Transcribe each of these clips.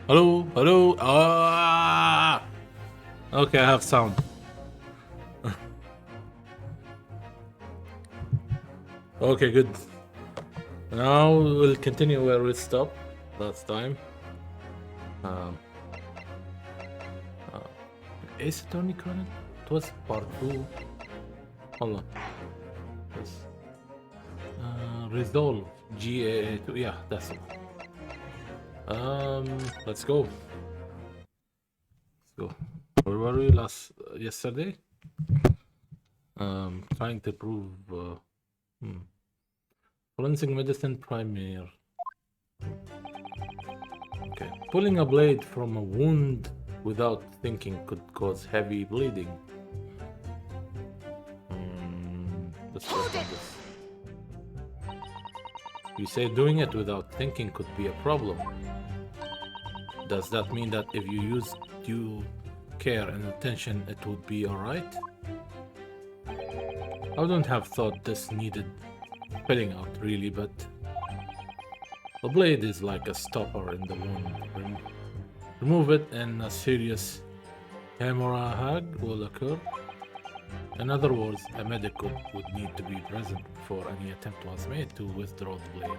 Hello, hello. Ah. Okay, I have sound. Okay, good. Now we'll continue where we stopped last time. Um, uh, Ace Attorney Chronic? It was part 2. Hold on. Yes. Resolve GAA2. Yeah, that's it. Let's go. Let's go. Where were we yesterday? Trying to prove forensic medicine primer. Okay. Pulling a blade from a wound without thinking could cause heavy bleeding. Let's work on this. You say doing it without thinking could be a problem. Does that mean that if you use due care and attention, it would be alright? I wouldn't have thought this needed spelling out, really, but the blade is like a stopper in the wound. Remove it and a serious hemorrhage will occur. In other words, a medical would need to be present before any attempt was made to withdraw the blade.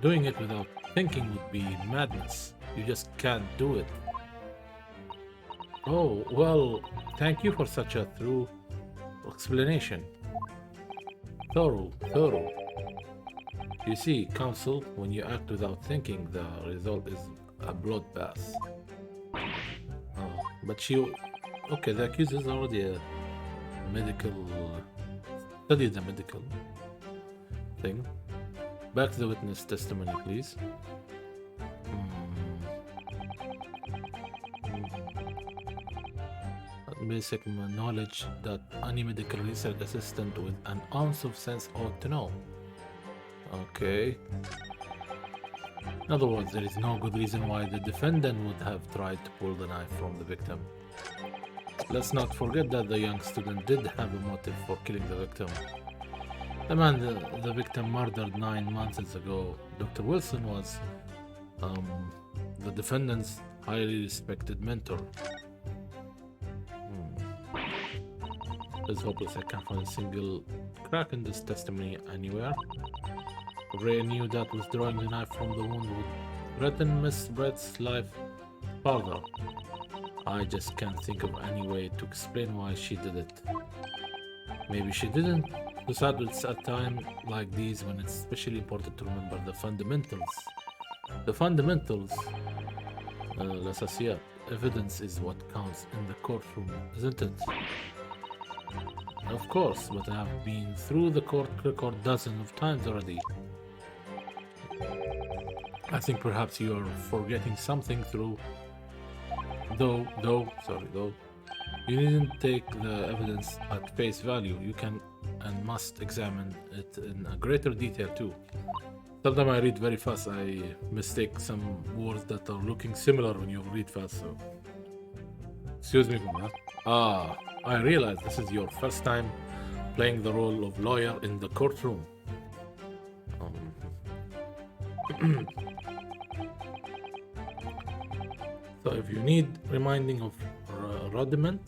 Doing it without thinking would be madness. You just can't do it. Oh, well, thank you for such a thorough explanation. Thorough. You see, counsel, when you act without thinking, the result is a bloodbath. Oh, but she... Okay, the accused is already a medical... studied the medical thing. Back to the witness testimony, please. Basic knowledge that any medical research assistant with an ounce of sense ought to know. Okay. In other words, there is no good reason why the defendant would have tried to pull the knife from the victim. Let's not forget that the young student did have a motive for killing the victim. The man the victim murdered 9 months ago, Dr. Wilson, was the defendant's highly respected mentor. It's hopeless. I can't find a single crack in this testimony anywhere. Ray knew that withdrawing the knife from the wound would threaten Miss Brett's life further. I just can't think of any way to explain why she did it. Maybe she didn't. Besides, it's a time like these when it's especially important to remember the fundamentals. The fundamentals, l'essentiel. Evidence is what counts in the courtroom, isn't it? Of course, but I've been through the court record dozens of times already. I think perhaps you're forgetting something through... Though, you needn't take the evidence at face value. You can and must examine it in a greater detail too. Sometimes I read very fast. I mistake some words that are looking similar when you read fast, so... Excuse me for that. Ah, I realize this is your first time playing the role of lawyer in the courtroom. So if you need reminding of rudiment,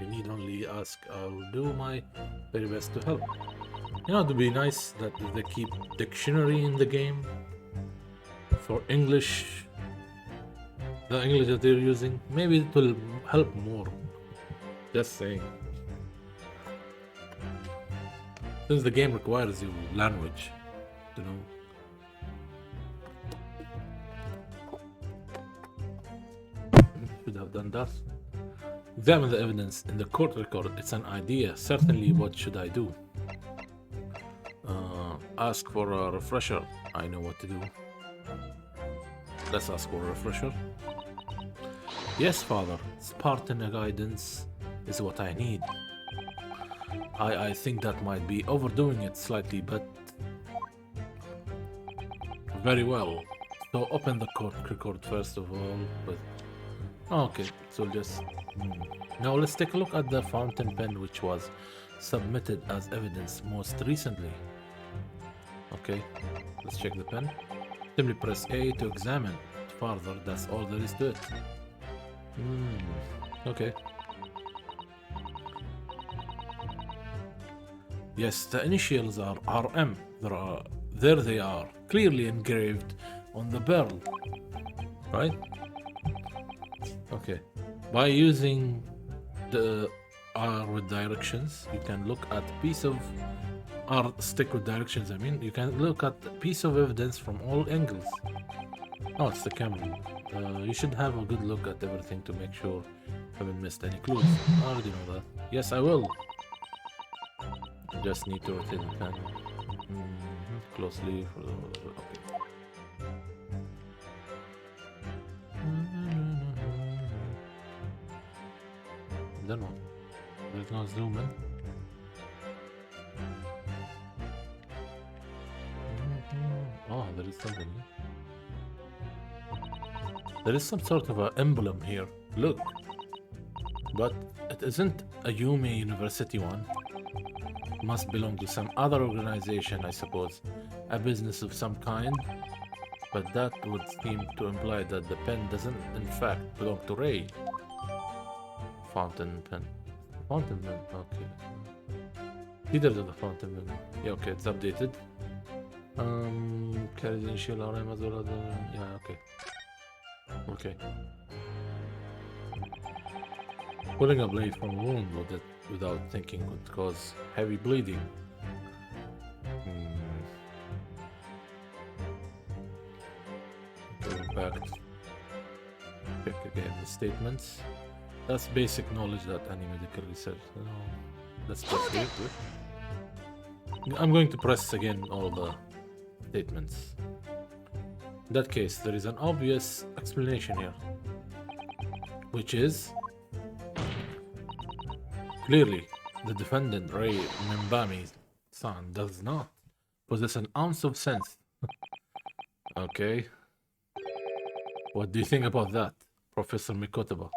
you need only ask. I'll do my very best to help. You know, it would be nice that they keep dictionary in the game for English. The English that they're using, maybe it will help more. Just saying. Since the game requires you language, you know. Should have done that. Examine the evidence in the court record. It's an idea. Certainly, what should I do? Ask for a refresher. I know what to do. Let's ask for a refresher. Yes, Father. Spartan guidance is what I need. I think that might be overdoing it slightly, but... Very well. So open the court record first of all, but... Okay, so just... Now let's take a look at the fountain pen which was submitted as evidence most recently. Okay, let's check the pen. Simply press A to examine. further. That's all there is to it. Okay. Yes, the initials are RM. There they are, clearly engraved on the barrel. Right? Okay. By using the R with directions, you can look at a piece of R stick with directions. I mean, you can look at a piece of evidence from all angles. Oh, it's the camera. You should have a good look at everything to make sure you haven't missed any clues. I already know that. Yes, I will. You just need to rotate the camera closely. Okay. Then what? There's no zoom in. Oh, there is something. There is some sort of an emblem here. Look. But it isn't a Yume University one. It must belong to some other organization, I suppose. A business of some kind. But that would seem to imply that the pen doesn't in fact belong to Ray. Fountain pen. Fountain pen, okay. Either of the fountain pen. Yeah, okay, it's updated. Carries initial RM as well as yeah, okay. Okay. Pulling a blade from a wound with it without thinking could cause heavy bleeding. Going back to check again the statements. That's basic knowledge that any medical research. Let's press it. I'm going to press again all the statements. In that case, there is an obvious explanation here, which is clearly the defendant Ray Membami-san does not possess an ounce of sense. Okay. What do you think about that, Professor Mikotaba?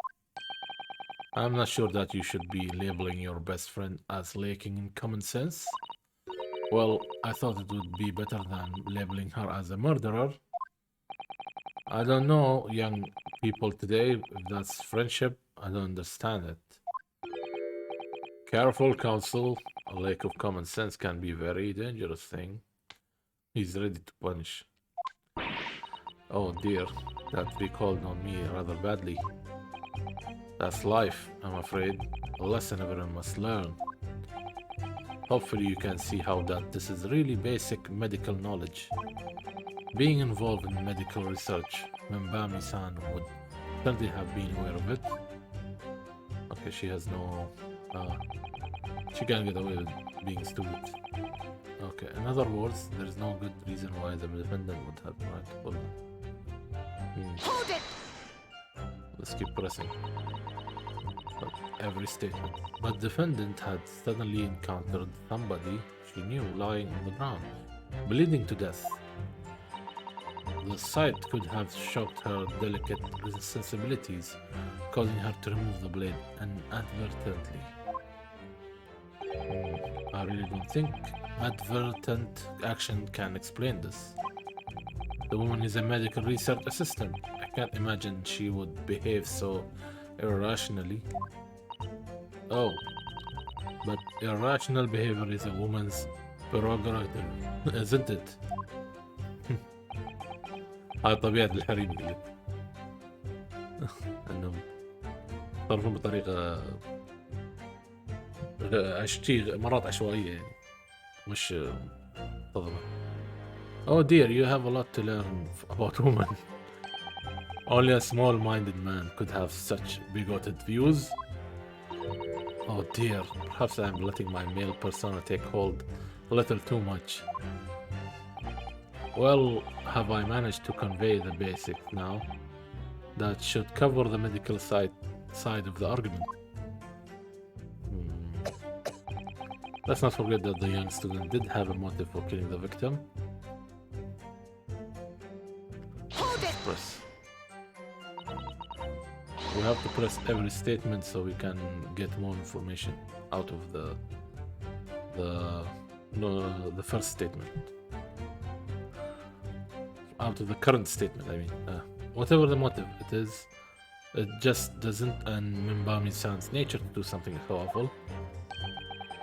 I'm not sure that you should be labeling your best friend as lacking in common sense. Well, I thought it would be better than labeling her as a murderer. I don't know, young people today, if that's friendship, I don't understand it. Careful, counsel. A lack of common sense can be a very dangerous thing. He's ready to punish. Oh dear, that recoiled on me rather badly. That's life, I'm afraid. A lesson everyone must learn. Hopefully you can see how that this is really basic medical knowledge. Being involved in medical research, Membami-san would certainly have been aware of it. Okay, she has no... she can't get away with being stupid. Okay, in other words, there is no good reason why the defendant would have tried to pull it. Hold it! Let's keep pressing. But every statement. But defendant had suddenly encountered somebody she knew lying on the ground, bleeding to death. The sight could have shocked her delicate sensibilities, causing her to remove the blade inadvertently. I really don't think advertent action can explain this. The woman is a medical research assistant. I can't imagine she would behave so irrationally. Oh, but irrational behavior is a woman's prerogative, isn't it? هاي طبيعة الحريم اللي انهم يتصرفون بطريقة مرات عشوائية يعني مش منتظمة. Oh dear, you have a lot to learn about women. Only a small-minded man could have such bigoted views. Oh dear, perhaps I'm letting my male persona take hold a little too much. Well, have I managed to convey the basics now? That should cover the medical side of the argument. Let's not forget that the young student did have a motive for killing the victim. Press. We have to press every statement so we can get more information out of the first statement. Out of the current statement, I mean. whatever the motive it is, it just doesn't in Mimbami-san's nature to do something so awful.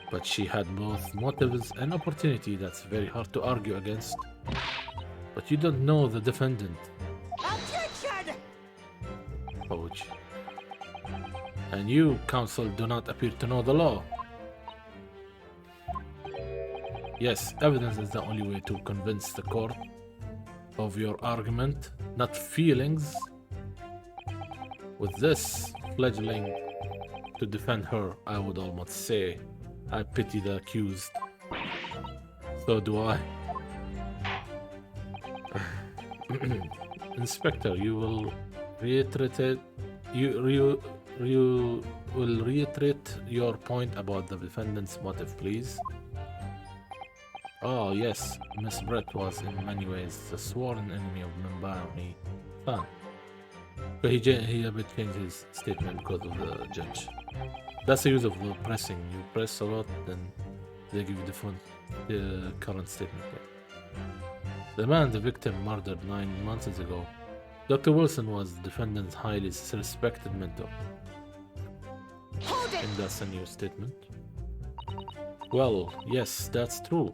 But she had both motives and opportunity that's very hard to argue against. But you don't know the defendant. Objection! Ouch. And you, counsel, do not appear to know the law. Yes, evidence is the only way to convince the court of your argument, not feelings. With this fledgling to defend her, I would almost say, I pity the accused. So do I. Inspector, you will reiterate you will reiterate your point about the defendant's motive, please. Oh yes, Miss Brett was in many ways the sworn enemy of Mimbami-san. But he a bit changed his statement because of the judge. That's the use of the pressing. You press a lot, then they give you the current statement. The man the victim murdered 9 months ago, Dr. Wilson was the defendant's highly respected mentor. And that's a new statement. Well, yes, that's true.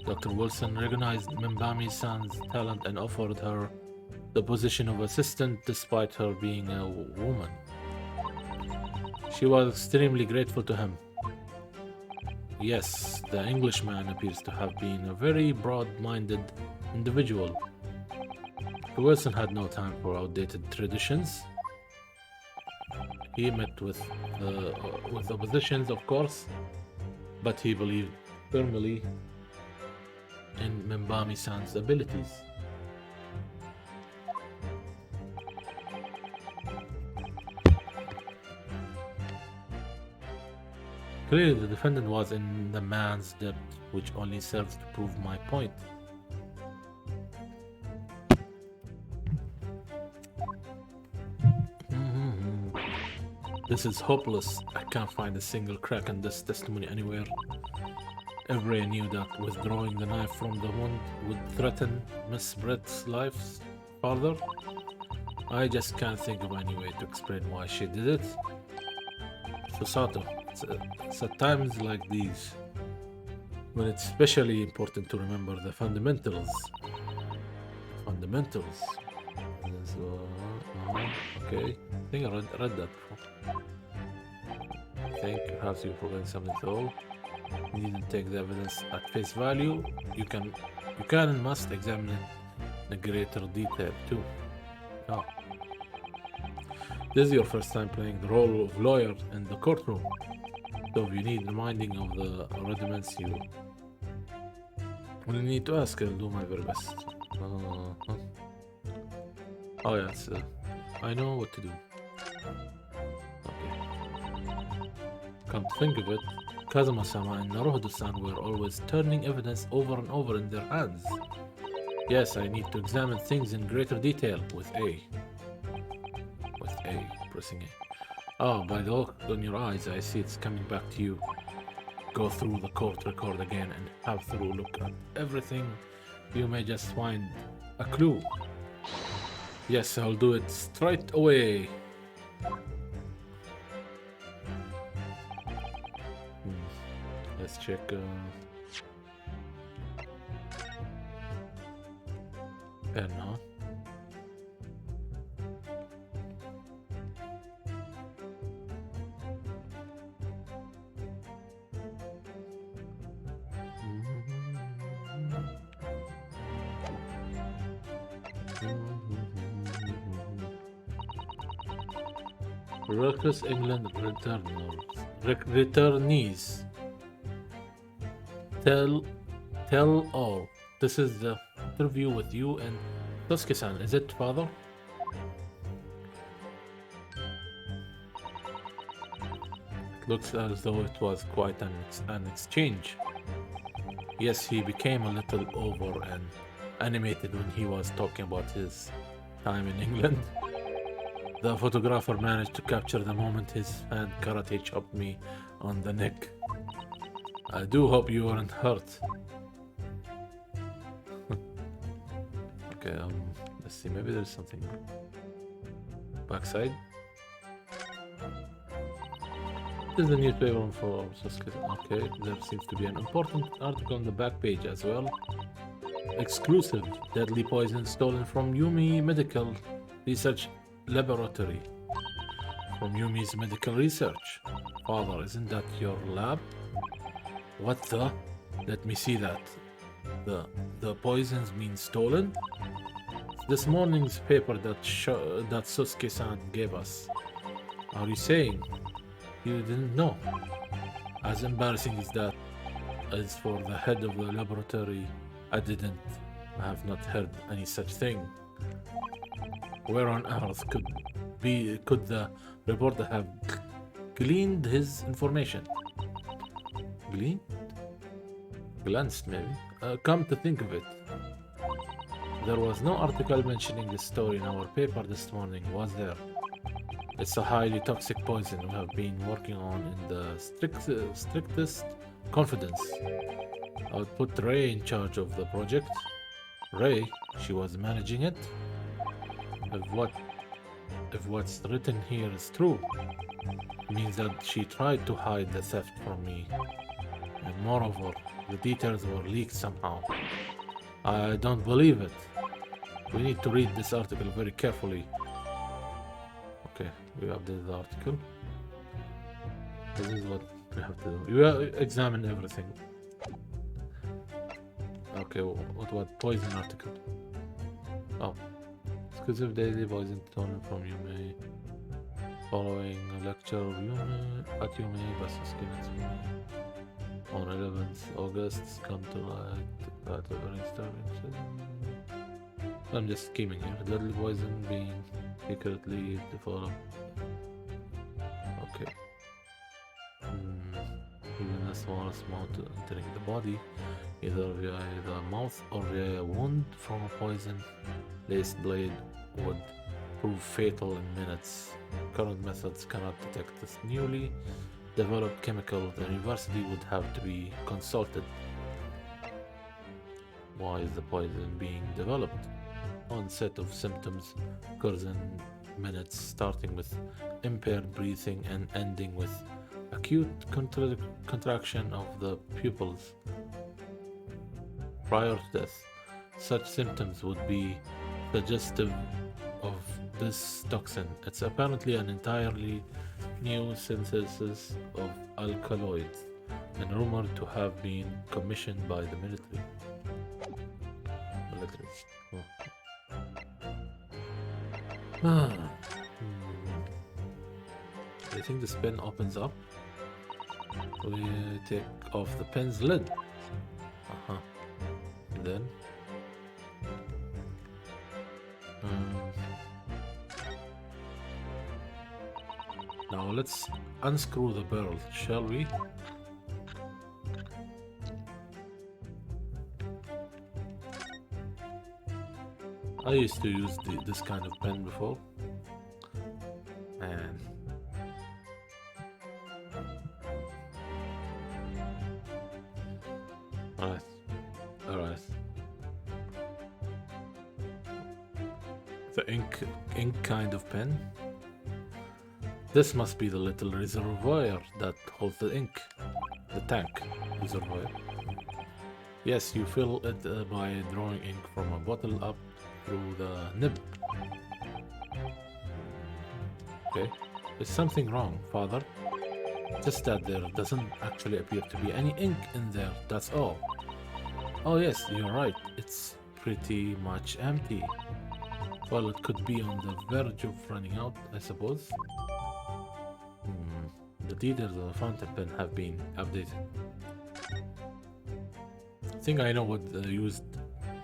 Dr. Wilson recognized Mimbami-san's talent and offered her the position of assistant despite her being a woman. She was extremely grateful to him. Yes, the Englishman appears to have been a very broad-minded individual. Wilson had no time for outdated traditions. He met with oppositions, of course, but he believed firmly in Mimbami-san's abilities. Clearly, the defendant was in the man's debt, which only serves to prove my point. This is hopeless. I can't find a single crack in this testimony anywhere. Every knew that withdrawing the knife from the wound would threaten Miss Brett's life further. I just can't think of any way to explain why she did it. So Sato, it's at times like these when it's especially important to remember the fundamentals. Okay, I think I read that before. I think perhaps you're forgetting something though. You needn't take the evidence at face value. You can and must examine it in greater detail too. Oh. This is your first time playing the role of lawyer in the courtroom. So if you need reminding of the rudiments you will need to ask, I'll do my very best. Oh yes, I know what to do. Okay. Come to think of it, Kazuma-sama and Naruhodo-san were always turning evidence over and over in their hands. Yes, I need to examine things in greater detail with A. Pressing A. Oh, by the look on your eyes, I see it's coming back to you. Go through the court record again and have a thorough look at everything. You may just find a clue. Yes, I'll do it straight away. Let's check. Pen, huh? Reckless England returnees. Tell all. This is the interview with you and Tosuke-san, is it, father? It looks as though it was quite an exchange. Yes, he became a little over and animated when he was talking about his time in England. The photographer managed to capture the moment his hand karate chopped me on the neck. I do hope you weren't hurt. Okay, Let's see, maybe there's something. Backside. This is the newspaper for Sasuke. Okay, there seems to be an important article on the back page as well. Exclusive deadly poison stolen from Yumi Medical Research Laboratory. From Yumi's medical research. Father, isn't that your lab? What the? Let me see that. The poisons mean stolen? This morning's paper that Sasuke-san gave us. Are you saying you didn't know? As embarrassing as that is for the head of the laboratory, I have not heard any such thing. Where on earth could the reporter have gleaned his information? Gleaned? Glanced, maybe. Come to think of it, there was no article mentioning this story in our paper this morning, was there? It's a highly toxic poison we have been working on in the strictest confidence. I would put Ray in charge of the project. Ray, she was managing it. If what's written here is true, it means that she tried to hide the theft from me. And moreover, the details were leaked somehow. I don't believe it. We need to read this article very carefully. Okay, we updated the article. This is what we have to do. We will examine everything. Okay, what poison article? Oh. Exclusive daily poison stolen from Yume. Following a lecture of Yume at Yume by Sasuke on 11th August, come to light that a very disturbing. I'm just scheming here. Deadly poison being secretly developed. Okay. Even a smallest amount entering the body, either via the mouth or via a wound from a poison-laced blade, would prove fatal in minutes. Current methods cannot detect this newly developed chemical. The university would have to be consulted. Why is the poison being developed? Onset of symptoms occurs in minutes, starting with impaired breathing and ending with acute contraction of the pupils prior to death. Such symptoms would be suggestive of this toxin. It's apparently an entirely new synthesis of alkaloids and rumored to have been commissioned by the military. I think this pen opens up. We take off the pen's lid. Then now let's unscrew the barrel, shall we? I used to use this kind of pen before, and alright. The ink kind of pen. This must be the little reservoir that holds the ink. The tank reservoir. Yes, you fill it by drawing ink from a bottle up through the nib. Okay. Is something wrong, Father? Just that there doesn't actually appear to be any ink in there, that's all. Oh yes, you're right. It's pretty much empty. Well, it could be on the verge of running out, I suppose. The details of the fountain pen have been updated. I think I know what they used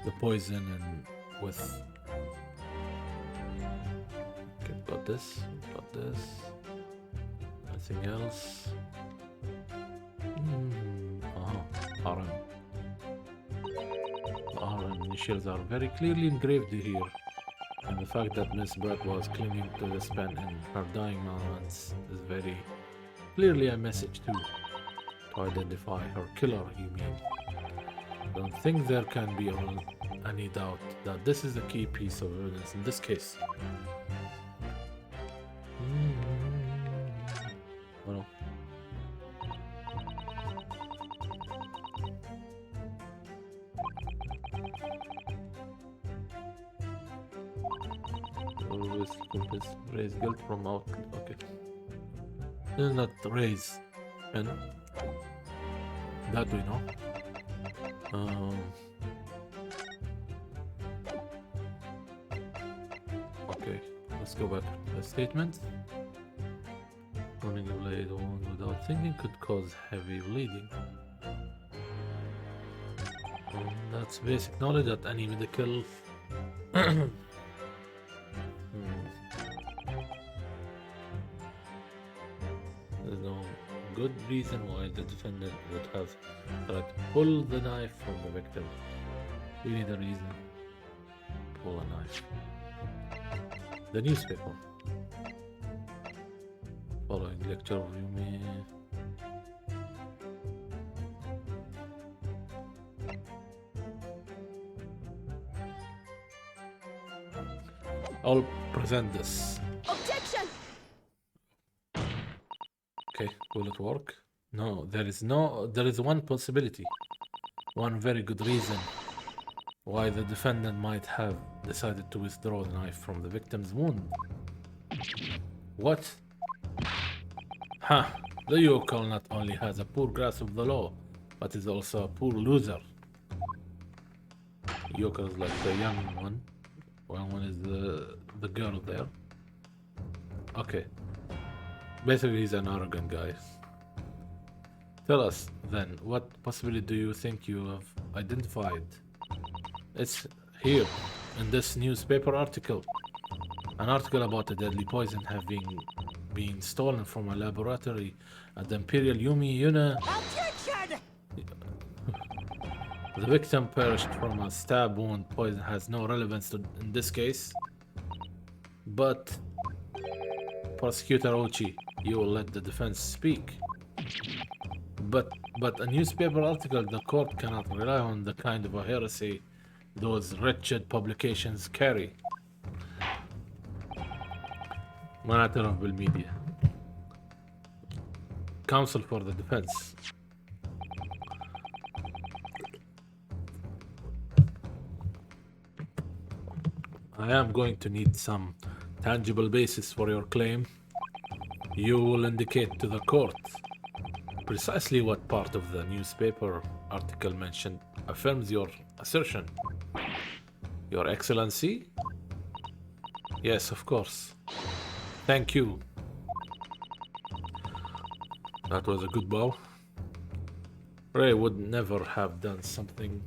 the poison and with. Okay, got this. Anything else? RM. The RM initials are very clearly engraved here. And the fact that Miss Brett was clinging to this pen in her dying moments is very clearly a message too. To identify her killer, you mean? Don't think there can be any doubt that this is a key piece of evidence in this case. Oh no. Always raise guilt from out. Okay. This is not raise, and that we know. Okay, let's go back to the statement. Running a blade wound without thinking could cause heavy bleeding. That's basic knowledge that any medical There's no good reason why the defendant would have tried to pull the knife from the victim. We need a reason. Pull a knife. The newspaper. Following lecture of Yumi. I'll present this. Objection! Okay, will it work? No, there is one possibility. One very good reason why the defendant might have decided to withdraw the knife from the victim's wound. What? Ha! The yokel not only has a poor grasp of the law, but is also a poor loser. Yokel is like the young one. One is the girl there. Okay. Basically, he's an arrogant guy. Tell us, then, what possibility do you think you have identified? It's here, in this newspaper article. An article about a deadly poison having been stolen from a laboratory at the Imperial Yumi Yuna. Objection! The victim perished from a stab wound. Poison has no relevance in this case. But, Prosecutor Ochi, you will let the defense speak. But a newspaper article, the court cannot rely on the kind of a heresy those wretched publications carry. Matter of Media. Counsel for the defense. I am going to need some tangible basis for your claim. You will indicate to the court precisely what part of the newspaper article mentioned affirms your assertion. Your Excellency? Yes, of course. Thank you. That was a good bow. Ray would never have done something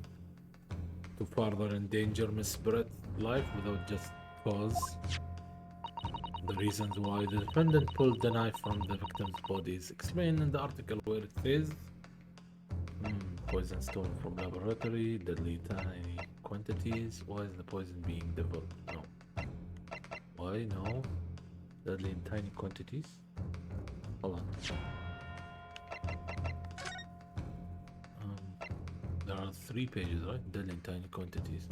to further endanger Miss Brett's life without just cause. The reasons why the defendant pulled the knife from the victim's body is explained in the article, where it says poison stolen from laboratory, deadly tiny quantities. Why is the poison being developed? No. Why? No. Deadly in tiny quantities? Hold on. There are 3 pages, right? Deadly in tiny quantities.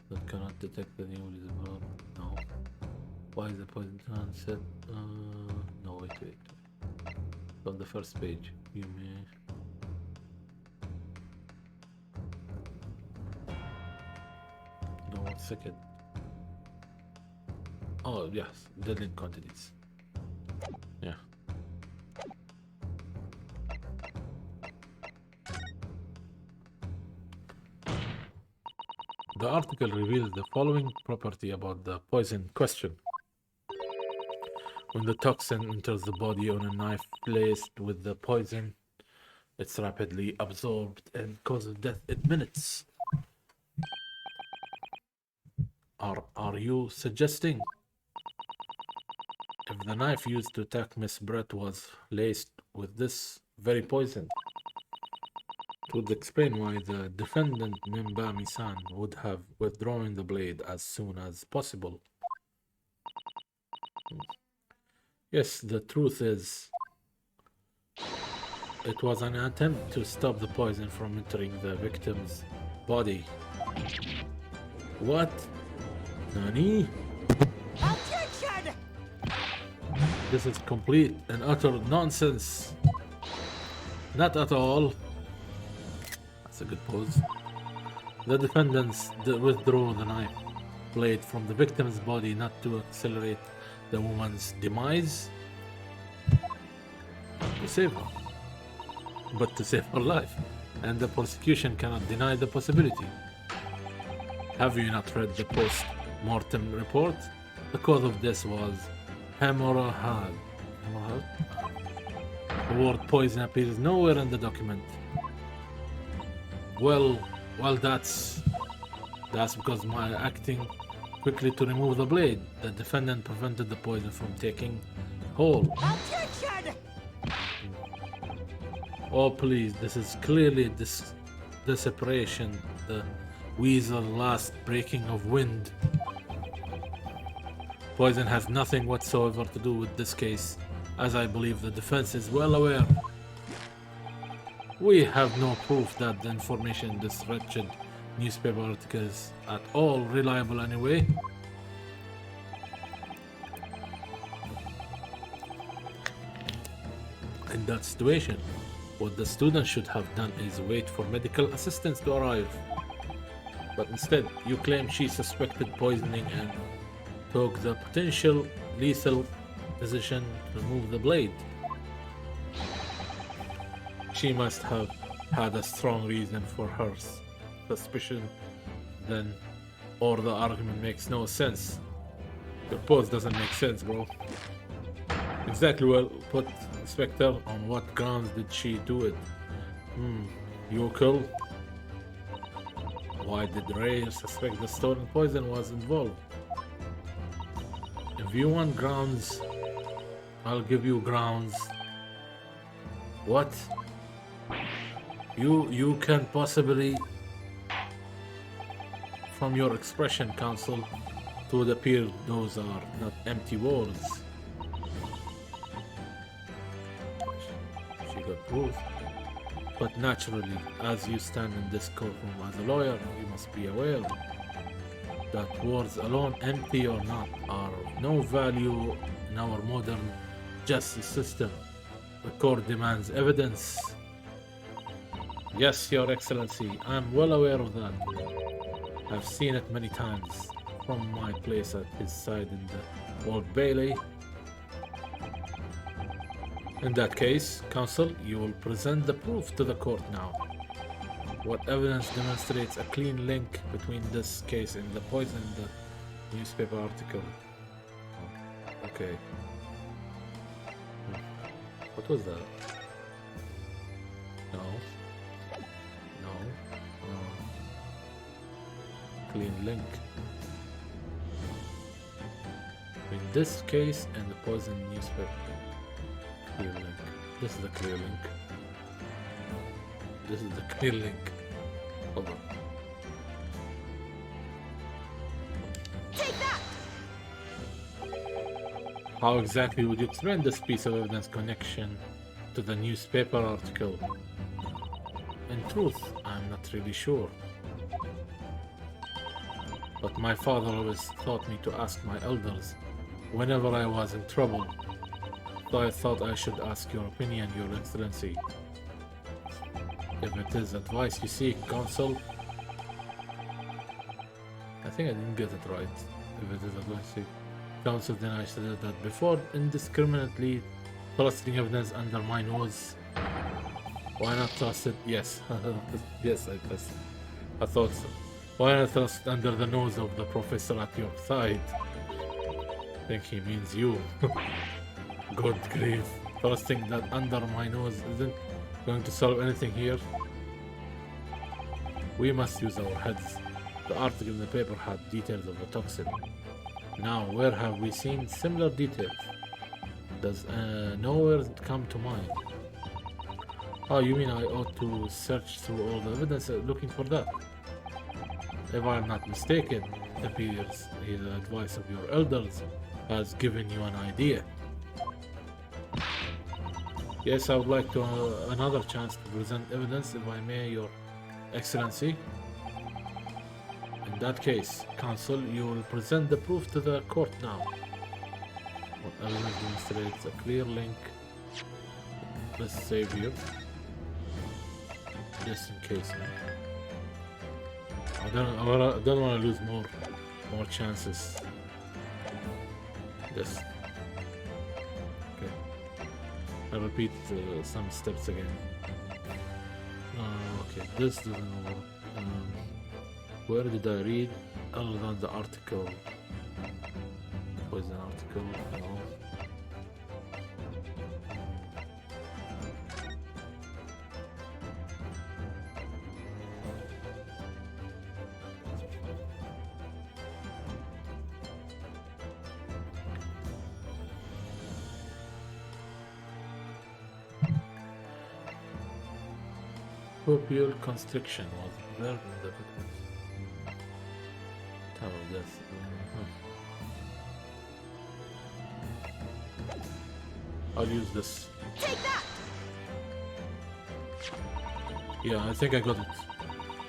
That cannot detect the newly developed. No. Why is the poison said? No, wait. On the first page, you may. No, 1 second. Oh, yes, deadly quantities. Yeah. The article reveals the following property about the poison question. When the toxin enters the body on a knife placed with the poison, it's rapidly absorbed and causes death in minutes. Are you suggesting if the knife used to attack Miss Brett was laced with this very poison, it would explain why the defendant Nimbami-san would have withdrawn the blade as soon as possible? Yes, the truth is, it was an attempt to stop the poison from entering the victim's body. What? Nani? Objection! This is complete and utter nonsense. Not at all. That's a good pose. The defendants withdraw the knife blade from the victim's body not to accelerate the woman's demise, to save her, but to save her life, and the prosecution cannot deny the possibility. Have you not read the post-mortem report? The cause of death was hemorrhage. The word poison appears nowhere in the document. Well, that's because my acting quickly to remove the blade. The defendant prevented the poison from taking hold. Objection! Oh please, this is clearly the separation, the weasel last breaking of wind. Poison has nothing whatsoever to do with this case, as I believe the defense is well aware. We have no proof that the information in this wretched newspaper article is at all reliable anyway. In that situation, what the student should have done is wait for medical assistance to arrive. But instead, you claim she suspected poisoning and took the potential lethal position to remove the blade. She must have had a strong reason for her suspicion then, or the argument makes no sense. Your pose doesn't make sense, bro. Exactly, well put, Inspector. On what grounds did she do it? You kill? Why did Ray suspect the stolen poison was involved? If you want grounds, I'll give you grounds. What? You can possibly, from your expression, counsel, it would appear those are not empty words. She got proof. But naturally, as you stand in this courtroom as a lawyer, you must be aware that words alone, empty or not, are of no value in our modern justice system. The court demands evidence. Yes, Your Excellency, I'm well aware of that. I've seen it many times from my place at his side in the Old Bailey. In that case, counsel, you will present the proof to the court now. What evidence demonstrates a clean link between this case and the poison in the newspaper article? Oh, okay. What was that? No. Clean link between this case and the poison newspaper. Clear link. This is the clear link. This is the clear link. Hold on. Take that! How exactly would you explain this piece of evidence connection to the newspaper article? In truth, I'm not really sure. But my father always taught me to ask my elders whenever I was in trouble. So I thought I should ask your opinion, Your Excellency. If it is advice you seek, counsel. I think I didn't get it right. If it is advice you seek, counsel, then I said that before indiscriminately thrusting evidence under my nose. Why not thrust it? Yes. Yes, I thought so. Why not thrust under the nose of the professor at your side? I think he means you. Good grief. Thrusting that under my nose isn't going to solve anything here. We must use our heads. The article in the paper had details of the toxin. Now, where have we seen similar details? Does nowhere come to mind? Oh, you mean I ought to search through all the evidence looking for that? If I'm not mistaken, it appears the advice of your elders has given you an idea. Yes, I would like to another chance to present evidence, if I may, Your Excellency. In In that case, counsel, you will present the proof to the court now. What evidence demonstrates a clear link with Savior? Just in case, man. I don't want to lose more chances. Just okay. I repeat some steps again. Okay, this doesn't work. Where did I read? Other than the article. Poison article. No. Pupil constriction was observed in the victim's time of death. I'll use this. Take that! Yeah, I think I got it.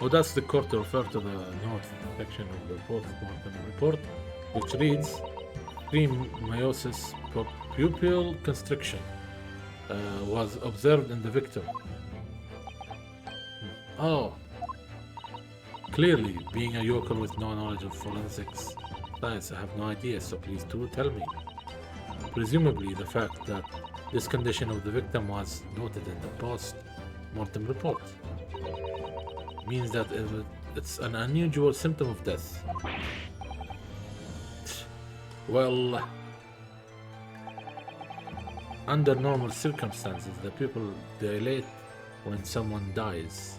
Oh, that's the court to refer to the north section of the post-mortem report, which reads, meiosis pupil constriction was observed in the victim. Oh, clearly, being a yokel with no knowledge of forensics science, I have no idea, so please do tell me. Presumably, the fact that this condition of the victim was noted in the post-mortem report means that it's an unusual symptom of death. Well, under normal circumstances, the pupil dilate when someone dies.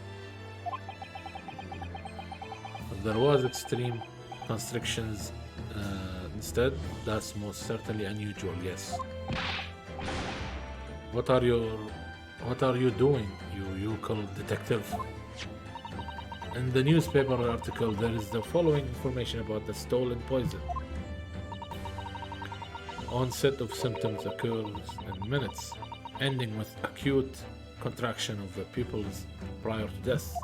If there was extreme constrictions instead, that's most certainly unusual, yes. What are you doing, you yokel detective? In the newspaper article, there is the following information about the stolen poison. Onset of symptoms occurs in minutes, ending with acute contraction of the pupils prior to death.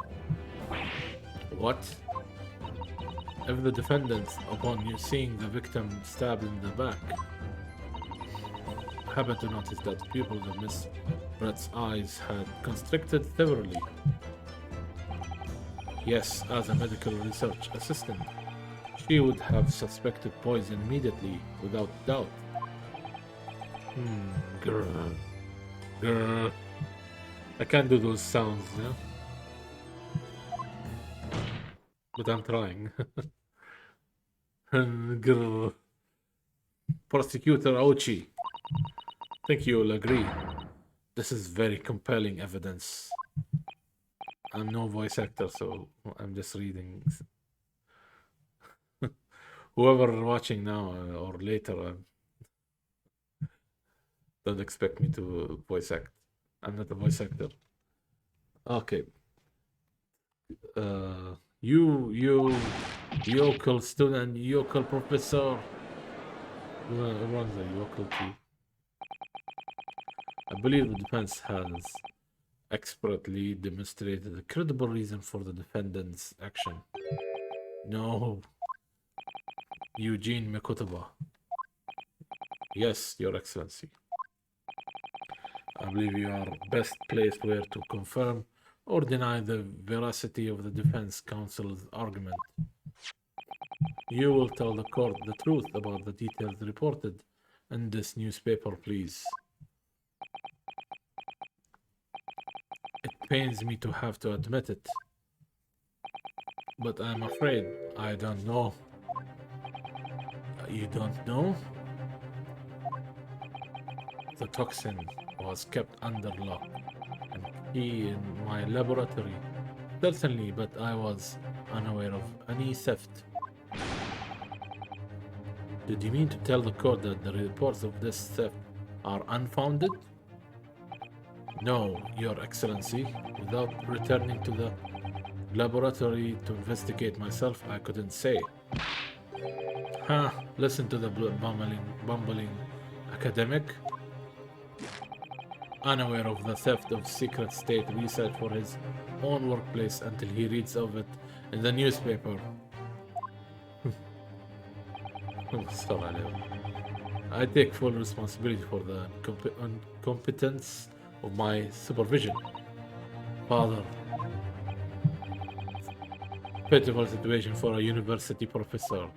What? If the defendant, upon seeing the victim stabbed in the back, happened to notice that the pupils of Miss Brett's eyes had constricted severely. Yes, as a medical research assistant, she would have suspected poison immediately, without doubt. Grr. I can't do those sounds, yeah? But I'm trying. Grr. Prosecutor Ochi, I think you'll agree. This is very compelling evidence. I'm no voice actor, so I'm just reading. Whoever watching now or later, don't expect me to voice act. I'm not a voice actor. Okay. You yokel student, yokel professor. Runs a yokel team. I believe the defense has expertly demonstrated a credible reason for the defendant's action. No. Eugene Mekotaba. Yes, Your Excellency. I believe you are best placed where to confirm or deny the veracity of the defense counsel's argument. You will tell the court the truth about the details reported in this newspaper, please. It pains me to have to admit it, but I'm afraid I don't know. You don't know? The toxin was kept under lock and key in my laboratory. Certainly, but I was unaware of any theft. Did you mean to tell the court that the reports of this theft are unfounded? No, Your Excellency. Without returning to the laboratory to investigate myself, I couldn't say. Listen to the bumbling academic. Unaware of the theft of secret state research for his own workplace until he reads of it in the newspaper. مستر عليهم. I take full responsibility for the incompetence of my supervision. Father, pitiful situation for a university professor.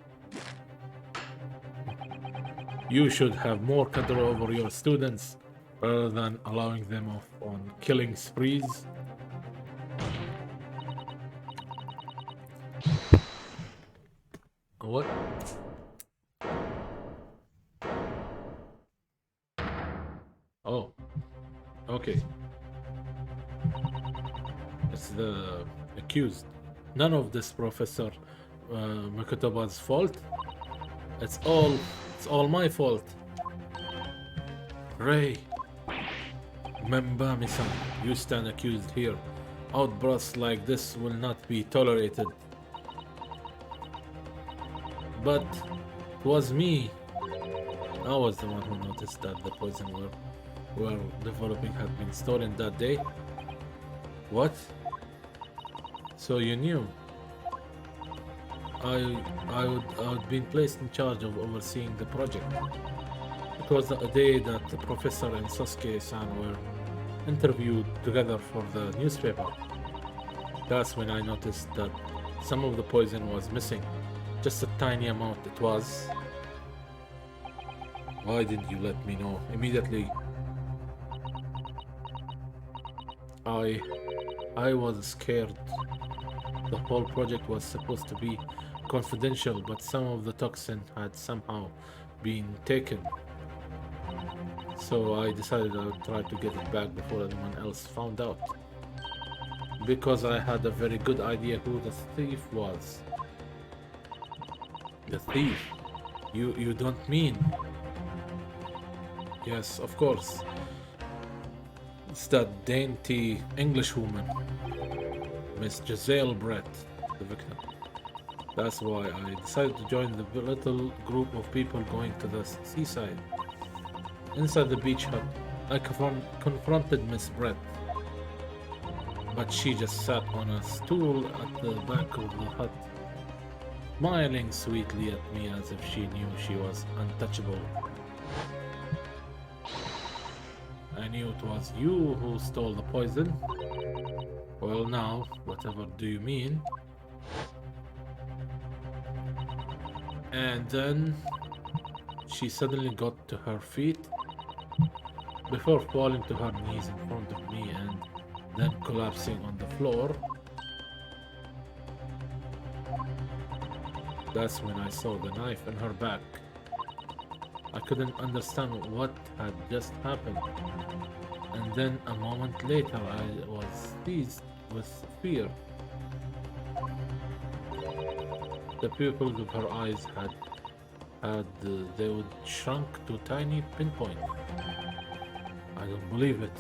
You should have more control over your students rather than allowing them off on killing sprees. What? Oh, okay. It's the accused. None of this Professor Makotoba's fault. It's all my fault. Ray, Membami-san, you stand accused here. Outbursts like this will not be tolerated. But it was me. I was the one who noticed that the poison were developing had been stolen that day. What? So you knew? I'd been placed in charge of overseeing the project. It was the day that the professor and Sasuke-san were interviewed together for the newspaper. That's when I noticed that some of the poison was missing. Just a tiny amount it was. Why didn't you let me know immediately? I was scared. The whole project was supposed to be confidential, but some of the toxin had somehow been taken. So I decided I would try to get it back before anyone else found out. Because I had a very good idea who the thief was. The thief? You don't mean? Yes, of course. It's that dainty English woman, Miss Giselle Brett, the victim. That's why I decided to join the little group of people going to the seaside. Inside the beach hut, I confronted Miss Brett, but she just sat on a stool at the back of the hut, smiling sweetly at me as if she knew she was untouchable. I knew it was you who stole the poison. Well now, whatever do you mean? And then she suddenly got to her feet before falling to her knees in front of me and then collapsing on the floor. That's when I saw the knife in her back. I couldn't understand what had just happened. And then a moment later I was seized with fear. The pupils of her eyes they would shrunk to tiny pinpoint. I don't believe it.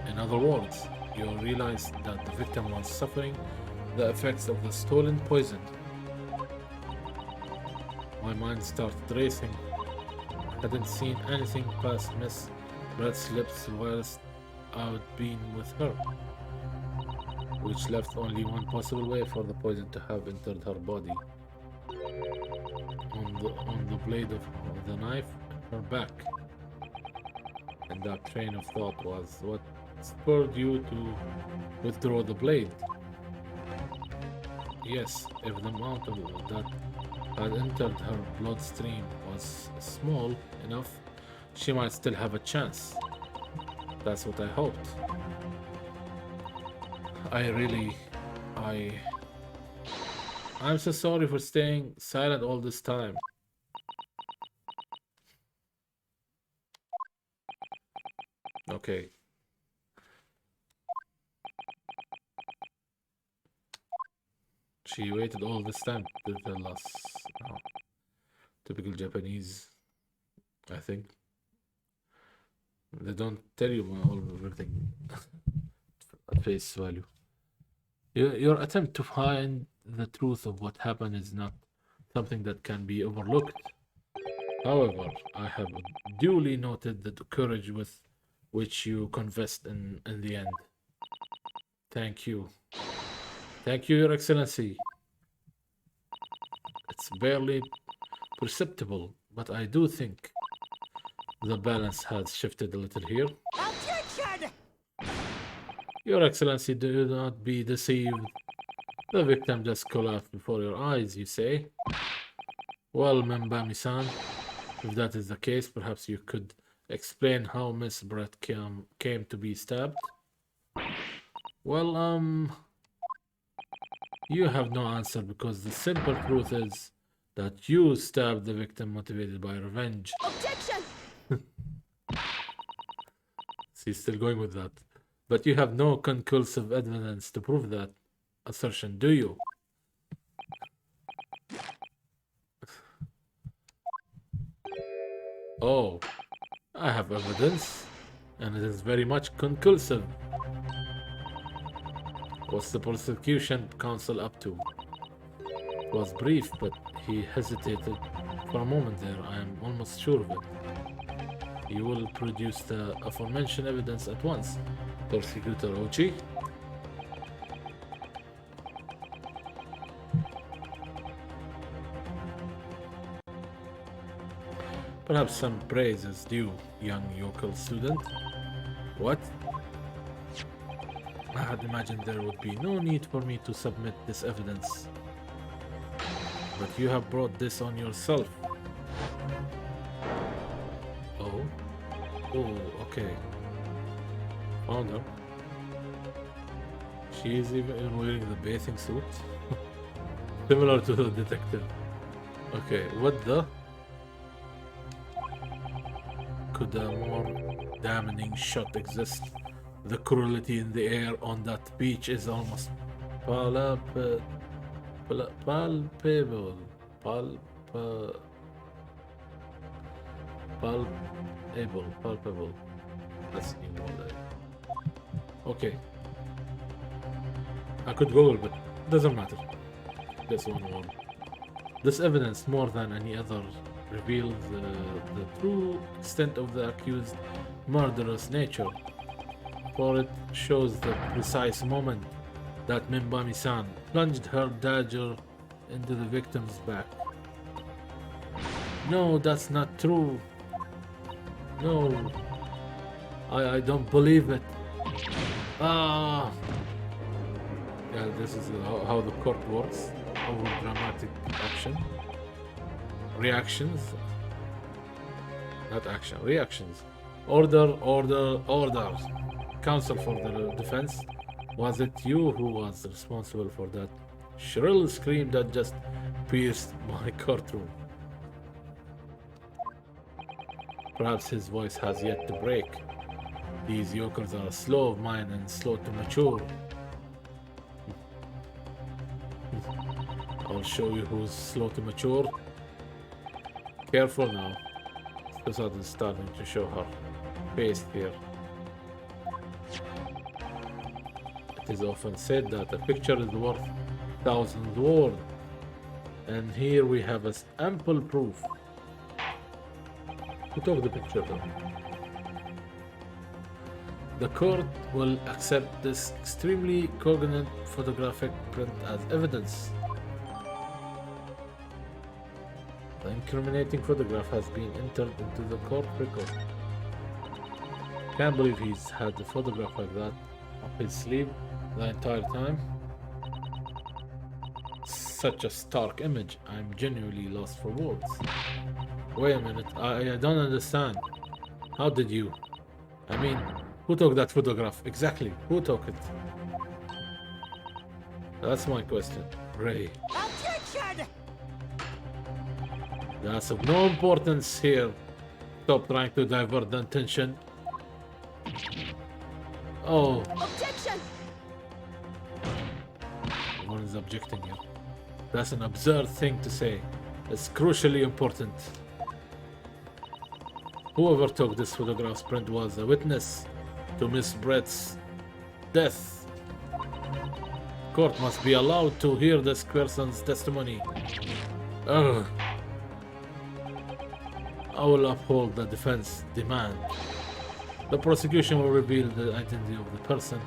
In other words, you realized that the victim was suffering the effects of the stolen poison. My mind started racing. I hadn't seen anything past Miss Brett's lips whilst I'd been with her, which left only one possible way for the poison to have entered her body. On the blade of the knife in her back. And that train of thought was what spurred you to withdraw the blade. Yes, if the amount of that had entered her bloodstream was small enough, she might still have a chance. That's what I hoped. I'm so sorry for staying silent all this time. Okay. She waited all this time to tell us. Oh, typical Japanese, I think. They don't tell you all everything at face value. Your attempt to find the truth of what happened is not something that can be overlooked. However, I have duly noted the courage with which you confessed in the end. Thank you. Thank you, Your Excellency. It's barely perceptible, but I do think the balance has shifted a little here. Objection! Your Excellency, do not be deceived. The victim just collapsed before your eyes, you say? Well, Membami-san, if that is the case, perhaps you could explain how Miss Brett came to be stabbed? Well, you have no answer because the simple truth is that you stabbed the victim motivated by revenge. Objection! She's still going with that. But you have no conclusive evidence to prove that assertion, do you? Oh, I have evidence, and it is very much conclusive. What's the prosecution counsel up to? It was brief, but he hesitated for a moment there. I am almost sure of it. You will produce the aforementioned evidence at once, Prosecutor Ochi. Perhaps some praise is due, young yokel student. What? I had imagined there would be no need for me to submit this evidence. But you have brought this on yourself. Oh? Oh, okay. Found her. She is even wearing the bathing suit. Similar to the detective. Okay, what the? Could a more damning shot exist? The cruelty in the air on that beach is almost palpable. Palpable. That's the new word. Okay. I could Google, but it doesn't matter. This one word. This evidence, more than any other, reveals the true extent of the accused's murderous nature, for it shows the precise moment that Membami-san plunged her dagger into the victim's back. No, that's not true. No, I don't believe it. Ah, yeah, this is how the court works. Over dramatic action. Reactions, not action, reactions. Order, order, order. Counsel for the defense, was it you who was responsible for that shrill scream that just pierced my courtroom? Perhaps his voice has yet to break. These yokels are slow of mind and slow to mature. I'll show you who's slow to mature. Careful now. Susan is starting to show her face here. It is often said that a picture is worth 1,000 words, and here we have ample proof. Who took the picture though? The court will accept this extremely cognate photographic print as evidence. The incriminating photograph has been entered into the court record. Can't believe he's had a photograph like that up his sleeve the entire time. Such a stark image. I'm genuinely lost for words. Wait a minute, I don't understand. How did you? I mean, who took that photograph? Exactly, who took it? That's my question. Ray. Objection! That's of no importance here. Stop trying to divert the attention. Oh. Objection! One is objecting here. That's an absurd thing to say. It's crucially important. Whoever took this photograph's print was a witness to Miss Brett's death. Court must be allowed to hear this person's testimony. Ugh. I will uphold the defense demand. The prosecution will reveal the identity of the person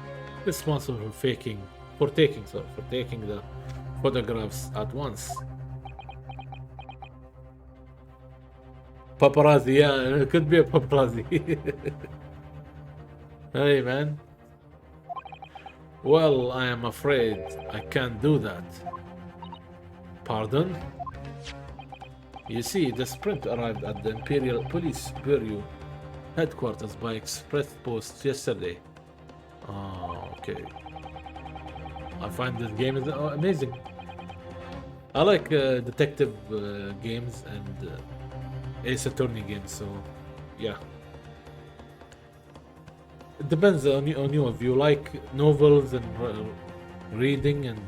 responsible for taking the photographs at once. Paparazzi, yeah, it could be a paparazzi. Hey, man. Well, I am afraid I can't do that. Pardon? You see, the Sprint arrived at the Imperial Police Bureau headquarters by express post yesterday. Oh, okay. I find this game is amazing. I like detective games and Ace Attorney games, so yeah. It depends on you if you like novels and reading and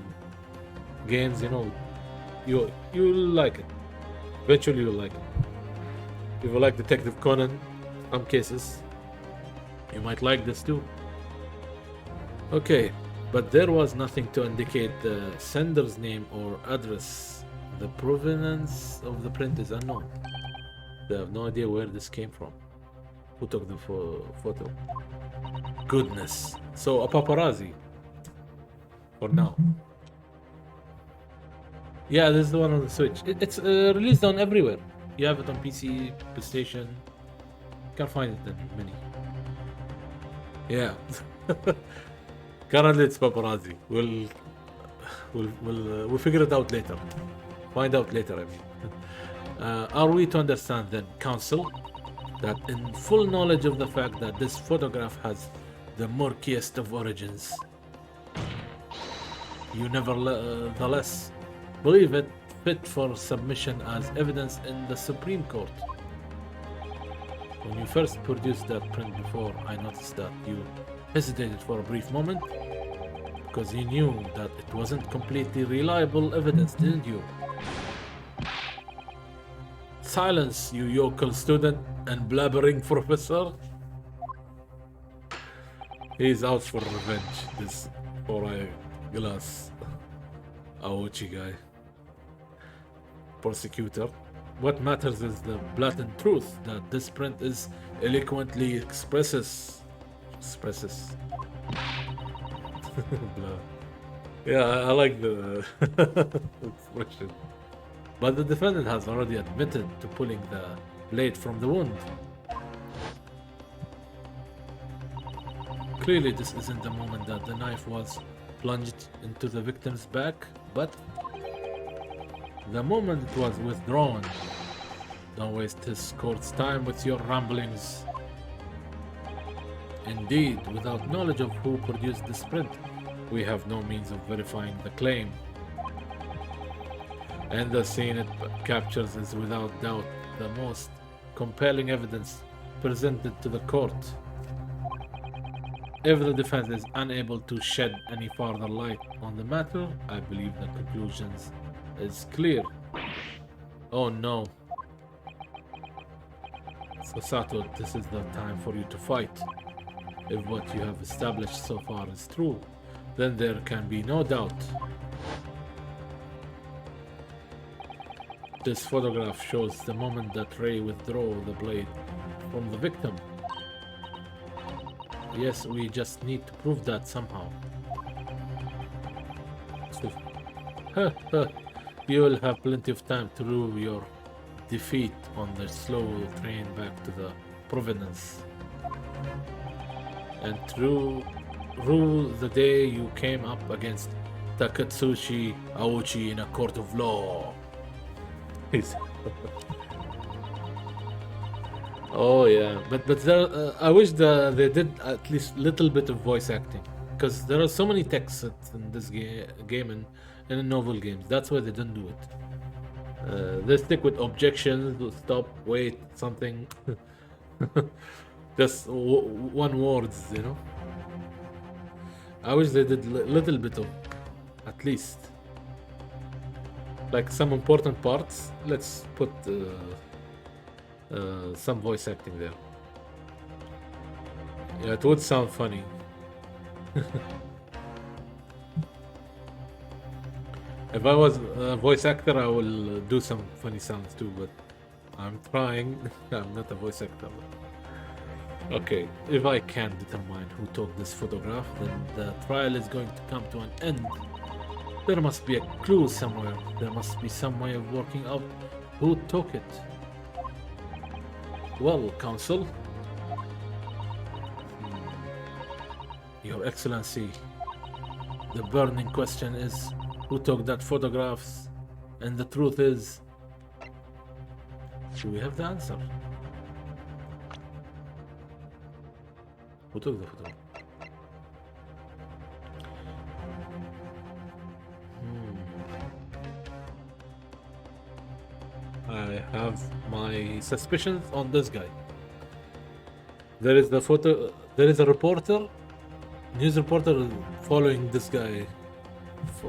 games, you know, you'll like it. Eventually you'll like it. If you like Detective Conan, some cases, you might like this too. Okay, but there was nothing to indicate the sender's name or address. The provenance of the print is unknown. They have no idea where this came from. Who took the photo? Goodness. So a paparazzi. For now. Yeah, this is the one on the Switch. It's released on everywhere. You have it on PC, PlayStation. Can't find it in many. Yeah. Currently it's paparazzi. We'll figure it out later. Find out later, I mean. Are we to understand then, Council, that in full knowledge of the fact that this photograph has the murkiest of origins, you nevertheless believe it fit for submission as evidence in the Supreme Court? When you first produced that print before, I noticed that you hesitated for a brief moment because you knew that it wasn't completely reliable evidence, didn't you? Silence, you yokel student and blabbering professor. He's out for revenge, this 4-eye glass Aochi guy. Prosecutor. What matters is the blatant truth that this print is eloquently expresses. Yeah, I like the expression. But the defendant has already admitted to pulling the blade from the wound. Clearly, this isn't the moment that the knife was plunged into the victim's back, but the moment it was withdrawn. Don't waste his court's time with your ramblings. Indeed, without knowledge of who produced this print, we have no means of verifying the claim. And the scene it captures is without doubt the most compelling evidence presented to the court. If the defense is unable to shed any further light on the matter, I believe the conclusion is clear. Oh no. So Sato, this is the time for you to fight. If what you have established so far is true, then there can be no doubt. This photograph shows the moment that Ray withdrew the blade from the victim. Yes, we just need to prove that somehow. You will have plenty of time to rue your defeat on the slow train back to the Provenance. And rue the day you came up against Takatsuchi Aochi in a court of law. Oh yeah, but there, I wish they did at least little bit of voice acting, because there are so many texts in this game and in novel games. That's why they didn't do it. They stick with objections, stop, wait, something. Just one words, you know. I wish they did little bit of, at least. Like some important parts, let's put some voice acting there. Yeah, it would sound funny. If I was a voice actor, I will do some funny sounds too, but I'm trying. I'm not a voice actor. Okay, if I can determine who took this photograph, then the trial is going to come to an end. There must be a clue somewhere. There must be some way of working out who took it. Well, Counsel. Your Excellency, the burning question is, who took that photographs? And the truth is, do we have the answer? Who took the photo? I have my suspicions on this guy. There is the photo. There is a reporter, news reporter, following this guy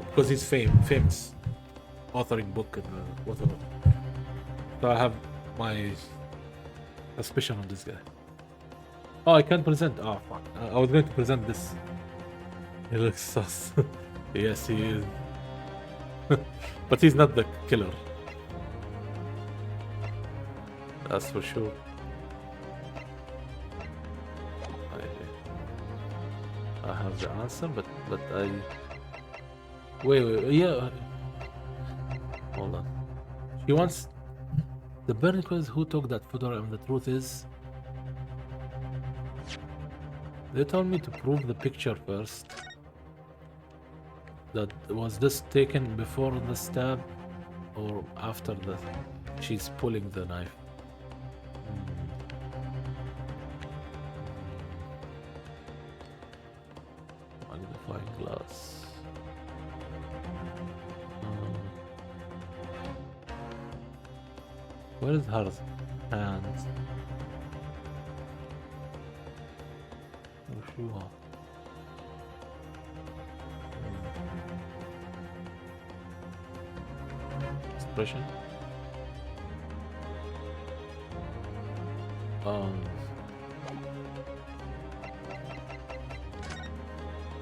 because he's famous, authoring book and whatever. So I have my suspicion on this guy. Oh, I can't present. Oh, fuck. I was going to present this. He looks sus. Yes, he is. But he's not the killer. That's for sure. I have the answer, but I... Wait, yeah. Hold on. She wants... The burning quiz, who took that photo, and the truth is... They told me to prove the picture first. That was this taken before the stab or after the she's pulling the knife. Magnifying glass. Where is her hand? Sure. Expression.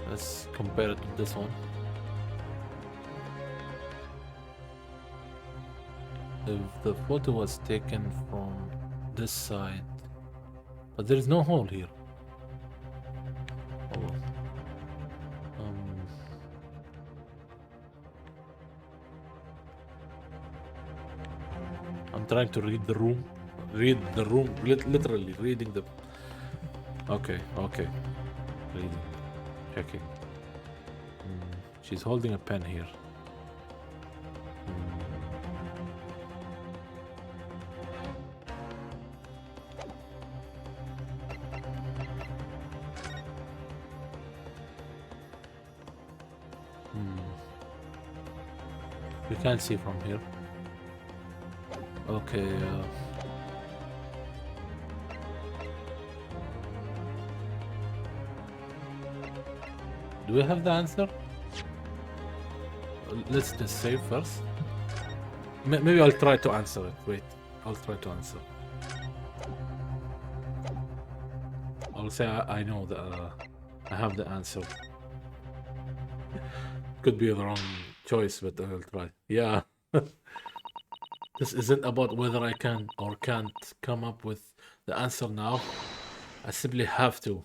Let's compare it to this one. If the photo was taken from this side, but there is no hole here. I'm trying to read the room. Literally reading the... Okay. Reading. Checking. She's holding a pen here. You can't see from here. Okay. Do we have the answer? Let's just save first. Maybe I'll try to answer it. Wait, I'll try to answer. I'll say I know that I have the answer. Could be the wrong choice, but I'll try. Yeah. This isn't about whether I can or can't come up with the answer now. I simply have to.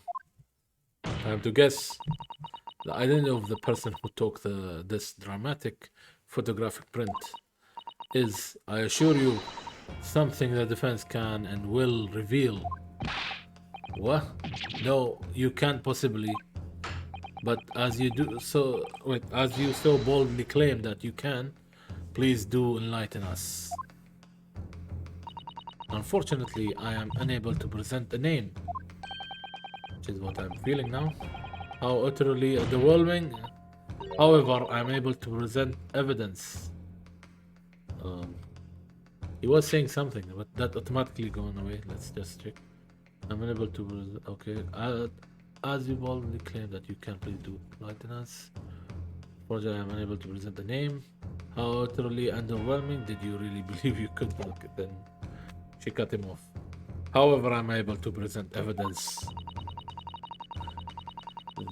I have to guess the identity of the person who took this dramatic photographic print is, I assure you, something the defense can and will reveal. What? No, you can't possibly. But as you so boldly claim that you can, please do enlighten us. Unfortunately, I am unable to present a name, which is what I'm feeling now. How utterly underwhelming. However, I'm able to present evidence. He was saying something, but that automatically gone away. Let's just check. I'm unable to present. Okay. As you boldly claim that you can, please do enlighten us. Unfortunately, I'm unable to present the name. How utterly underwhelming. Did you really believe you could? Okay, then she cut him off. However, I'm able to present evidence.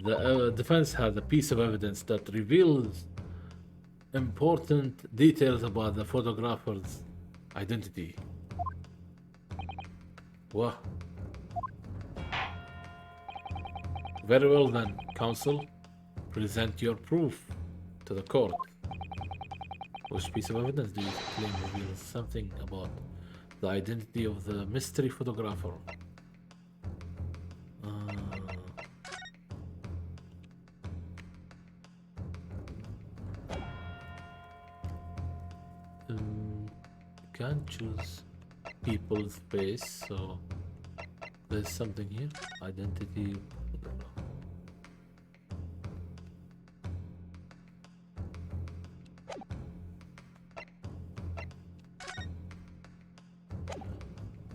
The defense has a piece of evidence that reveals important details about the photographer's identity. What? Very well then, counsel. Present your proof to the court. Which piece of evidence do you claim reveals something about the identity of the mystery photographer. Can't choose people's face, so there's something here. Identity.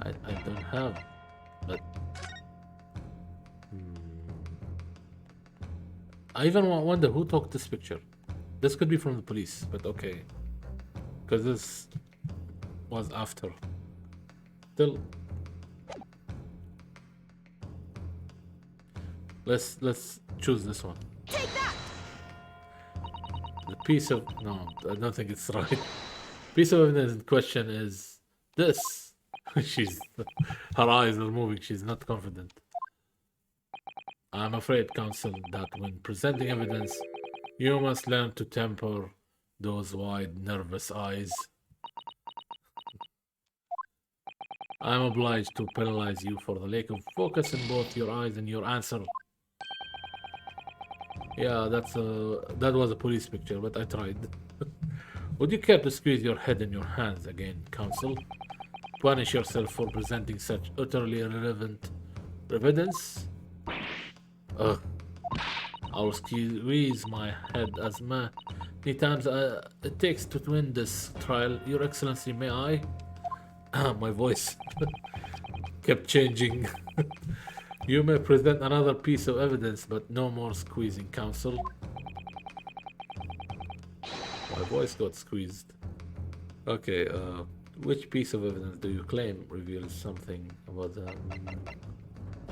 I don't have, but I even wonder who took this picture. This could be from the police, but okay, because this was after. Still, let's choose this one. Take that! The piece of no, I don't think it's right. Piece of evidence in question is this. She's her eyes are moving. She's not confident. I'm afraid, counsel, that when presenting evidence, you must learn to temper those wide, nervous eyes. I'm obliged to penalize you for the lack of focus in both your eyes and your answer. Yeah, that was a police picture, but I tried. Would you care to squeeze your head in your hands again, counsel? Punish yourself for presenting such utterly irrelevant evidence? Ugh. I'll squeeze my head as many times it takes to win this trial. Your Excellency, may I? My voice kept changing. You may present another piece of evidence, but no more squeezing, counsel. My voice got squeezed. Okay, which piece of evidence do you claim reveals something about the...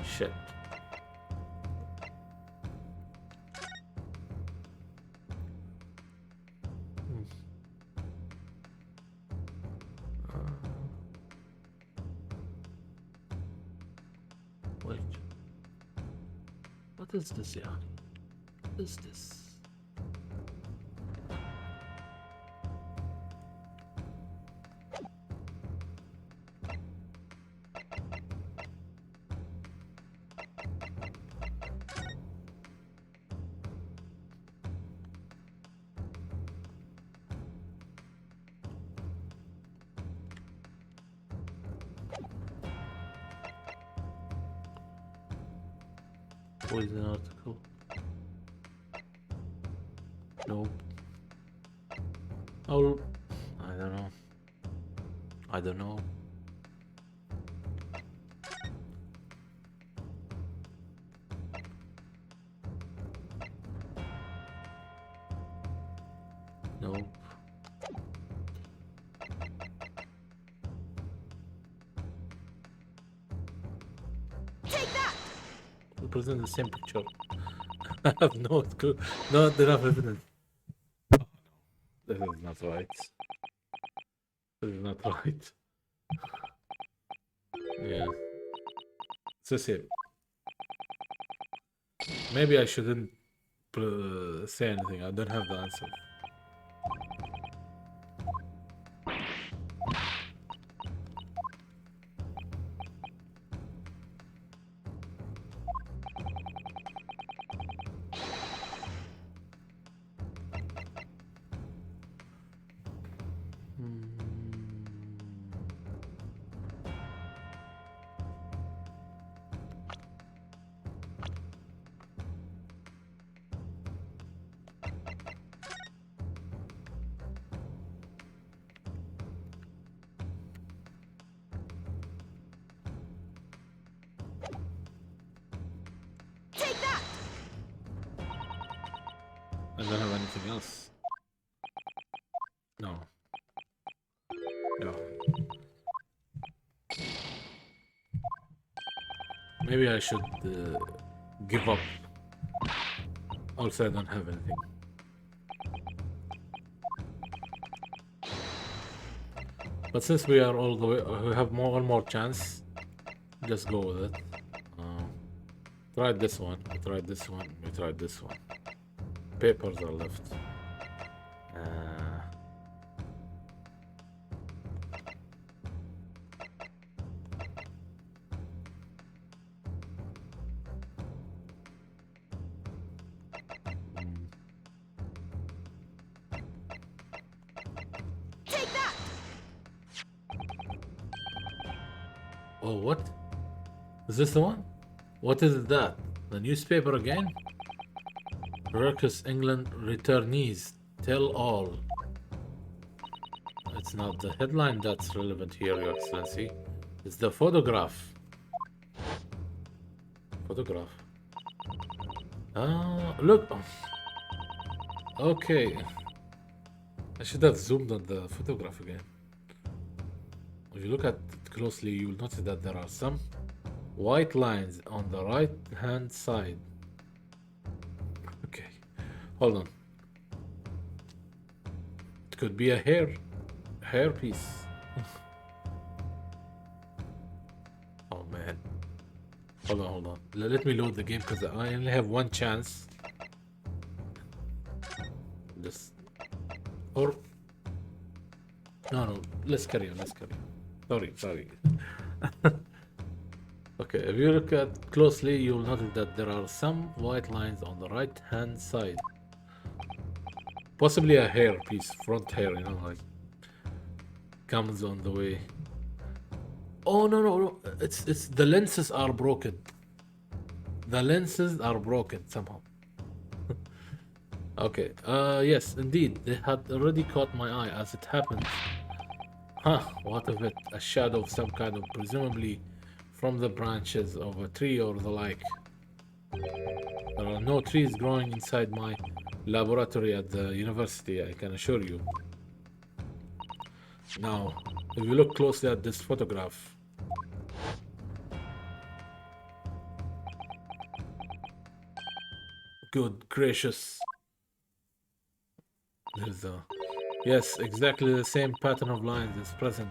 shit. Wait. What is this, yeah? What is this? Poison article. Nope. Oh, I don't know. I don't know. Nope. Take that! We present the same picture. I have no clue. Not enough evidence. Oh, no. This is not right. This is not right. Yeah. It's the same. Maybe I shouldn't say anything. I don't have the answer. Take that! I don't have anything else. No. No. Maybe I should give up. Also, I don't have anything. But since we are all the way, we have one more chance. Just go with it. Tried this one. We tried this one. We tried this one. Papers are left. Oh, what? Is this the one? What is that? The newspaper again? Ruckus England returnees tell all. It's not the headline that's relevant here, Your Excellency. It's the photograph. Photograph. Ah, look. Okay. I should have zoomed on the photograph again. If you look at it closely, you'll notice that there are some white lines on the right hand side. Okay, hold on. It could be a hair piece. Oh man. Hold on. Let me load the game because I only have one chance. This or no, let's carry on. Sorry. Okay, if you look at closely, you'll notice that there are some white lines on the right hand side. Possibly a hair piece, front hair, like comes on the way. Oh no. It's the lenses are broken. The lenses are broken somehow. Okay, yes, indeed, they had already caught my eye as it happened. Huh, what of it? A shadow of some kind, presumably from the branches of a tree or the like. There are no trees growing inside my laboratory at the university, I can assure you. Now, if you look closely at this photograph, good gracious. There's a... Yes, exactly the same pattern of lines is present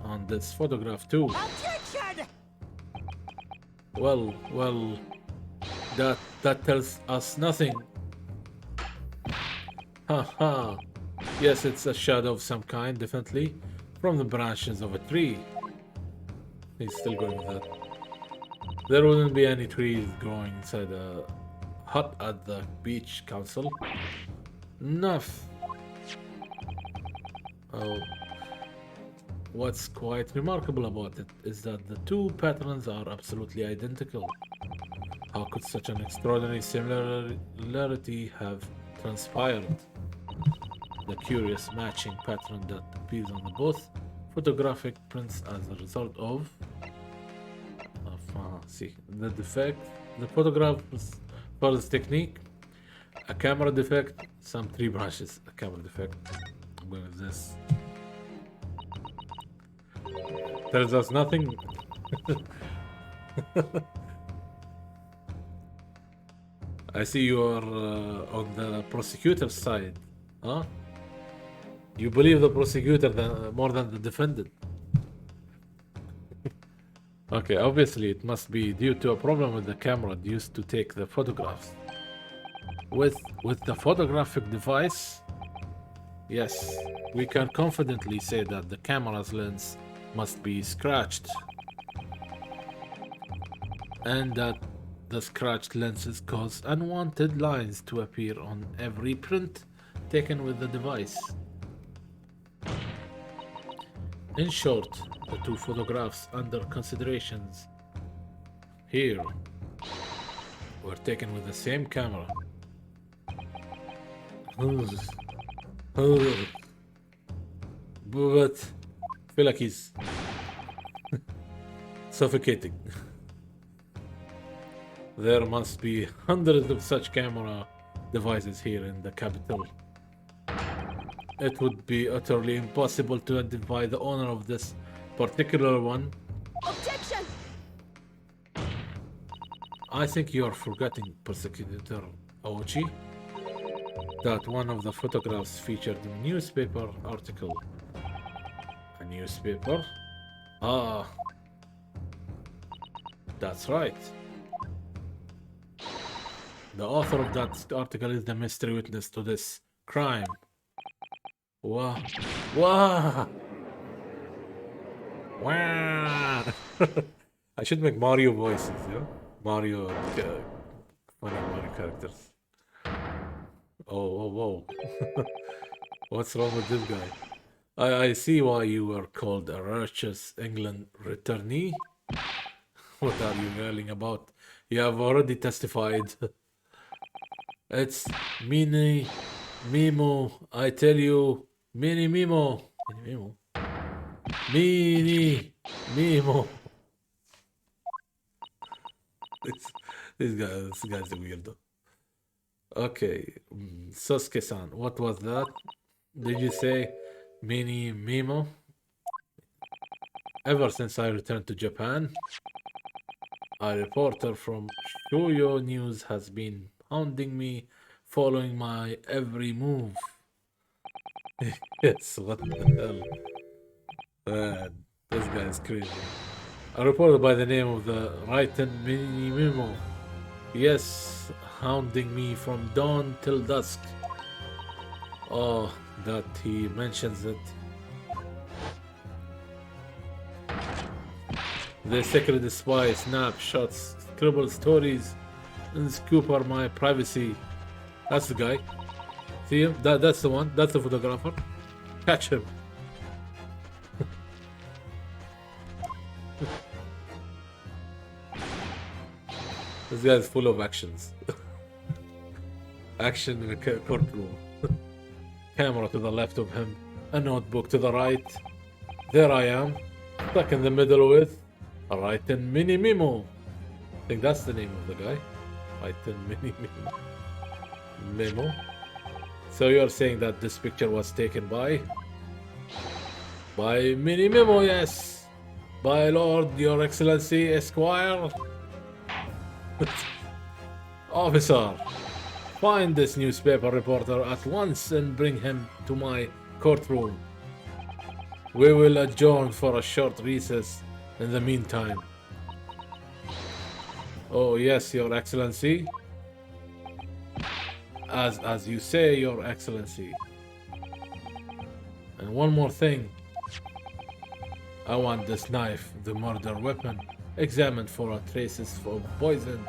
on this photograph too. Objection! Well, that tells us nothing. Ha. Yes, it's a shadow of some kind, definitely, from the branches of a tree. He's still going with that. There wouldn't be any trees growing inside a hut at the beach council. Enough. Oh, what's quite remarkable about it is that the two patterns are absolutely identical. How could such an extraordinary similarity have transpired? The curious matching pattern that appears on the both photographic prints as a result of the defect, the photograph for this technique, a camera defect, some tree branches, a camera defect. I'm going with this. Tells us nothing. I see you are on the prosecutor's side, huh? You believe the prosecutor more than the defendant. Okay, obviously it must be due to a problem with the camera used to take the photographs. With the photographic device, yes, we can confidently say that the camera's lens must be scratched, and that the scratched lenses cause unwanted lines to appear on every print taken with the device. In short, the two photographs under considerations here were taken with the same camera. But I feel like he's suffocating. There must be hundreds of such camera devices here in the capital. It would be utterly impossible to identify the owner of this particular one. Objection! I think you are forgetting, Prosecutor Aochi, that one of the photographs featured in a newspaper article. A newspaper? Ah, that's right. The author of that article is the mystery witness to this crime. Wow. Wow. Wow. I should make Mario voices, yeah? Mario, funny Mario characters. Oh, whoa. What's wrong with this guy? I see why you were called a righteous England returnee. What are you yelling about? You have already testified. It's Mini Mimo. I tell you, Mini Mimo. Mini Mimo. Mini Mimo. This, this guy's a weirdo. Okay, Sosuke-san, what was that? Did you say Mini Mimo? Ever since I returned to Japan, a reporter from Shoyo News has been hounding me, following my every move. Yes, what the hell? Man, this guy is crazy. A reporter by the name of the Raiten Mini Mimo. Yes, hounding me from dawn till dusk. Oh, that he mentions it. The secret spy snapshots, scribble stories, and scooper my privacy. That's the guy. See him? That's the one. That's the photographer. Catch him. This guy is full of actions. Action in a courtroom. Camera to the left of him. A notebook to the right. There I am. Stuck in the middle with a Raiten Mini Mimo. I think that's the name of the guy. Raiten Mini Mimo. Memo. So you're saying that this picture was taken by Mini Memo, yes. By Lord, Your Excellency, Esquire. Officer, find this newspaper reporter at once and bring him to my courtroom. We will adjourn for a short recess in the meantime. Oh yes, Your Excellency. As you say, Your Excellency. And one more thing. I want this knife, the murder weapon, examined for traces of poison.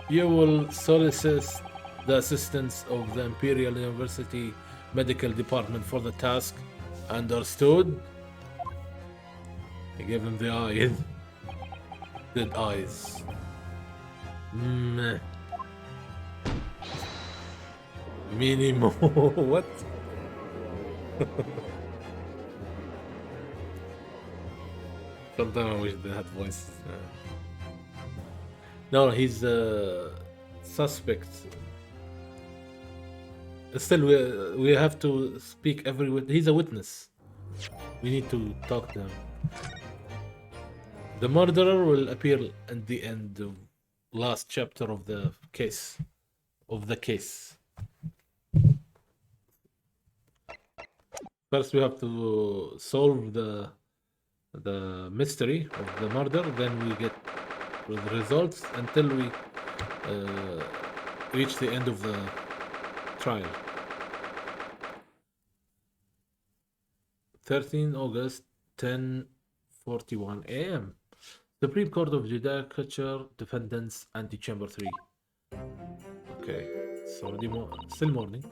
You will solicit the assistance of the Imperial University Medical Department for the task. Understood? I gave him the eyes. Dead eyes. Meh. Minimo. What? Sometimes I wish they had voices. No, he's a suspect. Still, we have to speak every witness. He's a witness. We need to talk to him. The murderer will appear at the end of last chapter of the case. First, we have to solve the mystery of the murder. Then we get the results until we reach the end of the trial. 13 August, 10:41 a.m. Supreme Court of Judicature, Defendants, Antechamber 3. Okay, it's already still morning.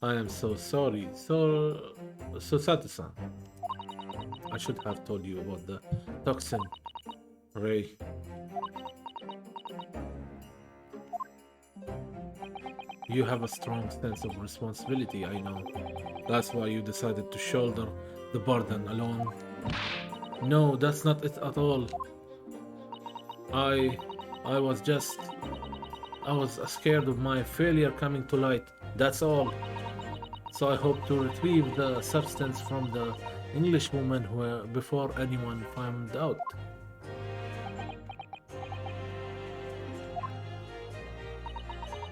I am so sorry. So Sato-san, I should have told you about the toxin, Ray. You have a strong sense of responsibility, I know. That's why you decided to shoulder the burden alone. No, that's not it at all. I was scared of my failure coming to light. That's all. So I hope to retrieve the substance from the Englishwoman before anyone found out.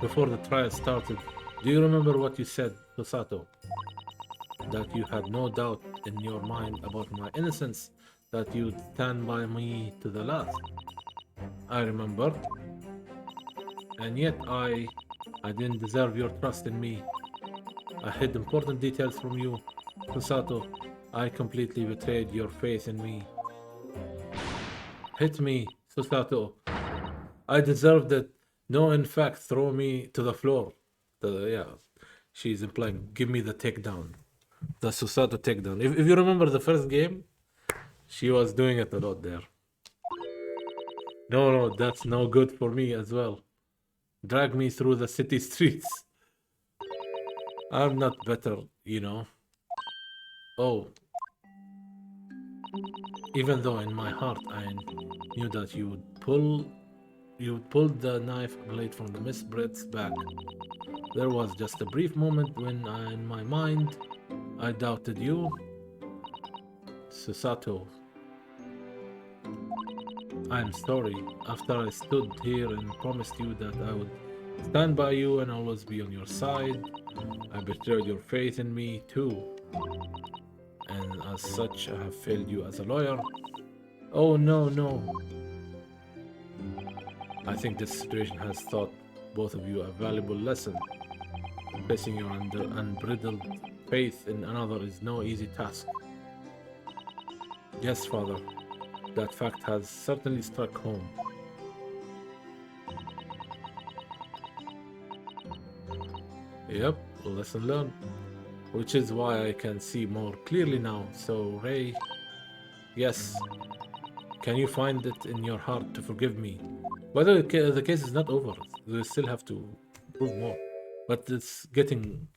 Before the trial started, do you remember what you said to Sato? That you had no doubt in your mind about my innocence, that you'd stand by me to the last. I remember. And yet I didn't deserve your trust in me. I hid important details from you, Sato. I completely betrayed your faith in me. Hit me, Susato. I deserved it. No, in fact, throw me to the floor. She's implying, give me the takedown. The Susato takedown. If you remember the first game, she was doing it a lot there. No, no, that's no good for me as well. Drag me through the city streets. I'm not better, you know. Oh, even though in my heart I knew that you would pull the knife blade from the Miss Brett's back. There was just a brief moment when in my mind I doubted you, Susato. I'm sorry. After I stood here and promised you that I would stand by you and always be on your side, I betrayed your faith in me too. And as such, I have failed you as a lawyer. Oh no, no. I think this situation has taught both of you a valuable lesson. Placing your unbridled faith in another is no easy task. Yes, Father, that fact has certainly struck home. Yep, lesson learned. Which is why I can see more clearly now. So, Ray, yes, can you find it in your heart to forgive me? By the way, the case is not over. They still have to prove more. But it's getting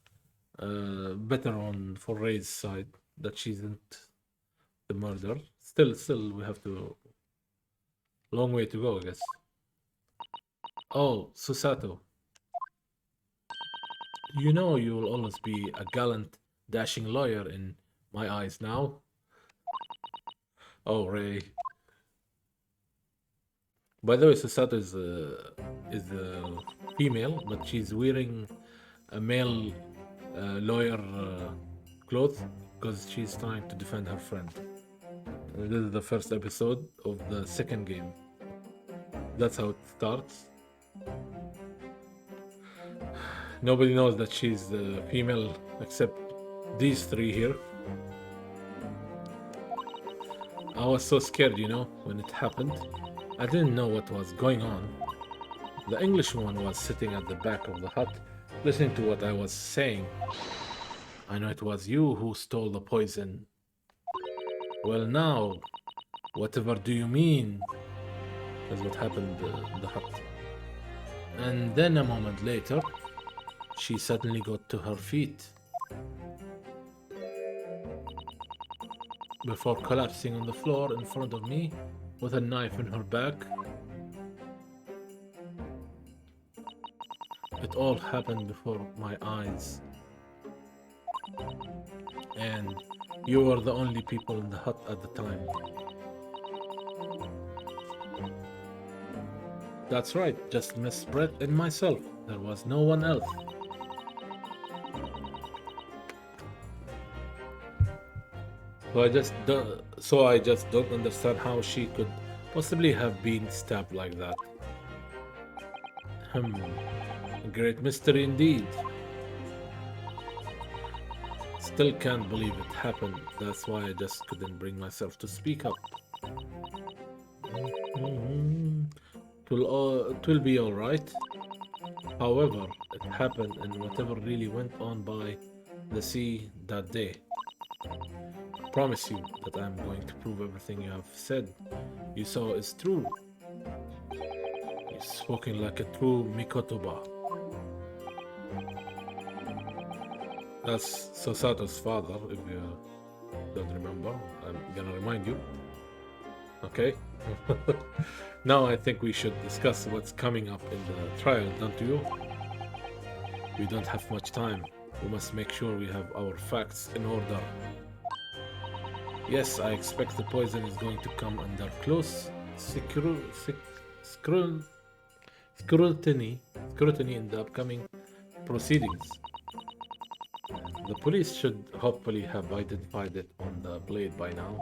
better on for Ray's side that she isn't the murderer. Still, we have to long way to go, I guess. Oh, Susato, you know you will always be a gallant, dashing lawyer in my eyes now. Oh, Ray. By the way, Susato is female, but she's wearing a male lawyer clothes because she's trying to defend her friend. And this is the first episode of the second game. That's how it starts. Nobody knows that she's female except these three here. I was so scared, when it happened. I didn't know what was going on. The English one was sitting at the back of the hut, listening to what I was saying. I know it was you who stole the poison. Well, now, whatever do you mean? That's what happened in the hut. And then a moment later, she suddenly got to her feet before collapsing on the floor in front of me with a knife in her back. It all happened before my eyes. And you were the only people in the hut at the time. That's right, just Miss Brett and myself. There was no one else. So I just don't understand how she could possibly have been stabbed like that. A great mystery indeed. Still can't believe it happened. That's why I just couldn't bring myself to speak up. It will be alright. However, it happened and whatever really went on by the sea that day. I promise you that I'm going to prove everything you have said you saw is true. You've spoken like a true Mikotoba. That's Sosato's father, if you don't remember. I'm gonna remind you. Okay? Now I think we should discuss what's coming up in the trial, don't you? We don't have much time. We must make sure we have our facts in order. Yes, I expect the poison is going to come under close scrutiny in the upcoming proceedings. The police should hopefully have identified it on the blade by now.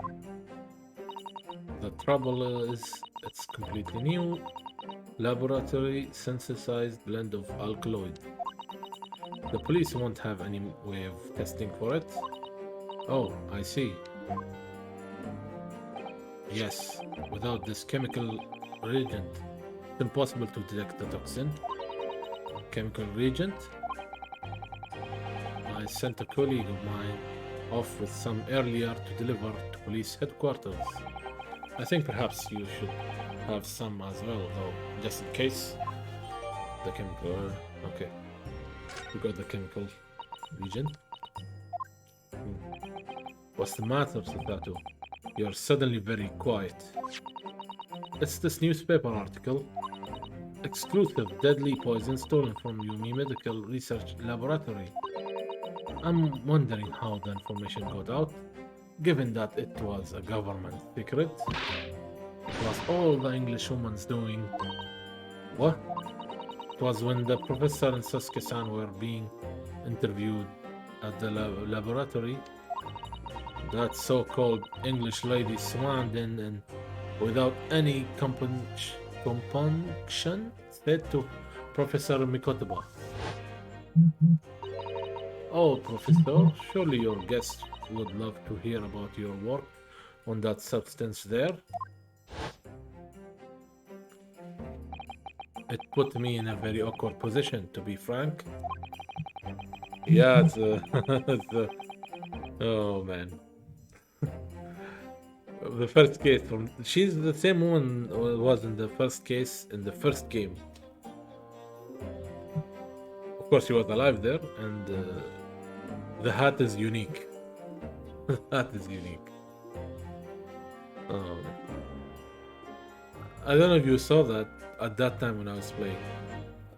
The trouble is, it's completely new, laboratory synthesized blend of alkaloid. The police won't have any way of testing for it. Oh, I see. Yes, without this chemical reagent, it's impossible to detect the toxin. Chemical reagent? I sent a colleague of mine off with some earlier to deliver to police headquarters. I think perhaps you should have some as well, though, just in case. The chemical. Okay. We got the chemical region. What's the matter, Sitato? You're suddenly very quiet. It's this newspaper article. Exclusive deadly poison stolen from Yumi Medical Research Laboratory. I'm wondering how the information got out, given that it was a government secret. Plus all the English woman's doing. What? It was when the professor and Sasuke-san were being interviewed at the laboratory. That so-called English lady swam in and without any compunction said to Professor Mikotoba, "Oh, Professor, surely your guests would love to hear about your work on that substance there." It put me in a very awkward position, to be frank. Yeah, oh man. The first case from she's the same woman who was in the first case in the first game. Of course, she was alive there, and the hat is unique. The hat is unique. Oh, I don't know if you saw that at that time when I was playing.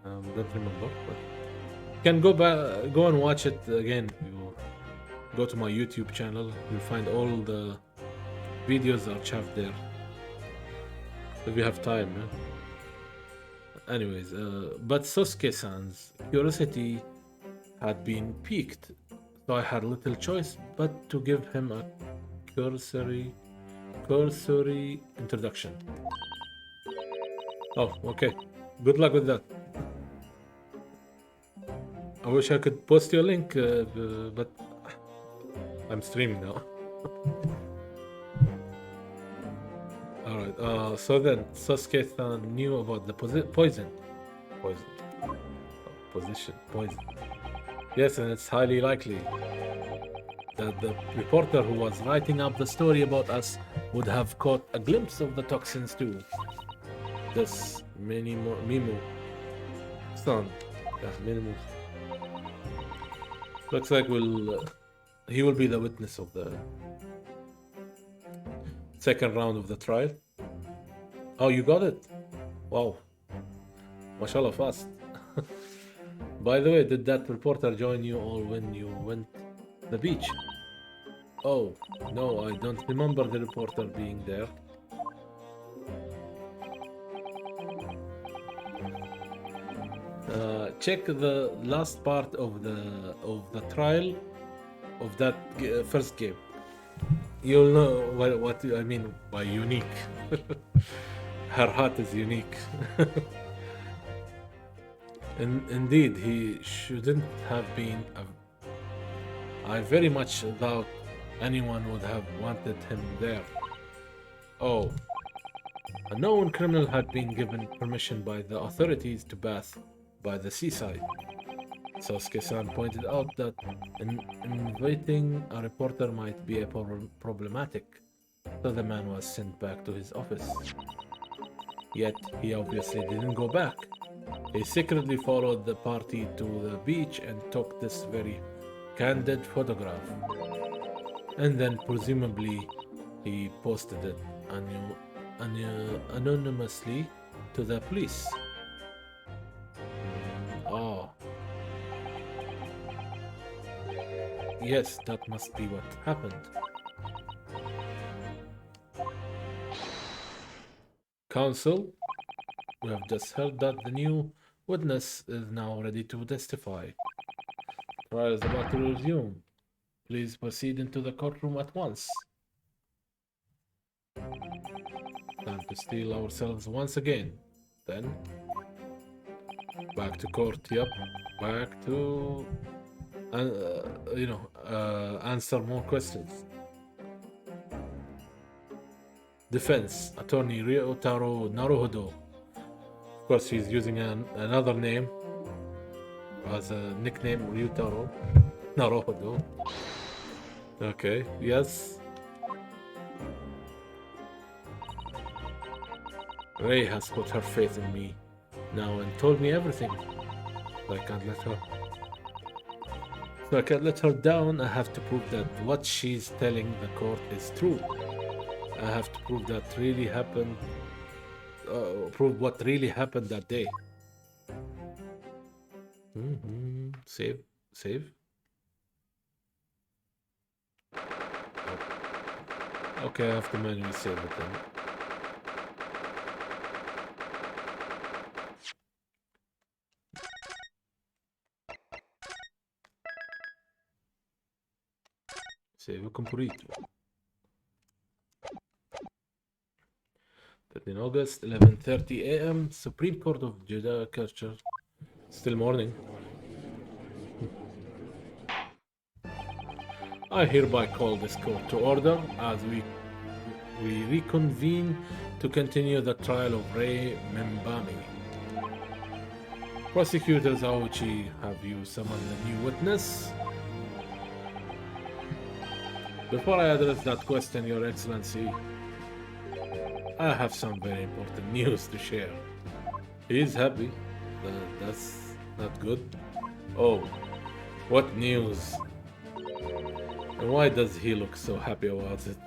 Don't remember, but you can go back, go and watch it again. You go to my YouTube channel. You'll find all the videos archived there. If you have time. Anyways, but Sasuke-san's curiosity had been piqued, so I had little choice but to give him a cursory introduction. Oh, okay. Good luck with that. I wish I could post your link, but I'm streaming now. Alright, so then Sasuke-san knew about the poison. Yes, and it's highly likely that the reporter who was writing up the story about us would have caught a glimpse of the toxins too. This Mimu-san. Yeah, Mimu. Looks like he will be the witness of the second round of the trial. Oh, you got it? Wow. Mashallah, fast. By the way, did that reporter join you all when you went to the beach? Oh, no, I don't remember the reporter being there. Check the last part of the trial of that first game. You'll know what I mean by unique. Her heart is unique. Indeed, he shouldn't have been. I very much doubt anyone would have wanted him there. Oh, a known criminal had been given permission by the authorities to bath by the seaside. Sasuke-san pointed out that inviting a reporter might be problematic, so the man was sent back to his office. Yet, he obviously didn't go back. He secretly followed the party to the beach and took this very candid photograph. And then, presumably, he posted it anonymously to the police. Oh. Yes, that must be what happened. Counsel, we have just heard that the new witness is now ready to testify. Trial is about to resume. Please proceed into the courtroom at once. Time to steel ourselves once again. Then, back to court, yep. Back to, answer more questions. Defense, Attorney Ryotaro Naruhodo. Of course, he's using another name as a nickname, Ryotaro Naruhodo. Okay, yes. Ray has put her faith in me now and told me everything. I can't let her. So I can't let her down. I have to prove that what she's telling the court is true. I have to prove that really happened. Prove what really happened that day. Save, save. Oh. Okay, I have to manually save it then. Save completo. 13 August, 11:30 a.m. Supreme Court of Jeddah Culture. Still morning. I hereby call this court to order as we reconvene to continue the trial of Ray Membami. Prosecutors Aochi, have you summoned a new witness? Before I address that question, Your Excellency, I have some very important news to share. He is happy. That's not good. Oh, what news? And why does he look so happy about it?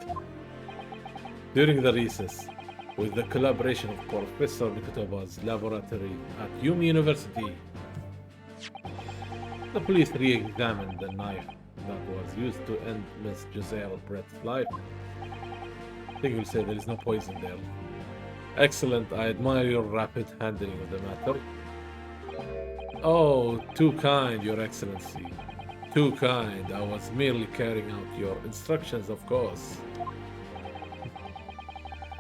During the recess, with the collaboration of Professor Mikotaba's laboratory at Yumi University, the police re-examined the knife that was used to end Miss Giselle Brett's life. I think we'll say there is no poison there. Excellent, I admire your rapid handling of the matter. Oh, too kind, Your Excellency. Too kind. I was merely carrying out your instructions, of course.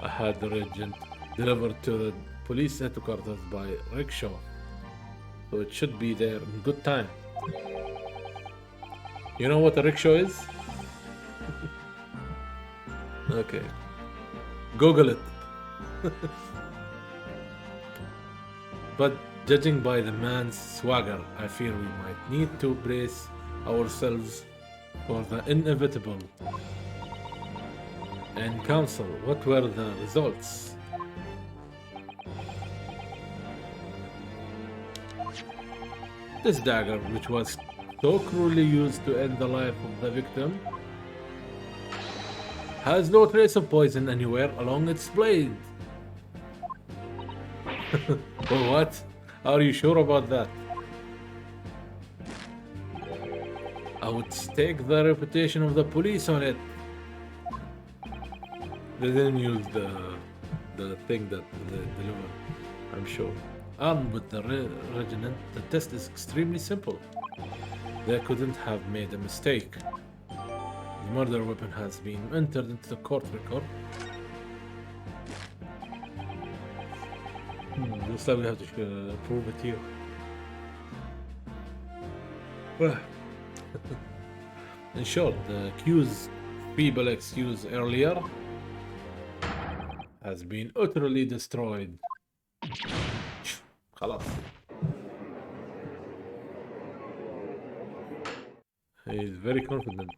I had the reagent delivered to the police headquarters by rickshaw, so it should be there in good time. You know what a rickshaw is? Okay. Google it. But judging by the man's swagger, I fear we might need to brace ourselves for the inevitable. And counsel, what were the results? This dagger, which was so cruelly used to end the life of the victim, has no trace of poison anywhere along its blade. What? Are you sure about that? I would stake the reputation of the police on it. They didn't use the thing that they delivered, I'm sure. Armed with the regiment, the test is extremely simple. They couldn't have made a mistake. The murder weapon has been entered into the court record. Looks like we have to prove it here. Well, in short, the accused's feeble excuse earlier has been utterly destroyed. خلاص. He is very confident,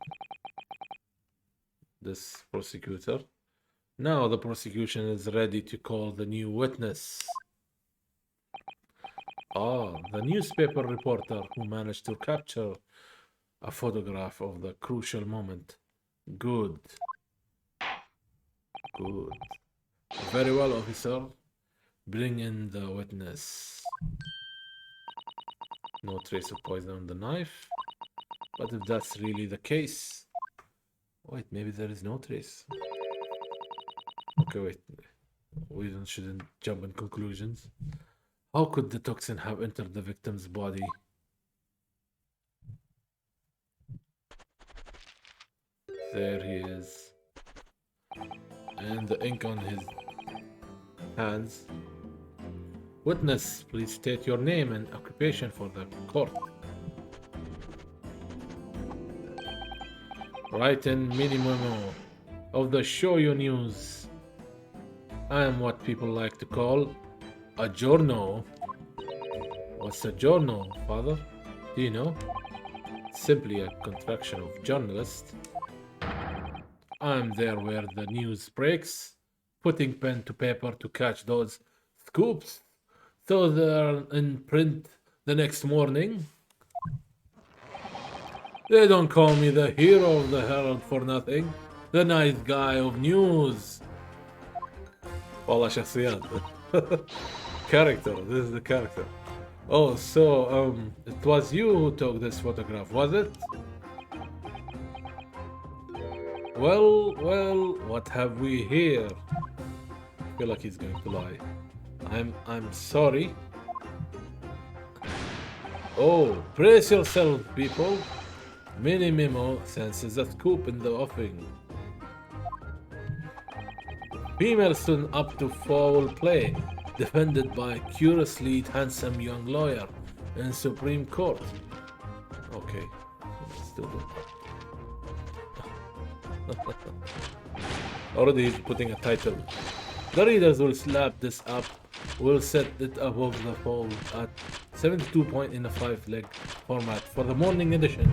this prosecutor. Now the prosecution is ready to call the new witness. Ah, the newspaper reporter who managed to capture a photograph of the crucial moment. Good. Good. Very well, officer. Bring in the witness. No trace of poison on the knife. But if that's really the case... Wait, maybe there is no trace. Okay, wait. We shouldn't jump in conclusions. How could the toxin have entered the victim's body? There he is. And the ink on his hands. Witness, please state your name and occupation for the court. Write in mini memo of the Shoyo News. I am what people like to call a giorno. What's a giorno, father? Do you know? Simply a contraction of journalist. I'm there where the news breaks, putting pen to paper to catch those scoops so they're in print the next morning. They don't call me the hero of the Herald for nothing. The nice guy of news. والله شخصيات. Character. This is the character. Oh, so it was you who took this photograph, was it? Well, what have we here? I feel like he's going to lie. I'm sorry. Oh, brace yourself, people. Mini Memo senses a scoop in the offing. Female student up to foul play, defended by curiously handsome young lawyer in Supreme Court. Okay, let's do that. Already he's putting a title. The readers will slap this up. We'll set it above the fold at 72 point in a 5-leg format for the morning edition.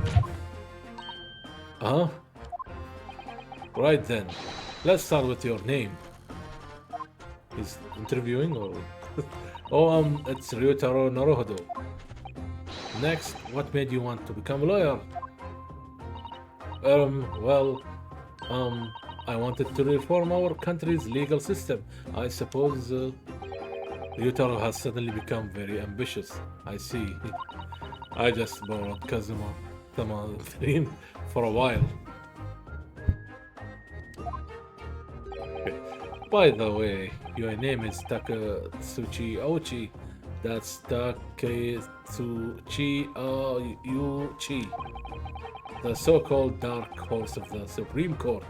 Right then, let's start with your name. He's interviewing or... it's Ryutaro Naruhodo. Next, what made you want to become a lawyer? I wanted to reform our country's legal system. I suppose Ryutaro has suddenly become very ambitious. I see. I just borrowed Kazuma theme for a while. Okay. By the way, your name is Takatsuchi Ochi. That's Takatsuchi Yuchi, the so-called dark horse of the Supreme Court.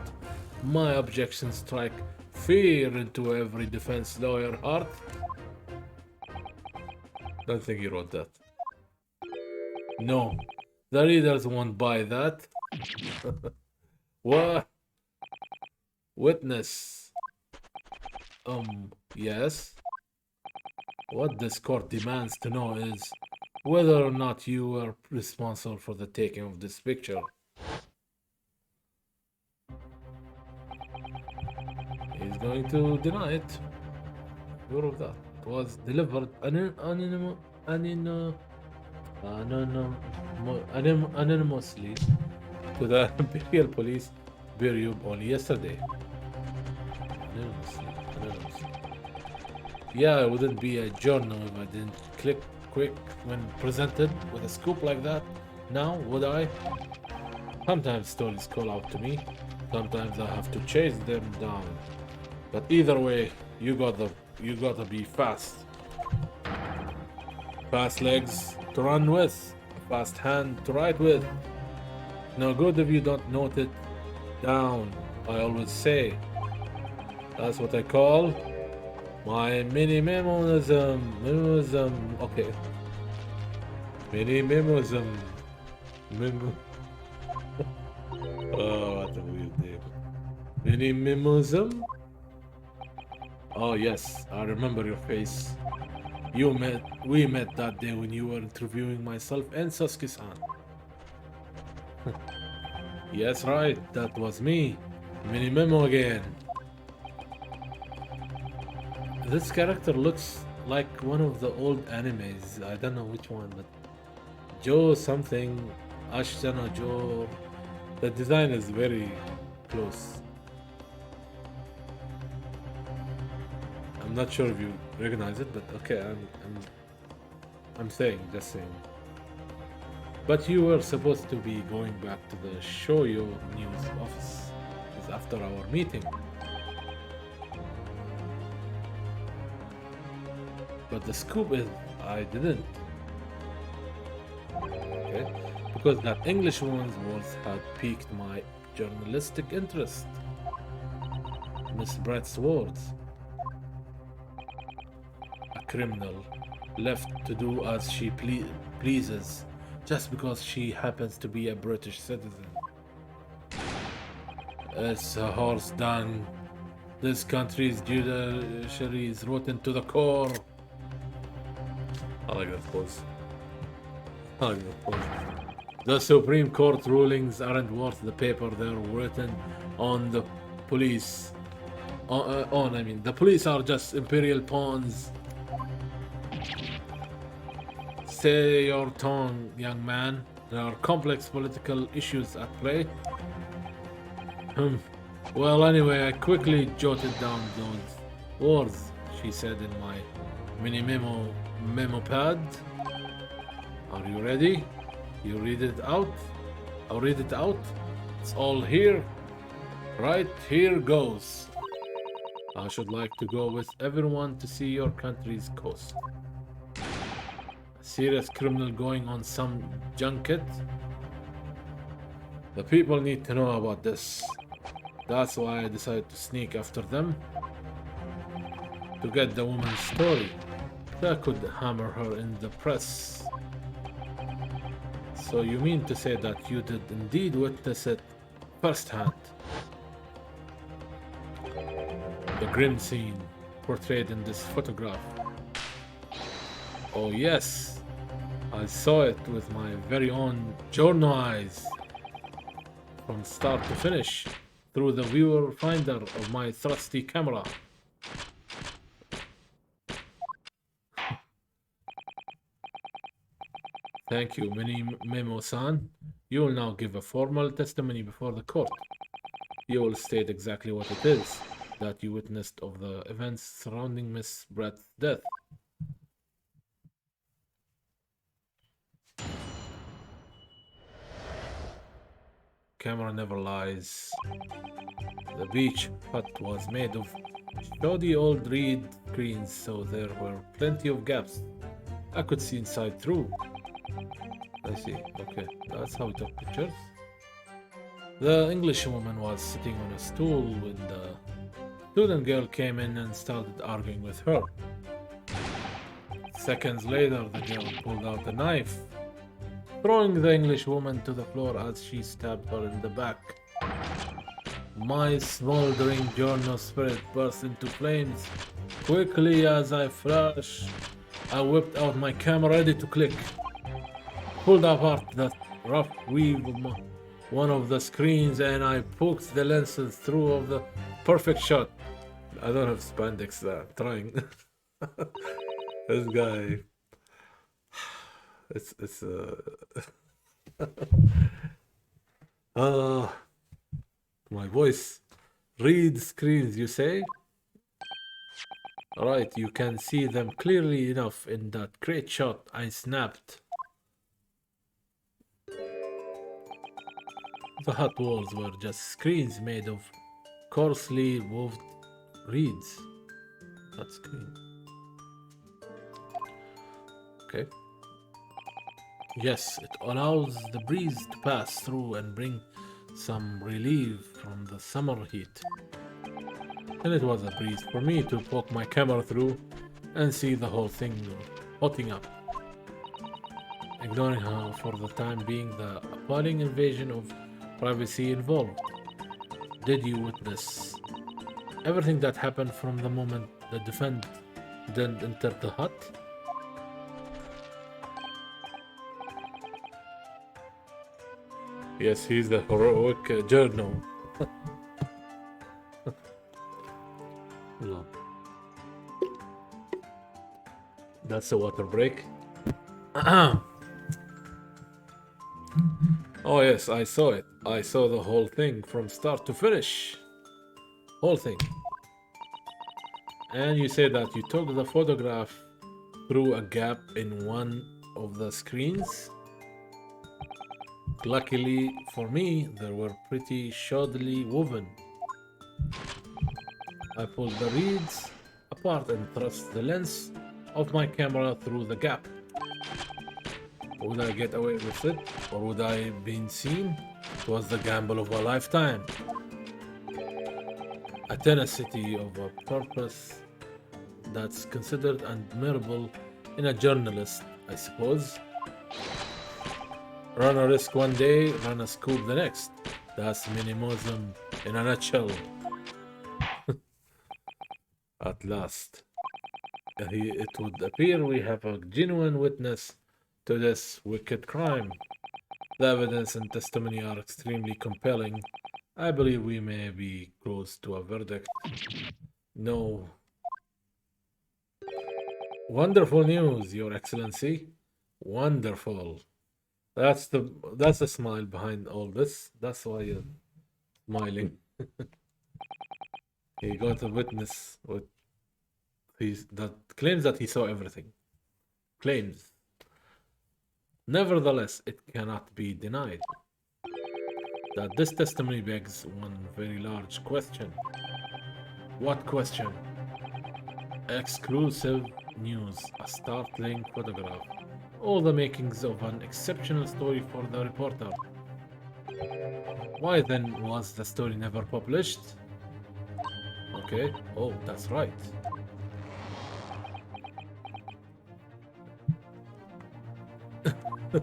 My objections strike fear into every defense lawyer heart. Don't think he wrote that. No, the readers won't buy that. What? Witness. Yes. What this court demands to know is whether or not you were responsible for the taking of this picture. He's going to deny it. Sure of that. It was delivered anonymously to the Imperial Police Bureau only yesterday. Anonymously. Yeah, I wouldn't be a journal if I didn't click quick when presented with a scoop like that. Now, would I? Sometimes stories call out to me. Sometimes I have to chase them down. But either way, you gotta be fast. Fast legs to run with, a fast hand to write with. No good if you don't note it down, I always say. That's what I call my mini memoism. Okay. Mini memoism. Oh, what a weird name. Mini memoism? Oh yes, I remember your face. We met that day when you were interviewing myself and Sasuke-san. Yes, right, that was me. Mini Memo again. This character looks like one of the old animes. I don't know which one, but Joe something, Ashitano Joe. The design is very close. I'm not sure if you recognize it, but okay, I'm just saying. But you were supposed to be going back to the Shoyo news office after our meeting. But the scoop is, I didn't. Okay? Because that English woman's words had piqued my journalistic interest. Miss Brett's words. A criminal left to do as she pleases just because she happens to be a British citizen. It's a horse done. This country's judiciary is rotten to the core. I like that pose. The Supreme Court rulings aren't worth the paper they're written on. The police I mean, the police are just imperial pawns. Stay your tongue, young man. There are complex political issues at play. Well, anyway, I quickly jotted down those words she said in my mini memo pad. Are you ready? You read it out? I'll read it out. It's all here. Right, here goes. I should like to go with everyone to see your country's coast. A serious criminal going on some junket. The people need to know about this. That's why I decided to sneak after them. To get the woman's story. That could hammer her in the press. So you mean to say that you did indeed witness it firsthand? The grim scene portrayed in this photograph. Oh yes, I saw it with my very own journal eyes. From start to finish, through the viewer finder of my trusty camera. Thank you, Mini Memo-san. You will now give a formal testimony before the court. You will state exactly what it is that you witnessed of the events surrounding Miss Brett's death. Camera never lies. The beach hut was made of shoddy old reed screens, so there were plenty of gaps. I could see inside through. I see. Okay, that's how we took pictures. The English woman was sitting on a stool when the student girl came in and started arguing with her. Seconds later, the girl pulled out a knife, throwing the English woman to the floor as she stabbed her in the back. My smoldering journal spirit burst into flames. Quickly as I flashed, I whipped out my camera ready to click. Pulled apart that rough weave of one of the screens and I poked the lenses through of the perfect shot. I don't have spandex there. I'm trying. This guy. It's my voice. Read screens, you say? Alright, you can see them clearly enough in that great shot I snapped. The hut walls were just screens made of coarsely woved reeds. That screen. Okay. Yes, it allows the breeze to pass through and bring some relief from the summer heat. And it was a breeze for me to poke my camera through and see the whole thing hotting up. Ignoring how, for the time being, the appalling invasion of privacy involved. Did you witness everything that happened from the moment the defendant entered the hut? Yes, he's the heroic journal. No. That's a water break. Oh yes, I saw it. I saw the whole thing from start to finish. Whole thing. And you say that you took the photograph through a gap in one of the screens? Luckily for me, they were pretty shoddily woven. I pulled the reeds apart and thrust the lens of my camera through the gap. Would I get away with it, or would I have been seen? It was the gamble of a lifetime. A tenacity of a purpose that's considered admirable in a journalist, I suppose. Run a risk one day, run a scoop the next. That's minimalism in a nutshell. At last, it would appear we have a genuine witness to this wicked crime. The evidence and testimony are extremely compelling, I believe we may be close to a verdict. No. Wonderful news, Your Excellency. Wonderful. That's the smile behind all this. That's why you're smiling. He got a witness with that claims that he saw everything. Claims. Nevertheless, it cannot be denied that this testimony begs one very large question. What question? Exclusive news, a startling photograph, all the makings of an exceptional story for the reporter. Why then was the story never published? Okay, oh, that's right.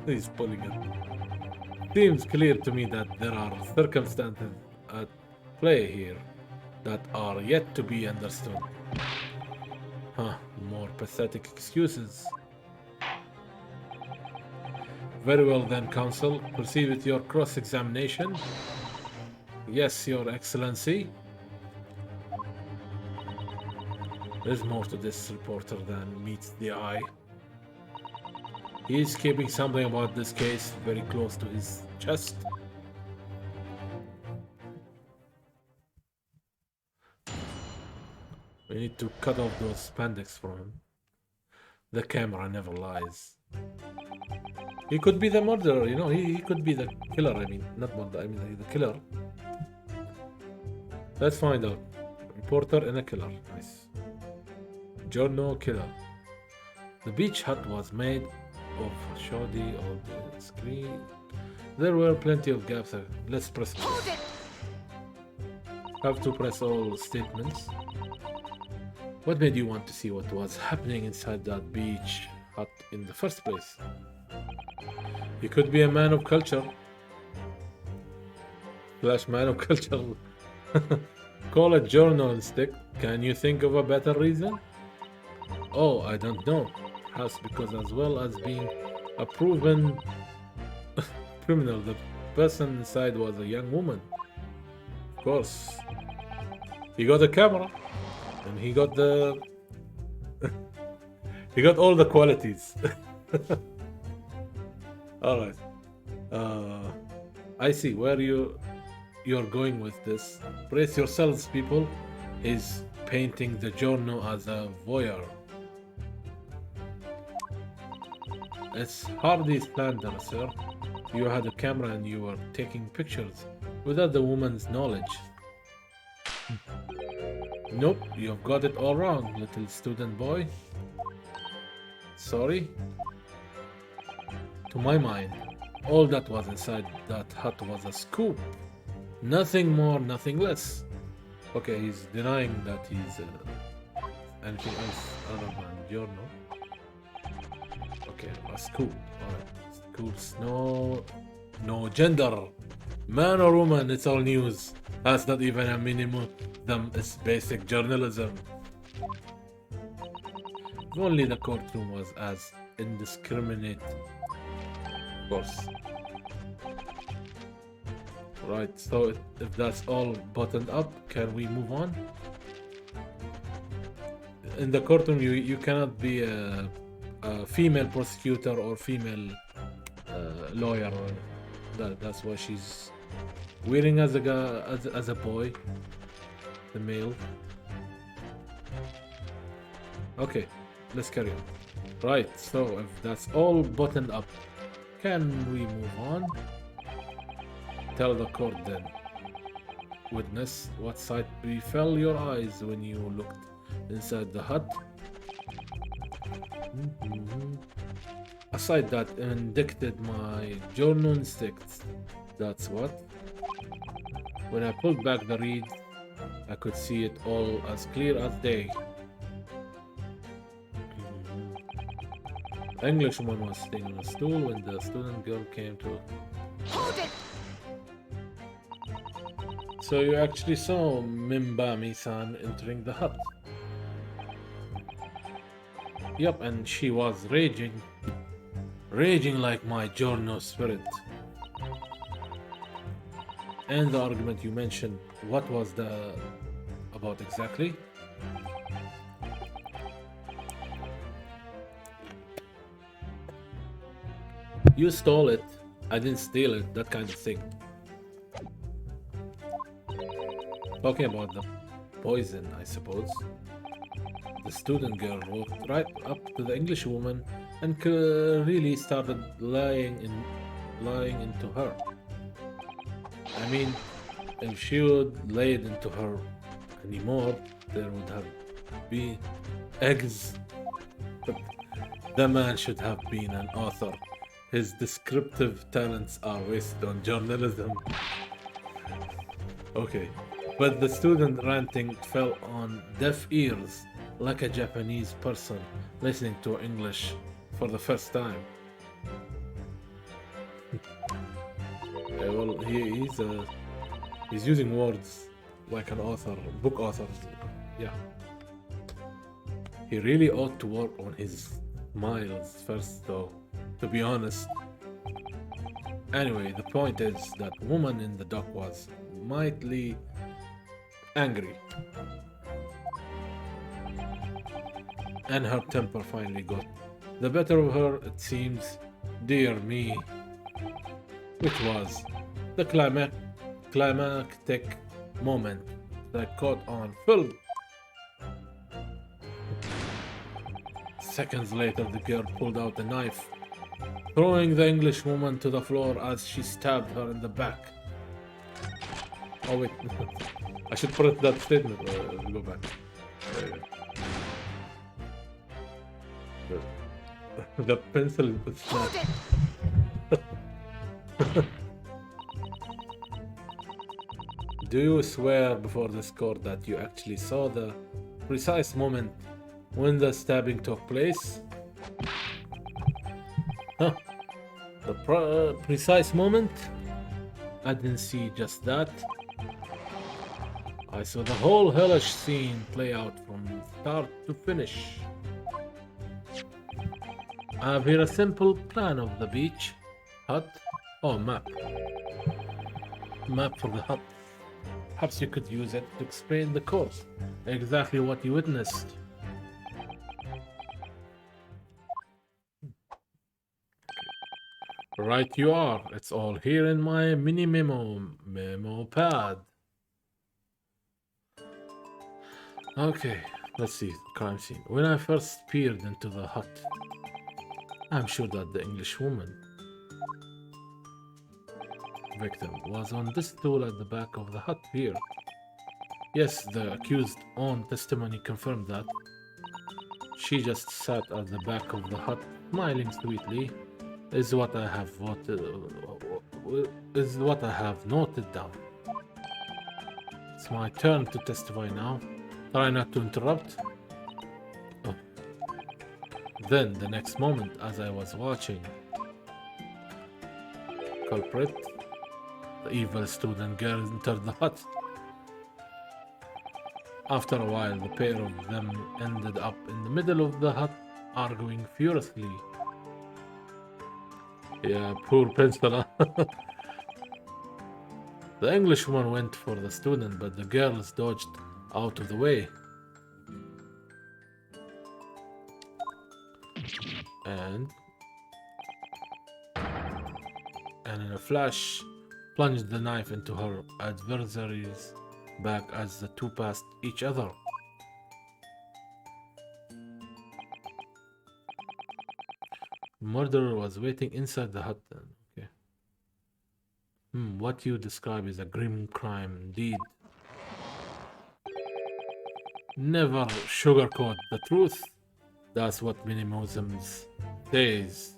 He's pulling it. Seems clear to me that there are circumstances at play here that are yet to be understood. Huh, more pathetic excuses. Very well then, Counsel. Proceed with your cross-examination. Yes, Your Excellency. There's more to this reporter than meets the eye. He's keeping something about this case very close to his chest. We need to cut off those spandex from him. The camera never lies. He could be the murderer, you know, he could be the killer, I mean, not murderer, I mean the killer. Let's find out. Reporter and a killer, nice. Giorno killer. The beach hut was made of shoddy on the screen. There were plenty of gaps. Let's press. Hold it! Have to press all statements. What made you want to see what was happening inside that beach hut in the first place? You could be a man of culture. Flash man of culture. Call it journalistic. Can you think of a better reason? Oh, I don't know. Perhaps because as well as being a proven criminal, the person inside was a young woman. Of course. He got a camera. And he got the... he got all the qualities. Alright. I see where you're going with this. Brace yourselves, people. He's painting the Giorno as a voyeur. It's hardly slander, sir. You had a camera and you were taking pictures without the woman's knowledge. Nope, you've got it all wrong, little student boy. Sorry? To my mind, all that was inside that hut was a scoop. Nothing more, nothing less. Okay, he's denying that he's anything else other than Giorno. Okay, a scoop. Alright, scoops. No gender. Man or woman, it's all news. That's not even a minimum. It's basic journalism. If only the courtroom was as indiscriminate. Of course. Right, so if that's all buttoned up, can we move on? In the courtroom, you cannot be a female prosecutor or female lawyer. That's why she's wearing as a boy, the male. Okay, let's carry on. Right, so if that's all buttoned up, can we move on? Tell the court then. Witness, what sight befell your eyes when you looked inside the hut? A sight that indicated my journal instincts. That's what. When I pulled back the reed, I could see it all as clear as day. The Englishwoman was sitting on a stool when the student girl came to. Hold it! So you actually saw Mimbami-san entering the hut. Yep, and she was raging like my Giorno spirit. And the argument you mentioned, what was the about exactly? You stole it. I didn't steal it. That kind of thing. Talking about the poison, I suppose. The student girl walked right up to the English woman and really started lying into her. I mean, if she would lay it into her anymore, there would have been eggs. But the man should have been an author. His descriptive talents are wasted on journalism. Okay, but the student ranting fell on deaf ears like a Japanese person listening to English for the first time. Yeah, well, he's using words like an author, book author. Yeah. He really ought to work on his miles first, though, to be honest. Anyway, the point is that woman in the dock was mightily angry. And her temper finally got the better of her, it seems. Dear me. Which was the climactic moment that caught on film. Seconds later, the girl pulled out a knife, throwing the English woman to the floor as she stabbed her in the back. Oh wait, I should print that statement. Go back. The pencil is snapped. Do you swear before this court that you actually saw the precise moment when the stabbing took place? Huh? The precise moment? I didn't see just that. I saw the whole hellish scene play out from start to finish. I have here a simple plan of the beach, hut, or map. Map for the hut. Perhaps you could use it to explain the course, exactly what you witnessed. Right you are. It's all here in my mini memo pad. Okay, let's see. Crime scene. When I first peered into the hut, I'm sure that the English woman victim was on this stool at the back of the hut here. Yes, the accused's own testimony confirmed that. She just sat at the back of the hut, smiling sweetly, is what I have noted down. It's my turn to testify now. Try not to interrupt. Oh. Then, the next moment, as I was watching, culprit, the evil student girl, entered the hut. After a while, the pair of them ended up in the middle of the hut, arguing furiously. Yeah, poor pencil. The Englishwoman went for the student, but the girls dodged out of the way. And in a flash, plunged the knife into her adversary's back as the two passed each other. Murderer was waiting inside the hut then. Okay. What you describe is a grim crime indeed. Never sugarcoat the truth. That's what minimalism says.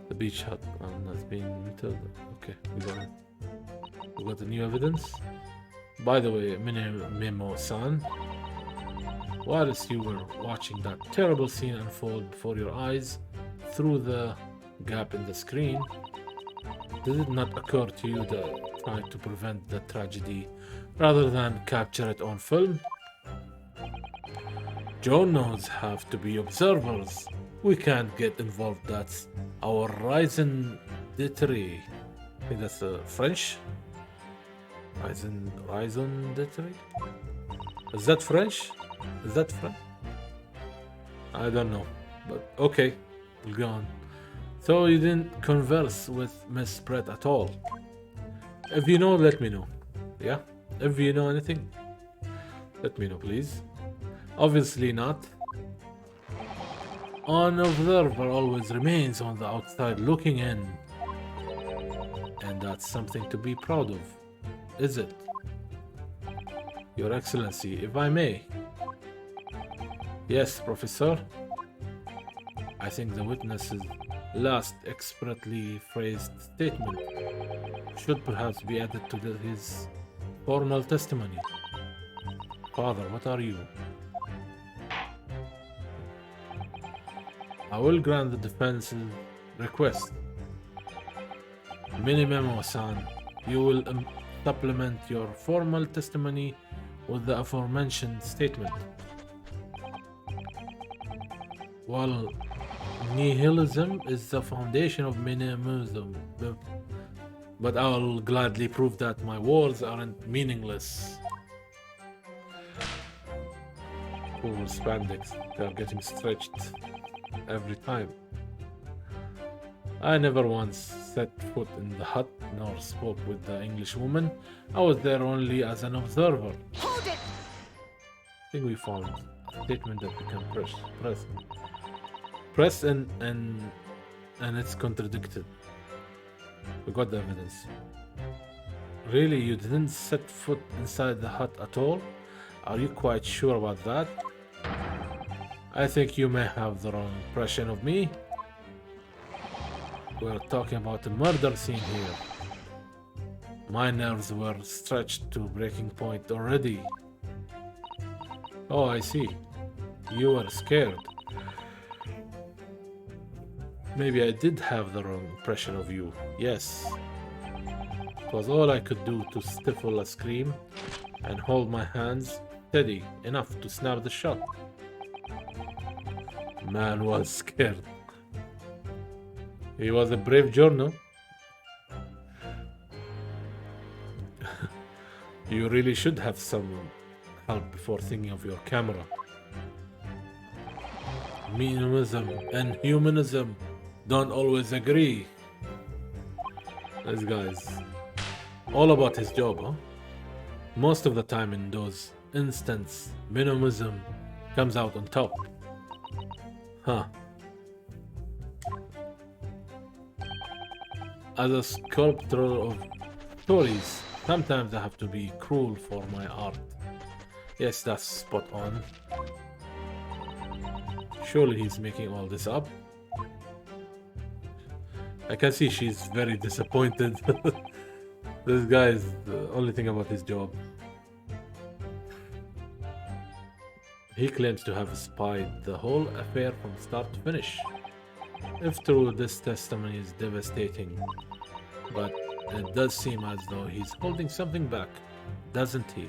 The beach hut has been entered. Okay, we got the new evidence. By the way, Memo-san, whilst you were watching that terrible scene unfold before your eyes through the gap in the screen, did it not occur to you that try to prevent the tragedy rather than capture it on film? Journos have to be observers. We can't get involved. That's our Dittery. I think that's French. Raison Dittery. Is that French? Is that French? I don't know, but okay, we'll go on. So you didn't converse with Miss Brett at all. If you know, let me know. Yeah? If you know anything, let me know, please. Obviously not. An observer always remains on the outside looking in. And that's something to be proud of, is it? Your Excellency, if I may. Yes, Professor. I think the witness's last expertly phrased statement should perhaps be added to his formal testimony. Father, what are you? I will grant the defense's request. Minimum-san, you will supplement your formal testimony with the aforementioned statement. While nihilism is the foundation of minimalism, but I'll gladly prove that my words aren't meaningless. Poor spandex, they're getting stretched every time. I never once set foot in the hut nor spoke with the Englishwoman. I was there only as an observer. Hold it! I think we found a statement that we can press and it's contradicted. We got the evidence. Really, you didn't set foot inside the hut at all? Are you quite sure about that? I think you may have the wrong impression of me. We're talking about a murder scene here. My nerves were stretched to breaking point already. Oh, I see. You were scared. Maybe I did have the wrong impression of you. Yes. It was all I could do to stifle a scream and hold my hands steady enough to snap the shot. Man was scared. He was a brave journal. You really should have some help before thinking of your camera. Minimalism and humanism don't always agree. This guy's all about his job, huh? Most of the time in those instances, minimalism comes out on top. Huh. As a sculptor of stories, sometimes I have to be cruel for my art. Yes, that's spot on. Surely he's making all this up. I can see she's very disappointed. This guy is the only thing about his job. He claims to have spied the whole affair from start to finish. If true, this testimony is devastating, but it does seem as though he's holding something back, doesn't he?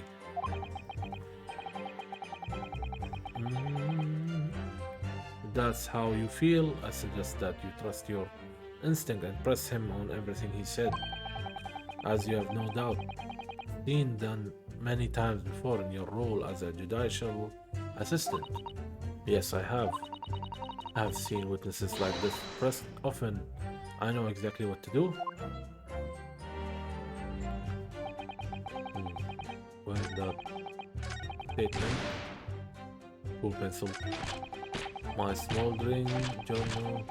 That's how you feel. I suggest that you trust your instinct and press him on everything he said, as you have no doubt seen done many times before in your role as a judicial assistant. Yes, I have. I have seen witnesses like this pressed often. I know exactly what to do. Where's that statement? Cool pencil. My smoldering journal.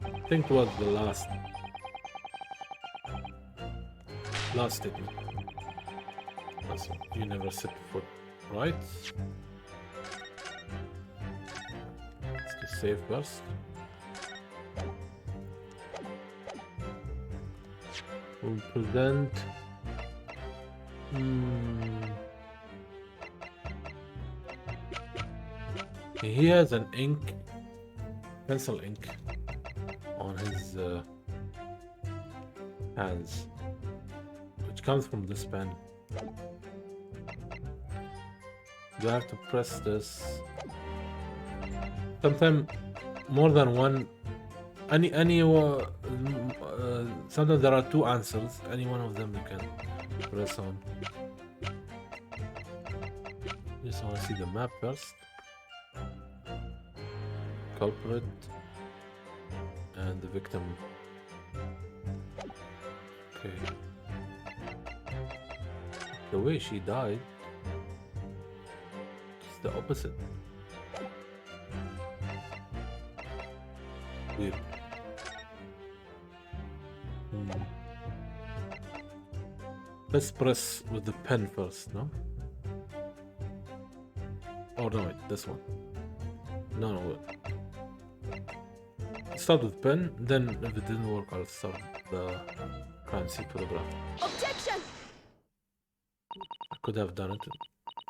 I think it was the last statement. So you never set foot, right? Let's save first. We'll present. He has an pencil ink on his hands, which comes from this pen. Do I have to press this? Sometimes more than one Sometimes there are two answers. Any one of them you can press on. Just want to see the map first. Culprit and the victim. Okay. The way she died is the opposite. Weird. Let's press with the pen first, no? Oh no, wait, this one. No, wait. Start with pen, then if it didn't work, I'll start the crime scene photograph. Objection! I could have done it.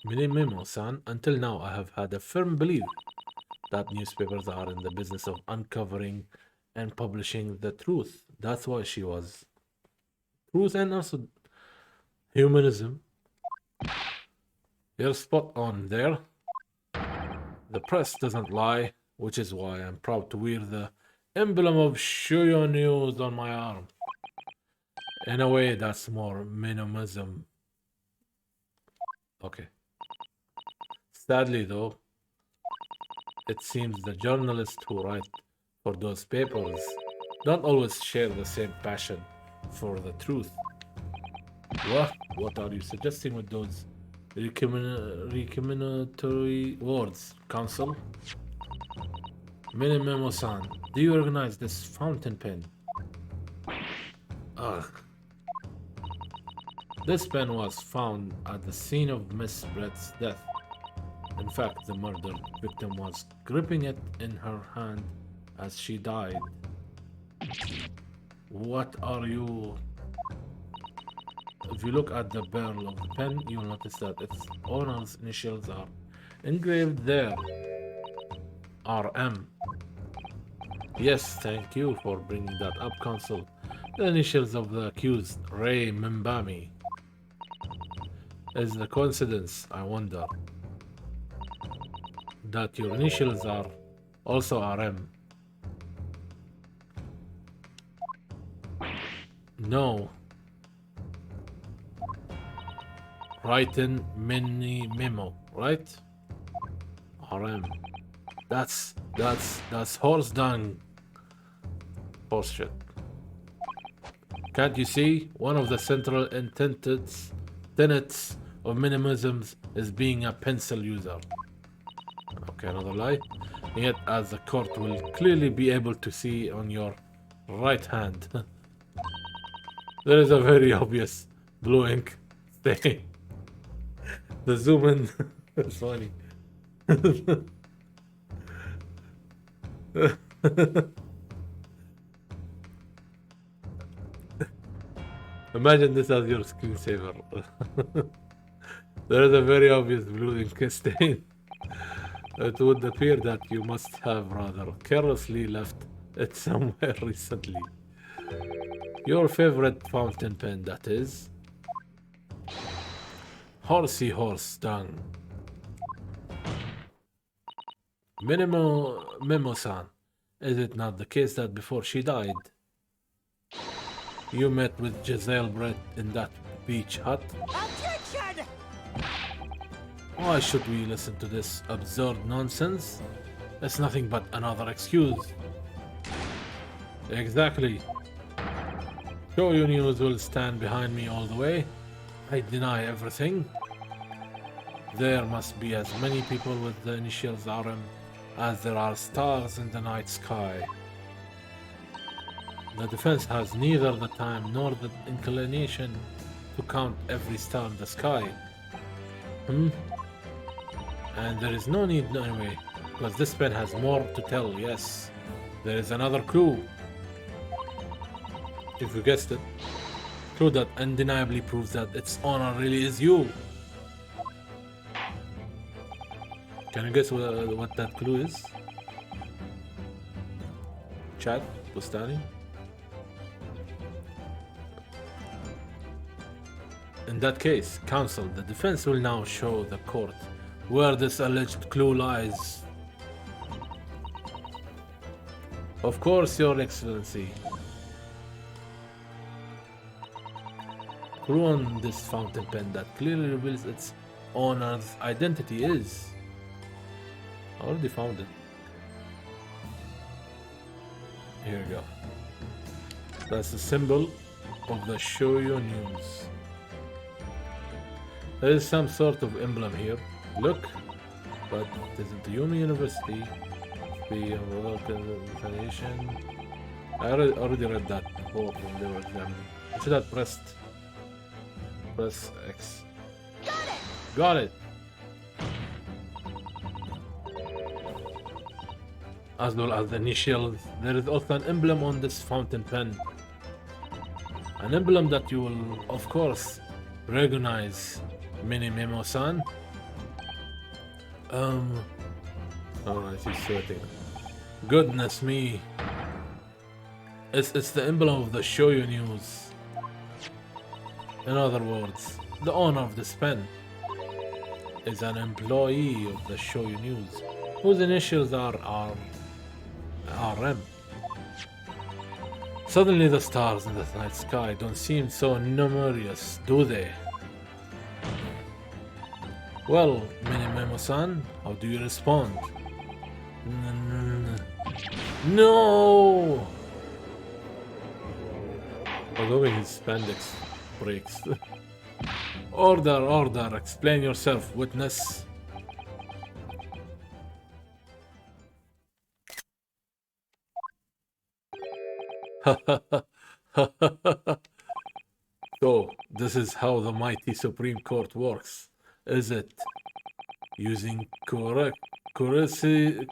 Memo-san, until now I have had a firm belief that newspapers are in the business of uncovering and publishing the truth. That's why she was. Truth and also humanism. You're spot on there. The press doesn't lie, which is why I'm proud to wear the emblem of Shuyo News on my arm. In a way, that's more minimalism. Okay. Sadly, though, it seems the journalists who write for those papers don't always share the same passion for the truth. What are you suggesting with those recriminatory words, Counsel? Minimemo-san, do you recognize this fountain pen? Ugh. This pen was found at the scene of Miss Brett's death. In fact, the murdered victim was gripping it in her hand as she died. What are you... If you look at the barrel of the pen, you'll notice that its owner's initials are engraved there. RM. Yes, thank you for bringing that up, Counsel. The initials of the accused, Ray Mimbami. Is the coincidence, I wonder, that your initials are also RM? No. Write-in mini memo, right? RM. That's horse dung. Horse shit. Can't you see? One of the central tenets of minimalism is being a pencil user. Okay, another lie. Yet, as the court will clearly be able to see on your right hand, there is a very obvious blue ink stain. The zoom in is funny. Imagine this as your screensaver. There is a very obvious blue ink stain. It would appear that you must have rather carelessly left it somewhere recently. Your favorite fountain pen, that is. Horsey horse dung. Memo-san, is it not the case that before she died, you met with Giselle Brett in that beach hut? Objection! Why should we listen to this absurd nonsense? It's nothing but another excuse. Exactly. Shoyu News will stand behind me all the way. I deny everything. There must be as many people with the initials RM as there are stars in the night sky. The defense has neither the time nor the inclination to count every star in the sky. And there is no need anyway, because this pen has more to tell, yes. There is another clue. If you guessed it. Clue that undeniably proves that its owner really is you. Can you guess what that clue is? Chad Bustani? In that case, counsel, the defense will now show the court where this alleged clue lies. Of course, Your Excellency. Clue on this fountain pen that clearly reveals its owner's identity is. I already found it. Here we go. That's the symbol of the Shoyo News. There is some sort of emblem here. Look, but it isn't the Yumi University. The organization. I already read that before when they were examining. I should have pressed. Press X. Got it! As well as the initials, there is also an emblem on this fountain pen. An emblem that you will, of course, recognize. Mini Memo-san. Alright, he's sweating. Goodness me. It's the emblem of the Shoyo News. In other words, the owner of this pen is an employee of the Shoyo News, whose initials are RM. Suddenly the stars in the night sky don't seem so numerous, do they? Well, Minimemo-san, how do you respond? No! Although his spandex breaks. Order, explain yourself, witness. So, this is how the mighty Supreme Court works, is it? Using coercive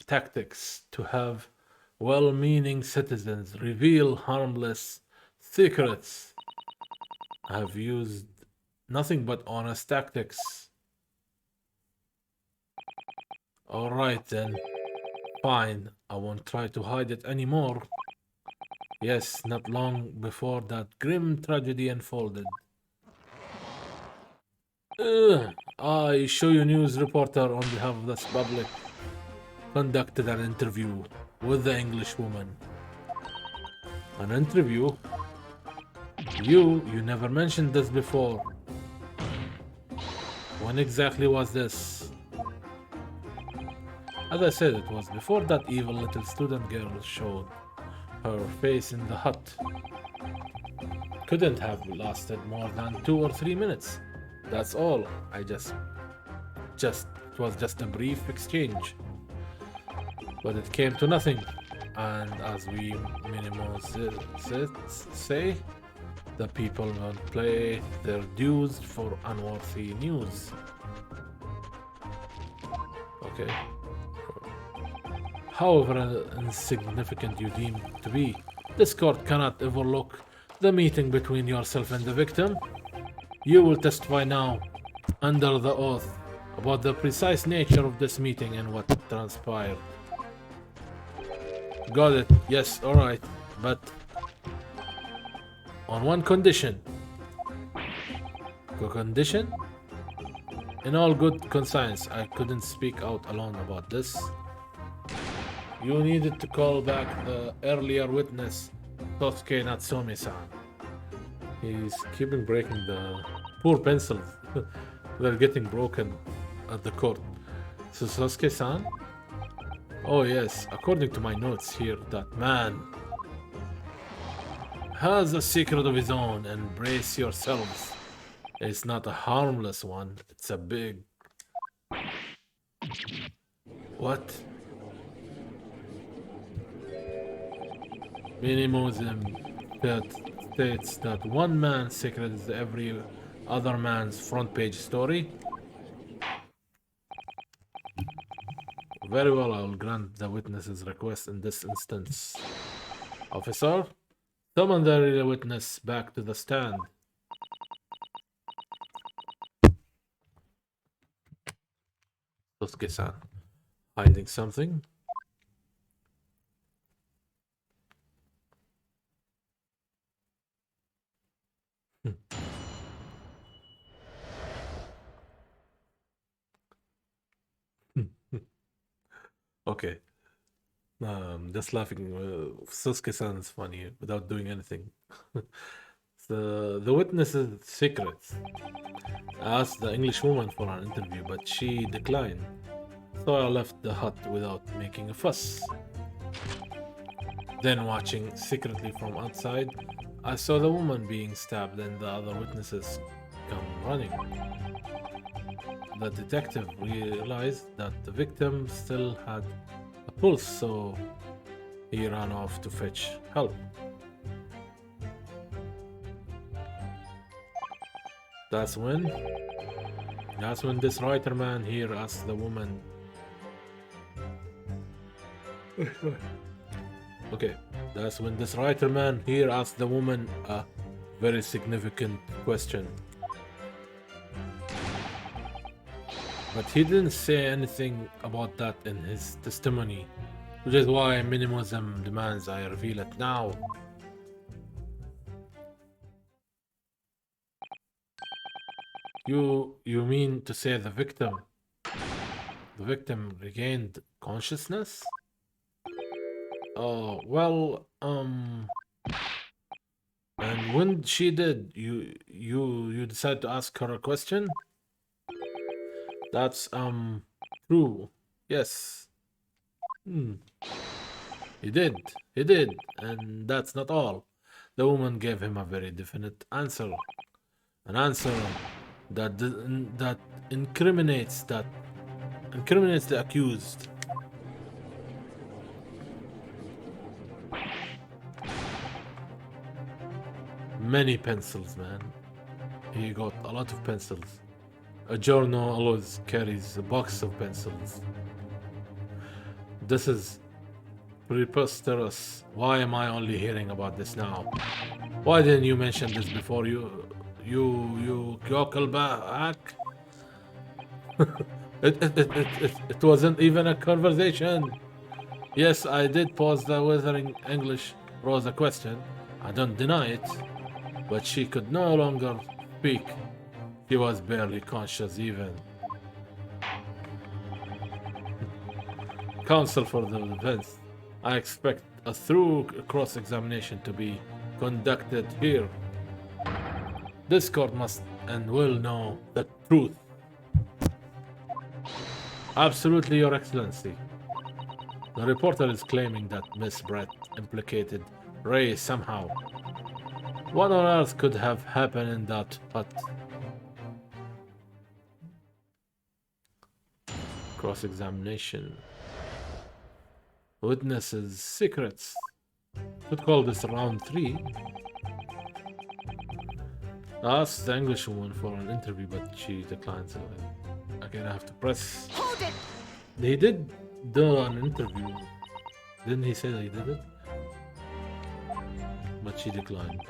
tactics to have well-meaning citizens reveal harmless secrets. I have used nothing but honest tactics. Alright then. Fine, I won't try to hide it anymore. Yes, not long before that grim tragedy unfolded. I, Shoyo News reporter on behalf of this public, conducted an interview with the English woman. An interview? You never mentioned this before. When exactly was this? As I said, it was before that evil little student girl showed her face in the hut. Couldn't have lasted more than 2 or 3 minutes. That's all. It was just a brief exchange. But it came to nothing. And as we say, the people won't pay their dues for unworthy news. Okay. However insignificant you deem to be, this court cannot overlook the meeting between yourself and the victim. You will testify now, under the oath, about the precise nature of this meeting and what transpired. Got it. Yes, alright. But on one condition. Condition? In all good conscience, I couldn't speak out alone about this. You needed to call back the earlier witness, Tosuke Natsume-san. He's keeping breaking the poor pencils. They're getting broken at the court. So Sasuke-san? Oh yes, according to my notes here, that man has a secret of his own, and brace yourselves. It's not a harmless one, it's a big... What? Minimalism that states that one man's secret is every other man's front page story. Very well, I will grant the witness's request in this instance. Officer, summon the real witness back to the stand. Tosuke-san, hiding something? Okay. Just laughing. Suske sounds funny without doing anything. The witness's secrets. I asked the English woman for an interview, but she declined. So I left the hut without making a fuss. Then, watching secretly from outside, I saw the woman being stabbed and the other witnesses come running. The detective realized that the victim still had a pulse, so he ran off to fetch help. That's when that's when this writer man here asked the woman. Okay, that's when this writer man here asked the woman a very significant question. But he didn't say anything about that in his testimony, which is why minimalism demands I reveal it now. You mean to say the victim regained consciousness? Oh, well, and when she did, you decided to ask her a question? That's true. Yes. Hmm. He did, and that's not all. The woman gave him a very definite answer, an answer that incriminates the accused. Many pencils, man. He got a lot of pencils. A journal always carries a box of pencils. This is preposterous. Why am I only hearing about this now? Why didn't you mention this before? You back? It wasn't even a conversation. Yes, I did pause the withering English Rosa question. I don't deny it. But she could no longer speak. She was barely conscious even. Counsel for the defense. I expect a thorough cross-examination to be conducted here. This court must and will know the truth. Absolutely, Your Excellency. The reporter is claiming that Miss Brett implicated Ray somehow. What on earth could have happened in that hut? Cross-examination. Witnesses' secrets. Could call this round 3. I asked the English woman for an interview, but she declined, so again I have to press. Hold it! They did do an interview. Didn't he say they did it? But she declined.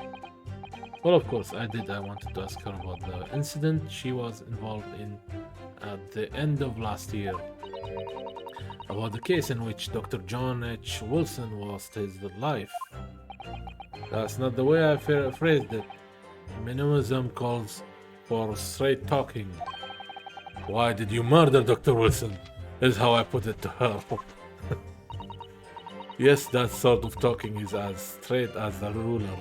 Well, of course, I did. I wanted to ask her about the incident she was involved in at the end of last year. About the case in which Dr. John H. Wilson lost his life. That's not the way I phrased it. Minimalism calls for straight talking. Why did you murder Dr. Wilson? Is how I put it to her. Yes, that sort of talking is as straight as a ruler.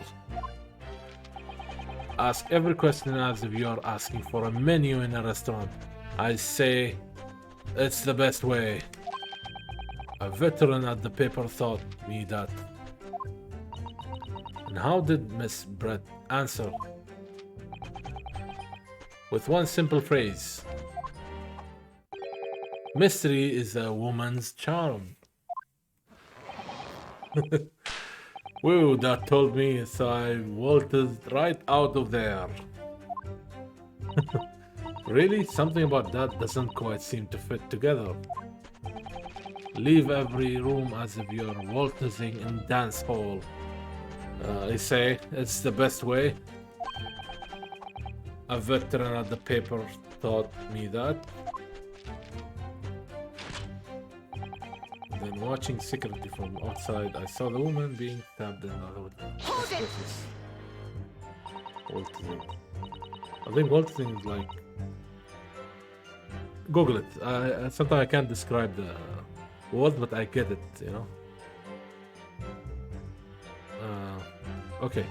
Ask every question as if you're asking for a menu in a restaurant. I say, it's the best way. A veteran at the paper taught me that. And how did Miss Brett answer? With one simple phrase. Mystery is a woman's charm. Whoa, that told me, so I vaulted right out of there. Really? Something about that doesn't quite seem to fit together. Leave every room as if you're waltzing in dance hall. I say, it's the best way. A veteran at the paper taught me that. Then watching secretly from outside, I saw the woman being stabbed in the road. Waltzing. I think waltzing is like... Google it. Sometimes I can't describe was, but I get it, you know. Okay.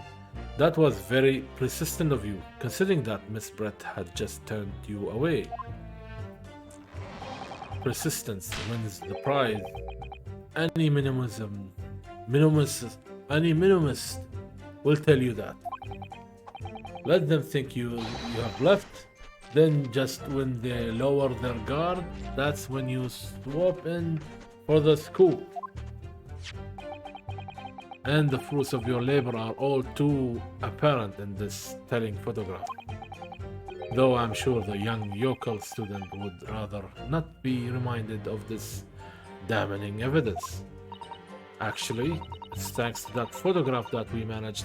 That was very persistent of you, considering that Miss Brett had just turned you away. Persistence wins the prize. Any minimist will tell you that. Let them think you have left. Then just when they lower their guard, that's when you swap in for the scoop. And the fruits of your labor are all too apparent in this telling photograph. Though I'm sure the young yokel student would rather not be reminded of this damning evidence. Actually, it's thanks to that photograph that we managed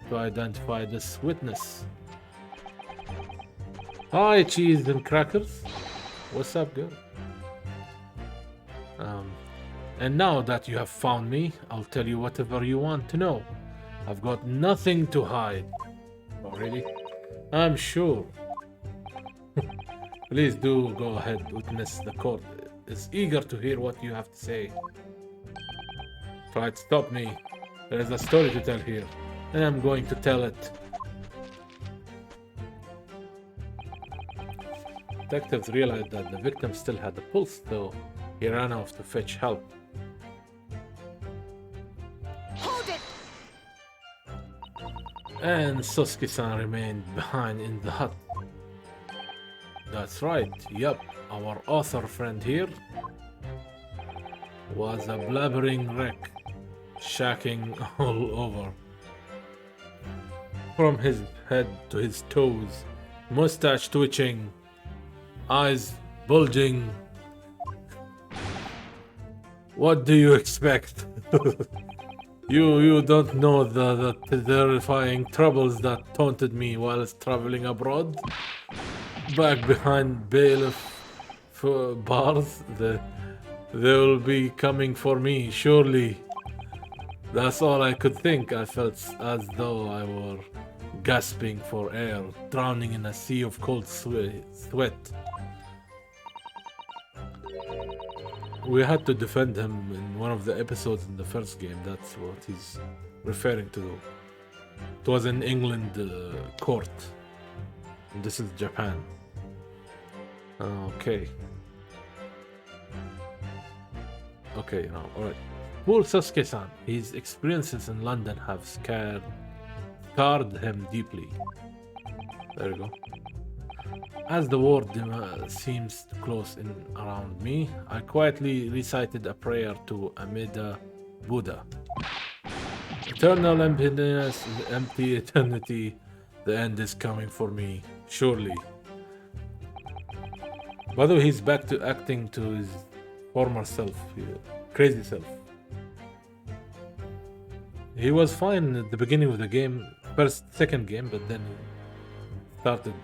to identify this witness. Hi, cheese and crackers. What's up, girl? And now that you have found me, I'll tell you whatever you want to know. I've got nothing to hide. Oh, really? I'm sure. Please do go ahead, witness. The court is eager to hear what you have to say. Try to stop me. There is a story to tell here, and I'm going to tell it. Detectives realized that the victim still had a pulse, though he ran off to fetch help. Hold it! And Soski-san remained behind in the hut. That's right, yep, our author friend here was a blabbering wreck, shacking all over. From his head to his toes, mustache twitching, eyes bulging. What do you expect? You don't know the terrifying troubles that taunted me whilst traveling abroad? Back behind bailiff bars, they will be coming for me, surely. That's all I could think. I felt as though I were gasping for air, drowning in a sea of cold sweat. We had to defend him in one of the episodes in the first game. That's what he's referring to. It was in England court. And this is Japan. Okay. Okay, now, alright. Poor Sasuke-san. His experiences in London have scarred him deeply. There you go. As the war seems to close in around me, I quietly recited a prayer to Amida Buddha. Eternal emptiness, empty eternity, the end is coming for me, surely. By the way, he's back to acting to his former self, crazy self. He was fine at the beginning of the game, second game, but then he started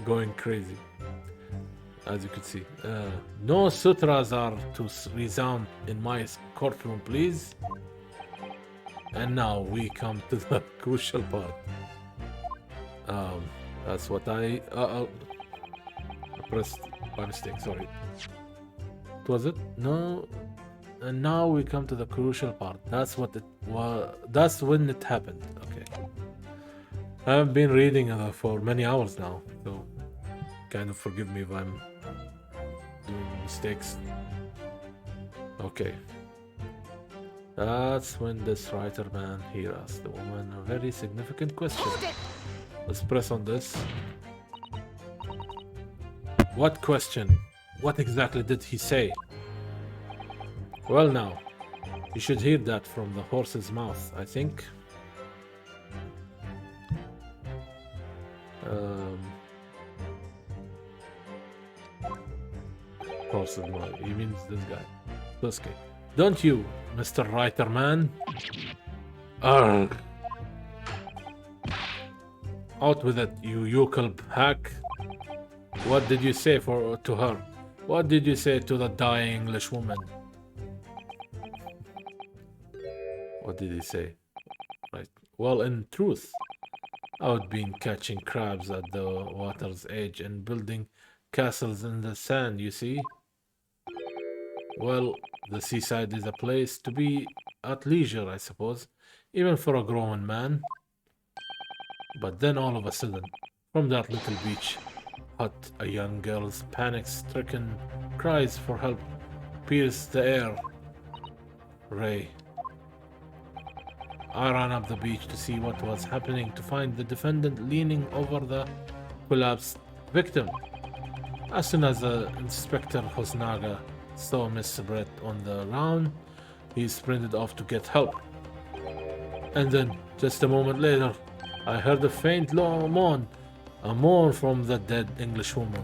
going crazy, as you could see. No sutras are to resound in my courtroom, please. And now we come to the crucial part. That's what I pressed by mistake, sorry. What was it? No. And now we come to the crucial part. That's what it was. That's when it happened. Okay. I've been reading for many hours now, so kind of forgive me if I'm doing mistakes. Okay. That's when this writer man here asked the woman a very significant question. Let's press on this. What question? What exactly did he say? Well now, you should hear that from the horse's mouth, I think. Horse's mouth, he means this guy. Sasuke. Don't you, Mr. Writer Man? Arrgh. Out with it, you yokel hack. What did you say to her? What did you say to the dying English woman? What did he say? Right. Well, in truth, I've been catching crabs at the water's edge and building castles in the sand, you see? Well, the seaside is a place to be at leisure, I suppose, even for a grown man. But then all of a sudden, from that little beach hut, a young girl's panic-stricken cries for help pierced the air. Ray, I ran up the beach to see what was happening to find the defendant leaning over the collapsed victim. As soon as Inspector Hosnaga saw Miss Brett on the ground, he sprinted off to get help. And then, just a moment later, I heard a faint low moan, a moan from the dead Englishwoman.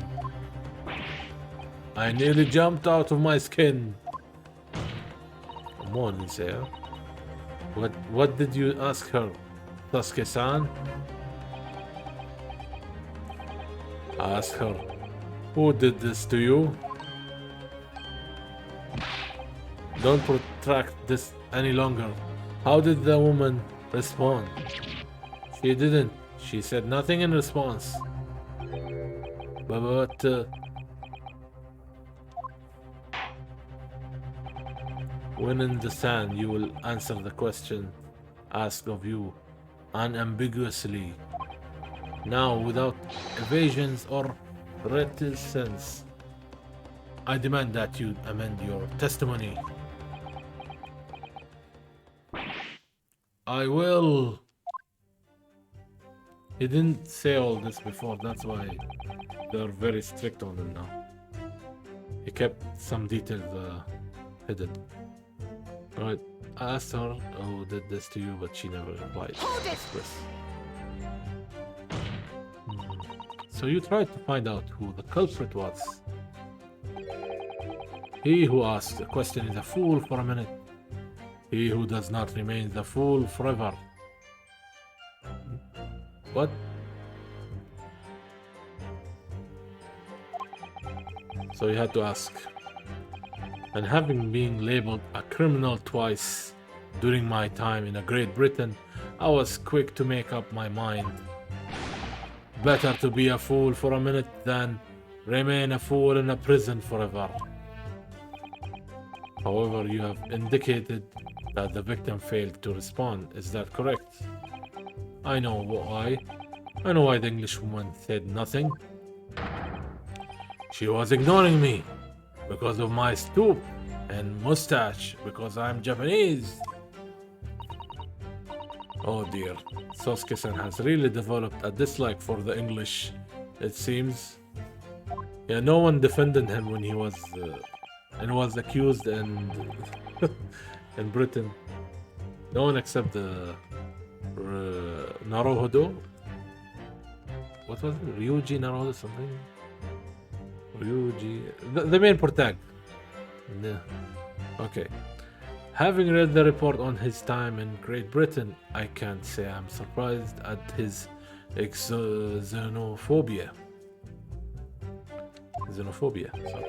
I nearly jumped out of my skin. A moan, you say, huh? What did you ask her, Sasuke-san? I asked her, who did this to you? Don't protract this any longer. How did the woman respond? She didn't. She said nothing in response. But when in the sand, you will answer the question asked of you unambiguously. Now, without evasions or reticence, I demand that you amend your testimony. I will. He didn't say all this before, that's why they're very strict on him now. He kept some details hidden. Alright, I asked her who did this to you, but she never replied. So you tried to find out who the culprit was. He who asks a question is a fool for a minute. He who does not remains a fool forever. What? So you had to ask. And having been labeled a criminal twice during my time in Great Britain, I was quick to make up my mind. Better to be a fool for a minute than remain a fool in a prison forever. However, you have indicated that the victim failed to respond. Is that correct? I know why. I know why the Englishwoman said nothing. She was ignoring me because of my stoop and mustache, because I'm Japanese. Oh dear, Sosuke-san has really developed a dislike for the English, it seems. Yeah, no one defended him when he was accused and in Britain. No one except the Naruhodo. What was it? Ryuji Naruhodo something? Ryuji... The main protag. Yeah. Okay. Having read the report on his time in Great Britain, I can't say I'm surprised at his xenophobia. Xenophobia, sorry.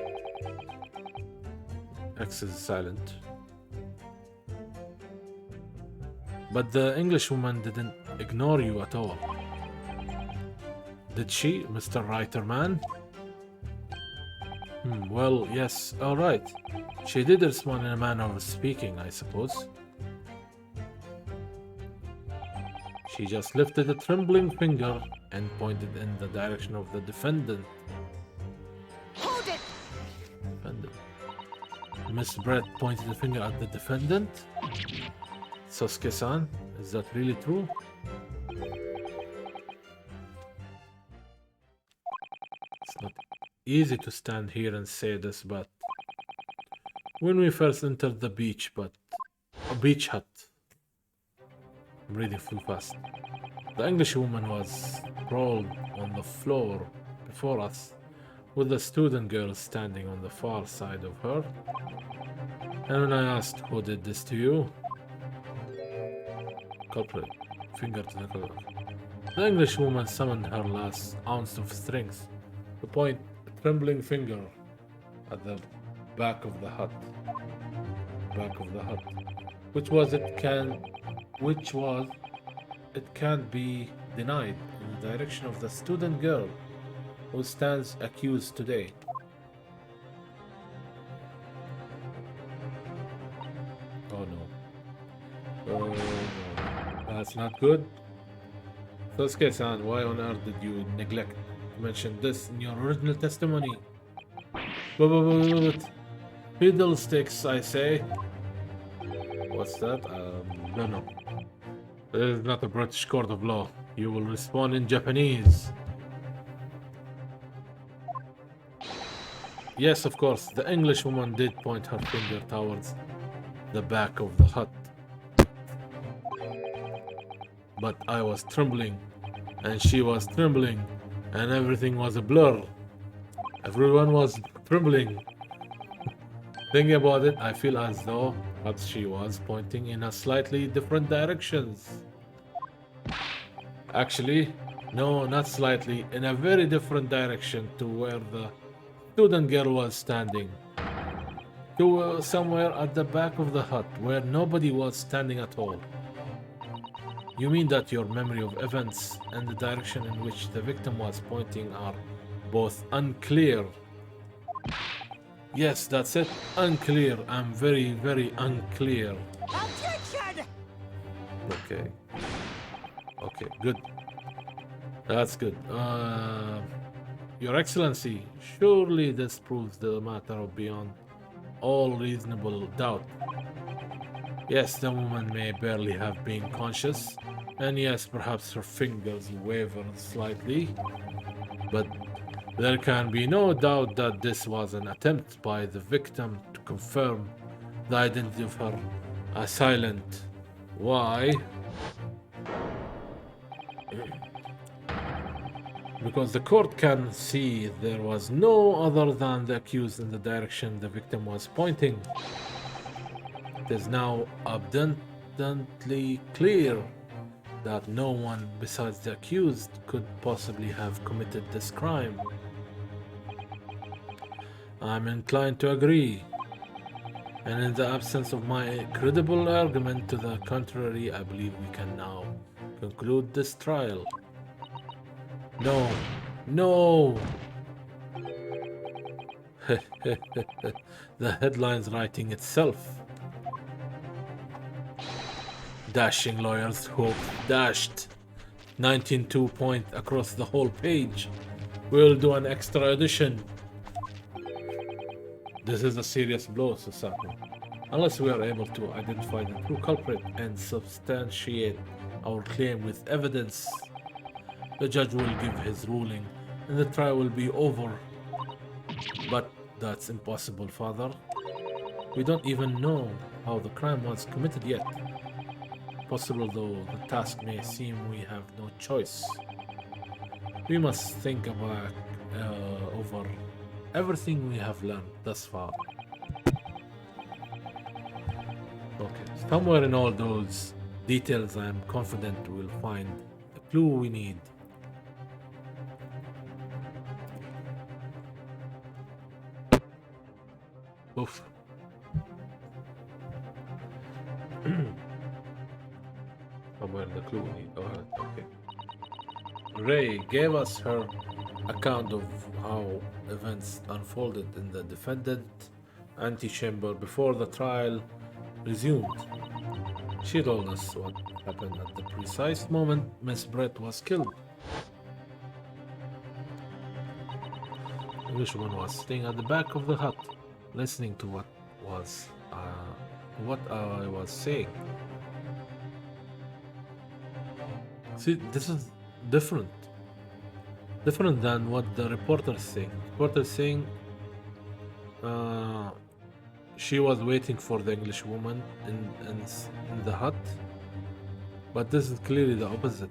X is silent. But the Englishwoman didn't ignore you at all. Did she, Mr. Writer Man? Well, yes, alright. She did respond in a manner of speaking, I suppose. She just lifted a trembling finger and pointed in the direction of the defendant. Hold it! Defendant. Miss Brett pointed the finger at the defendant. Sosuke-san, is that really true? It's not easy to stand here and say this, but when we first entered the beach hut, I'm reading too fast. The Englishwoman was sprawled on the floor before us, with the student girl standing on the far side of her. And when I asked who did this to you, culprit, finger to the color. The Englishwoman summoned her last ounce of strength to point a trembling finger at the back of the hut. Which it can't be denied, in the direction of the student girl who stands accused today. Oh no. Oh no. That's not good. Sasuke-san, why on earth did you neglect to mention this in your original testimony? But. Fiddlesticks, I say. What's that? No. This is not a British court of law. You will respond in Japanese. Yes, of course, the English woman did point her finger towards the back of the hut. But I was trembling, and she was trembling, and everything was a blur. Everyone was trembling. Thinking about it, I feel as though that she was pointing in a slightly different directions. Actually, no, not slightly, in a very different direction to where the student girl was standing. To somewhere at the back of the hut where nobody was standing at all. You mean that your memory of events and the direction in which the victim was pointing are both unclear? Yes, that's it. Unclear. I'm very, very unclear. Objection! Okay. Okay, good. That's good. Your Excellency, surely this proves the matter of beyond all reasonable doubt. Yes, the woman may barely have been conscious, and yes, perhaps her fingers wavered slightly, but there can be no doubt that this was an attempt by the victim to confirm the identity of her assailant. Why? Because the court can see there was no other than the accused in the direction the victim was pointing. It is now abundantly clear that no one besides the accused could possibly have committed this crime. I'm inclined to agree. And in the absence of my credible argument to the contrary, I believe we can now conclude this trial. No, no! The headline's writing itself. Dashing lawyers hope dashed. 19.2 point across the whole page. We'll do an extra edition. This is a serious blow, Susaku. Unless we are able to identify the true culprit and substantiate our claim with evidence, the judge will give his ruling and the trial will be over. But that's impossible, Father. We don't even know how the crime was committed yet. Possible though the task may seem, we have no choice. We must think about over everything we have learned thus far. Okay, somewhere in all those details I am confident we'll find the clue we need. Oof. Somewhere the clue we need. Okay. Ray gave us her account of how events unfolded in the defendant antechamber before the trial resumed. She told us what happened at the precise moment Miss Brett was killed. The Englishwoman was sitting at the back of the hut, listening to what I was saying. See, this is different than what the reporter is saying. Reporter is saying she was waiting for the English woman in the hut, but this is clearly the opposite.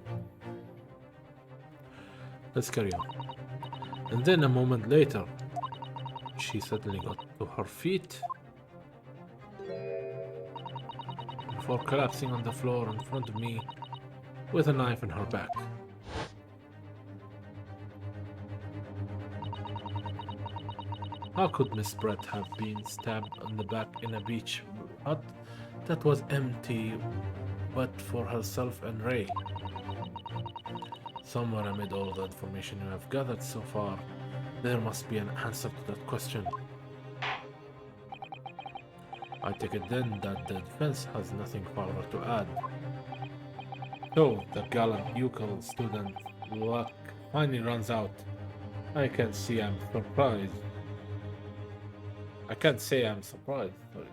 Let's carry on. And then a moment later, she suddenly got to her feet before collapsing on the floor in front of me with a knife in her back. How could Miss Brett have been stabbed on the back in a beach hut that was empty but for herself and Ray? Somewhere amid all the information you have gathered so far, there must be an answer to that question. I take it then that the defense has nothing further to add. So, the gallant Yukel student luck finally runs out. I can't see I'm surprised. I can't say I'm surprised. Sorry.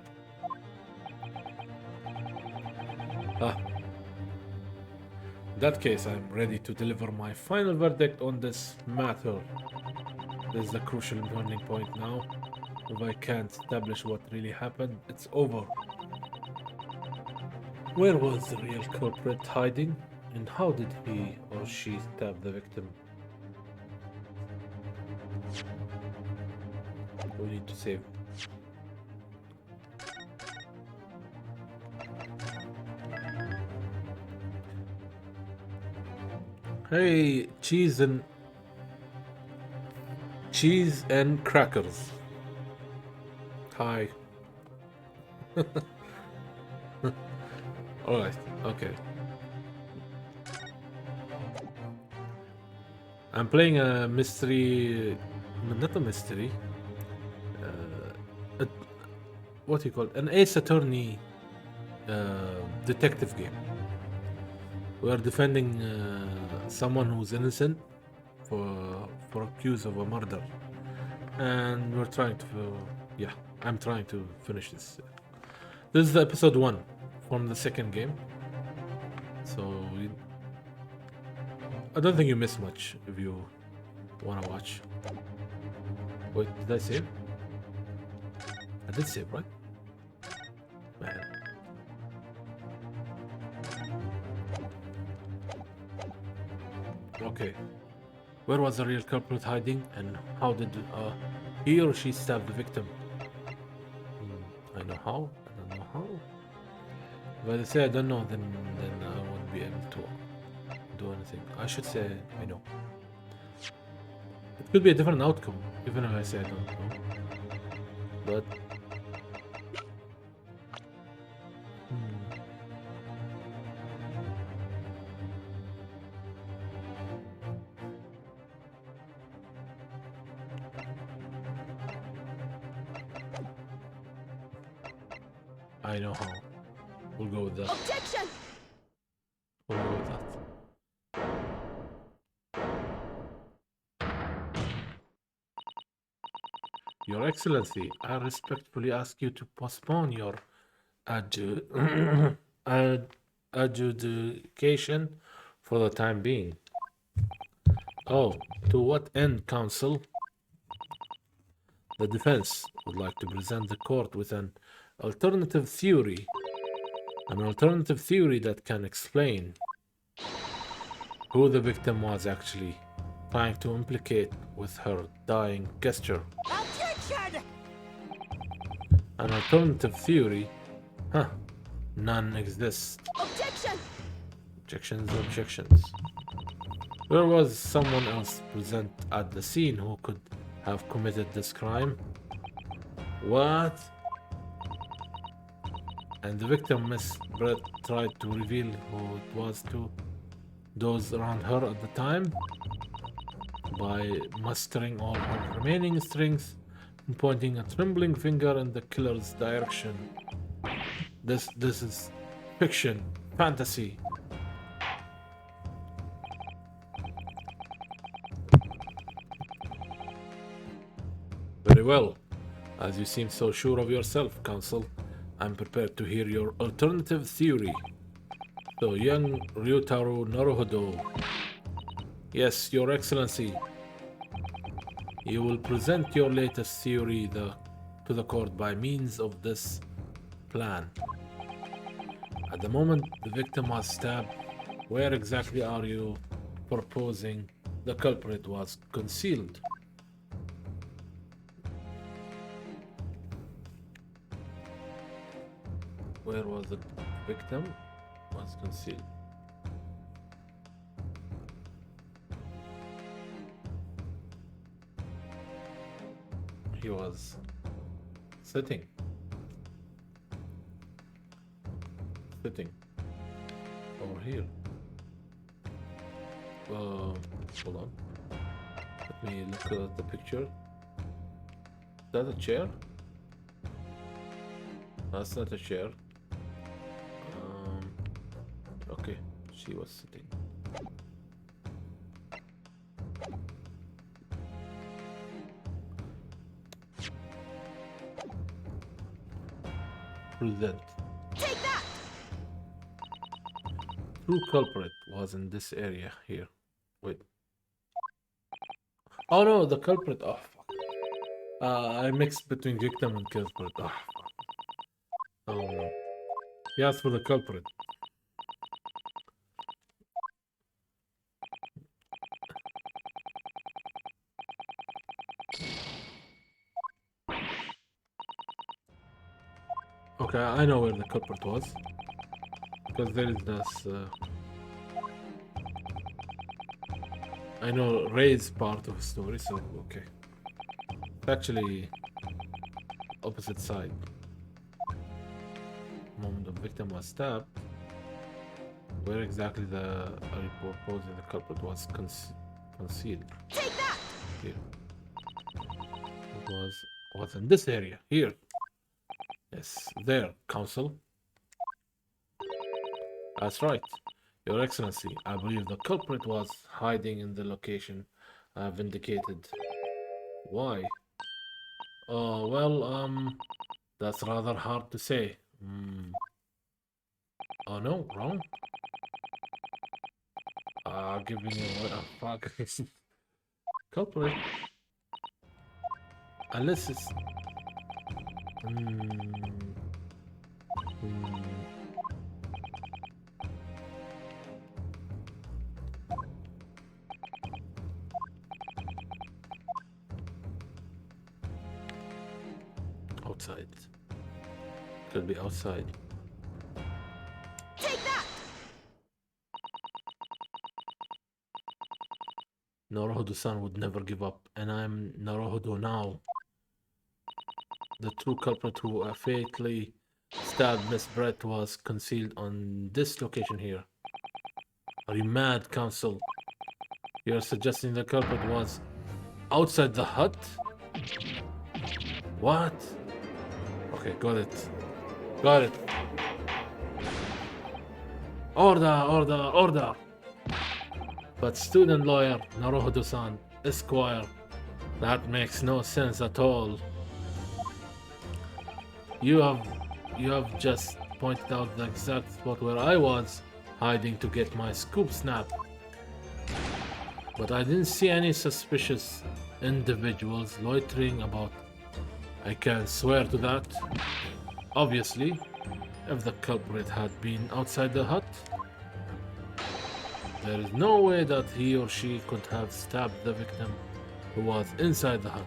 Ah, in that case, I'm ready to deliver my final verdict on this matter. This is the crucial turning point now. If I can't establish what really happened, it's over. Where was the real culprit hiding? And how did he or she stab the victim? We need to save. Hey, cheese and crackers. Hi. All right. Okay. I'm playing a mystery, not a mystery. What do you call it? An Ace Attorney detective game. We are defending someone who's innocent for accused of a murder, and we're trying to, yeah, I'm trying to finish this. This is the episode 1 from the second game, so I don't think you miss much if you want to watch. Wait, did I save? I did save, right? Man. Okay. Where was the real culprit hiding, and how did he or she stab the victim? I know how. I don't know how. If I say I don't know, then I won't be able to do anything. I should say I know. It could be a different outcome, even if I say I don't know. But I know how. We'll go with that. Objection! We'll go with that. Your Excellency, I respectfully ask you to postpone your adjudication for the time being. Oh, to what end, counsel? The defense would like to present the court with an alternative theory. An alternative theory that can explain who the victim was actually trying to implicate with her dying gesture. Objection! An alternative theory? Huh. None exists. Objection! Objections. There was someone else present at the scene who could have committed this crime. What? And the victim, Miss Brett, tried to reveal who it was to those around her at the time by mustering all her remaining strength and pointing a trembling finger in the killer's direction. This is fiction, fantasy. Very well. As you seem so sure of yourself, counsel, I'm prepared to hear your alternative theory. So, young Ryutaro Naruhodo. Yes, Your Excellency. You will present your latest theory to the court by means of this plan. At the moment the victim was stabbed, where exactly are you proposing the culprit was concealed? Where was the victim was concealed? He was sitting over here. Hold on. Let me look at the picture. Is that a chair? That's not a chair. Okay, she was sitting. Present. Take that! True culprit was in this area here. Wait. Oh no, the culprit. Oh, fuck. I mixed between victim and culprit. Oh, fuck. Oh no. He asked for the culprit. Okay, I know where the culprit was. Because there is this. I know Ray's part of the story, so okay. Actually, opposite side. Moment the victim was stabbed. Where exactly the report posing the culprit was concealed? Take that! Here. It was in this area. Here. Yes, there, Counsel. That's right. Your Excellency, I believe the culprit was hiding in the location I have indicated. Why? That's rather hard to say. Oh no, wrong? Giving you what a fuck. Culprit. Unless it's... Hmm. Hmm. Outside. Could be outside. Take that! Naruhodo-san would never give up, and I'm Naruhodo now. The true culprit who fatally stabbed Miss Brett was concealed on this location here. Are you mad, Counsel? You're suggesting the culprit was outside the hut? What? Okay, got it. Got it. Order, order, order! But student lawyer Naruhodo-san, Esquire, that makes no sense at all. You have just pointed out the exact spot where I was hiding to get my scoop snap. But I didn't see any suspicious individuals loitering about. I can swear to that. Obviously, if the culprit had been outside the hut, there is no way that he or she could have stabbed the victim who was inside the hut.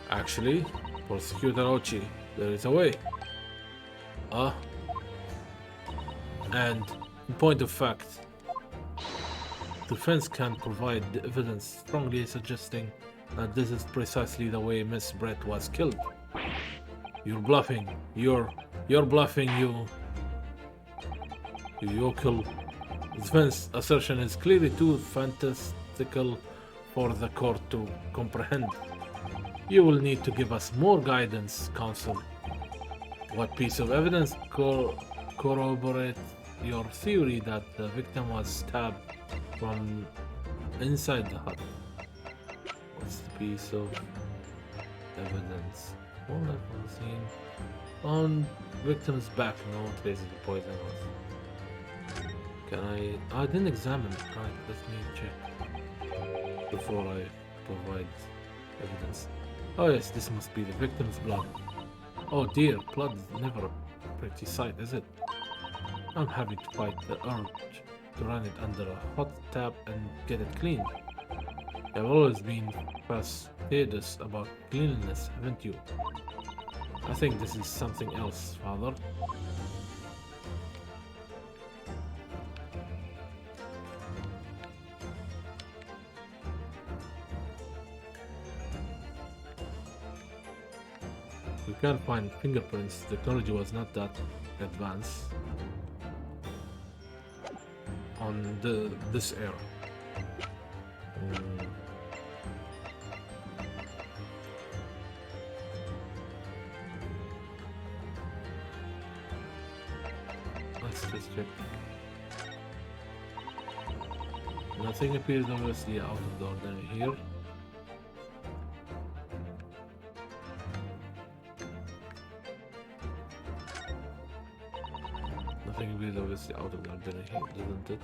Actually, Prosecutor Ochi, there is a way. And in point of fact, defense can provide the evidence strongly suggesting that this is precisely the way Miss Brett was killed. You're bluffing. You're bluffing, you yokel. Defense assertion is clearly too fantastical for the court to comprehend. You will need to give us more guidance, Counsel. What piece of evidence corroborates your theory that the victim was stabbed from inside the hut? What's the piece of evidence? All that on the scene. On victim's back, no traces of poison was. Can I didn't examine it. Right, let me check before I provide evidence. Oh yes, this must be the victim's blood. Oh dear, blood is never a pretty sight, is it? I'm having to fight the urge to run it under a hot tap and get it clean. You've always been fastidious about cleanliness, haven't you? I think this is something else, Father. We can't find fingerprints. Technology was not that advanced on this era. let's just check. Nothing appears obviously out of the ordinary here. Nothing appears obviously out of the ordinary here, doesn't it?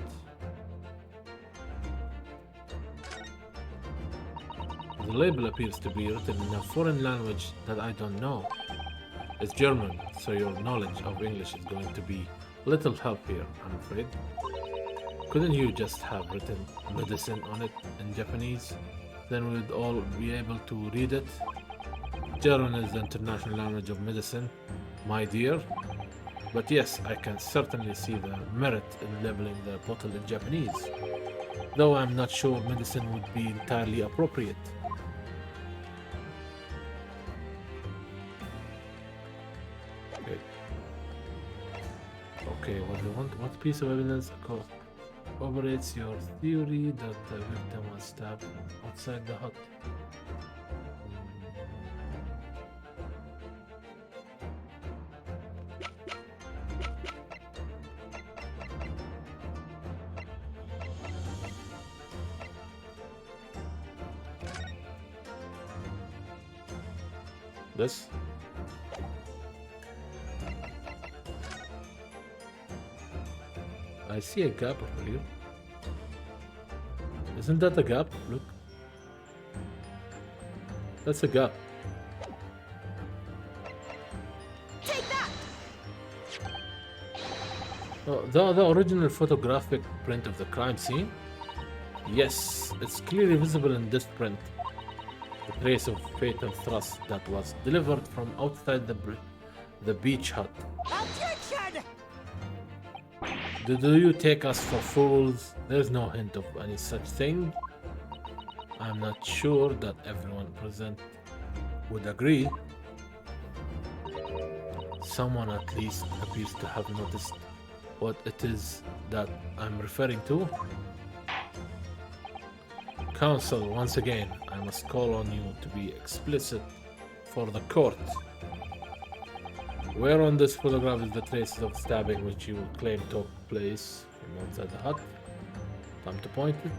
The label appears to be written in a foreign language that I don't know. It's German, so your knowledge of English is going to be little help here, I'm afraid. Couldn't you just have written medicine on it in Japanese? Then we'd all be able to read it. German is the international language of medicine, my dear. But yes, I can certainly see the merit in labeling the bottle in Japanese. Though I'm not sure medicine would be entirely appropriate. Okay, what do you want? What piece of evidence corroborates your theory that the victim was stabbed outside the hut? This? I see a gap over here. Isn't that a gap? Look. That's a gap. Take that! Oh, the original photographic print of the crime scene? Yes, it's clearly visible in this print. The trace of fatal thrust that was delivered from outside the beach hut. Objection! Do you take us for fools? There's no hint of any such thing. I'm not sure that everyone present would agree. Someone at least appears to have noticed what it is that I'm referring to. Counsel, once again, I must call on you to be explicit for the court. Where on this photograph is the traces of stabbing which you claim took place from outside the hut? Time to point it.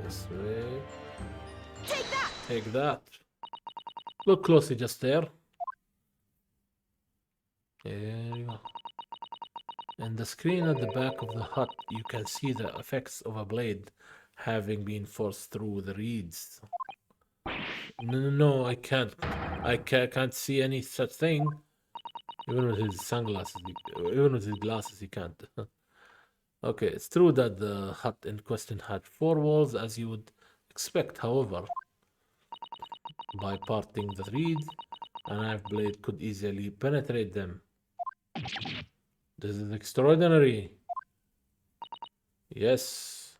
This way. Take that! Take that. Look closely just there. There you go. In the screen at the back of the hut, you can see the effects of a blade having been forced through the reeds. No, I can't. I can't see any such thing. Even with his sunglasses, even with his glasses, he can't. Okay, it's true that the hut in question had 4 walls, as you would expect. However, by parting the reeds, a knife blade could easily penetrate them. This is extraordinary. Yes.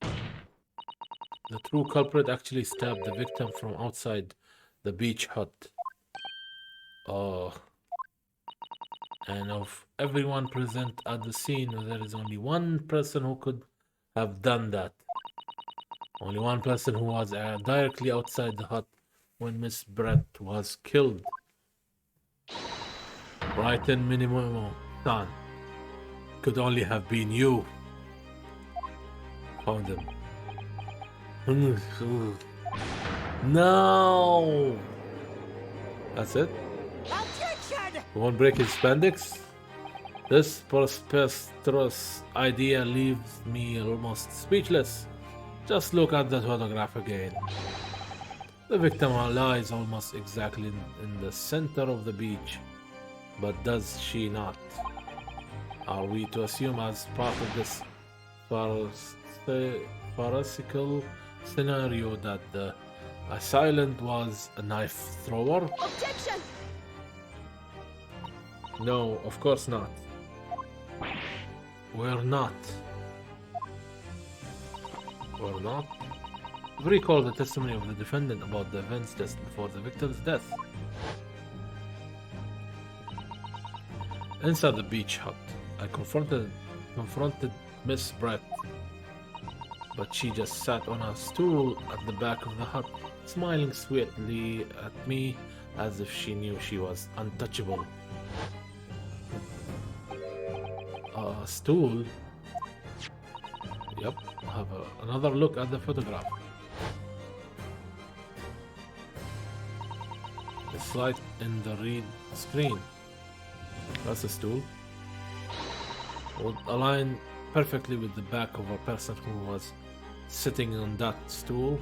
The true culprit actually stabbed the victim from outside the beach hut. Oh. And of everyone present at the scene, there is only one person who could have done that. Only one person who was directly outside the hut when Miss Brett was killed. Right in minimum time. Could only have been you. Found him. No! That's it? Objection! You won't break his spandex? This preposterous idea leaves me almost speechless. Just look at that photograph again. The victim lies almost exactly in the center of the beach. But does she not? Are we to assume as part of this farcical scenario that the assailant was a knife thrower? Objection! No, of course not. We're not. We're not. Recall the testimony of the defendant about the events just before the victim's death. Inside the beach hut, I confronted Miss Brett, but she just sat on a stool at the back of the hut, smiling sweetly at me as if she knew she was untouchable. stool. Yep, have another look at the photograph. It's right in the read screen. That's a stool. Would align perfectly with the back of a person who was sitting on that stool.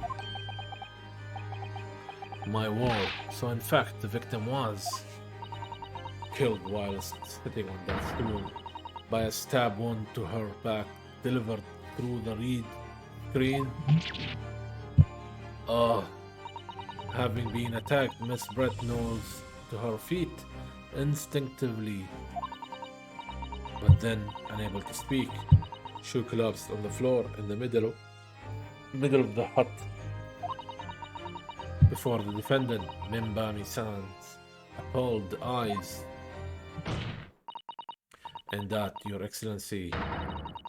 My word. So in fact, the victim was killed while sitting on that stool by a stab wound to her back delivered through the read screen. Having been attacked, Miss Brett knows to her feet instinctively, but then, unable to speak, she collapsed on the floor in the middle of the hut before the defendant, Mimbami-san's appalled eyes. And that, Your Excellency,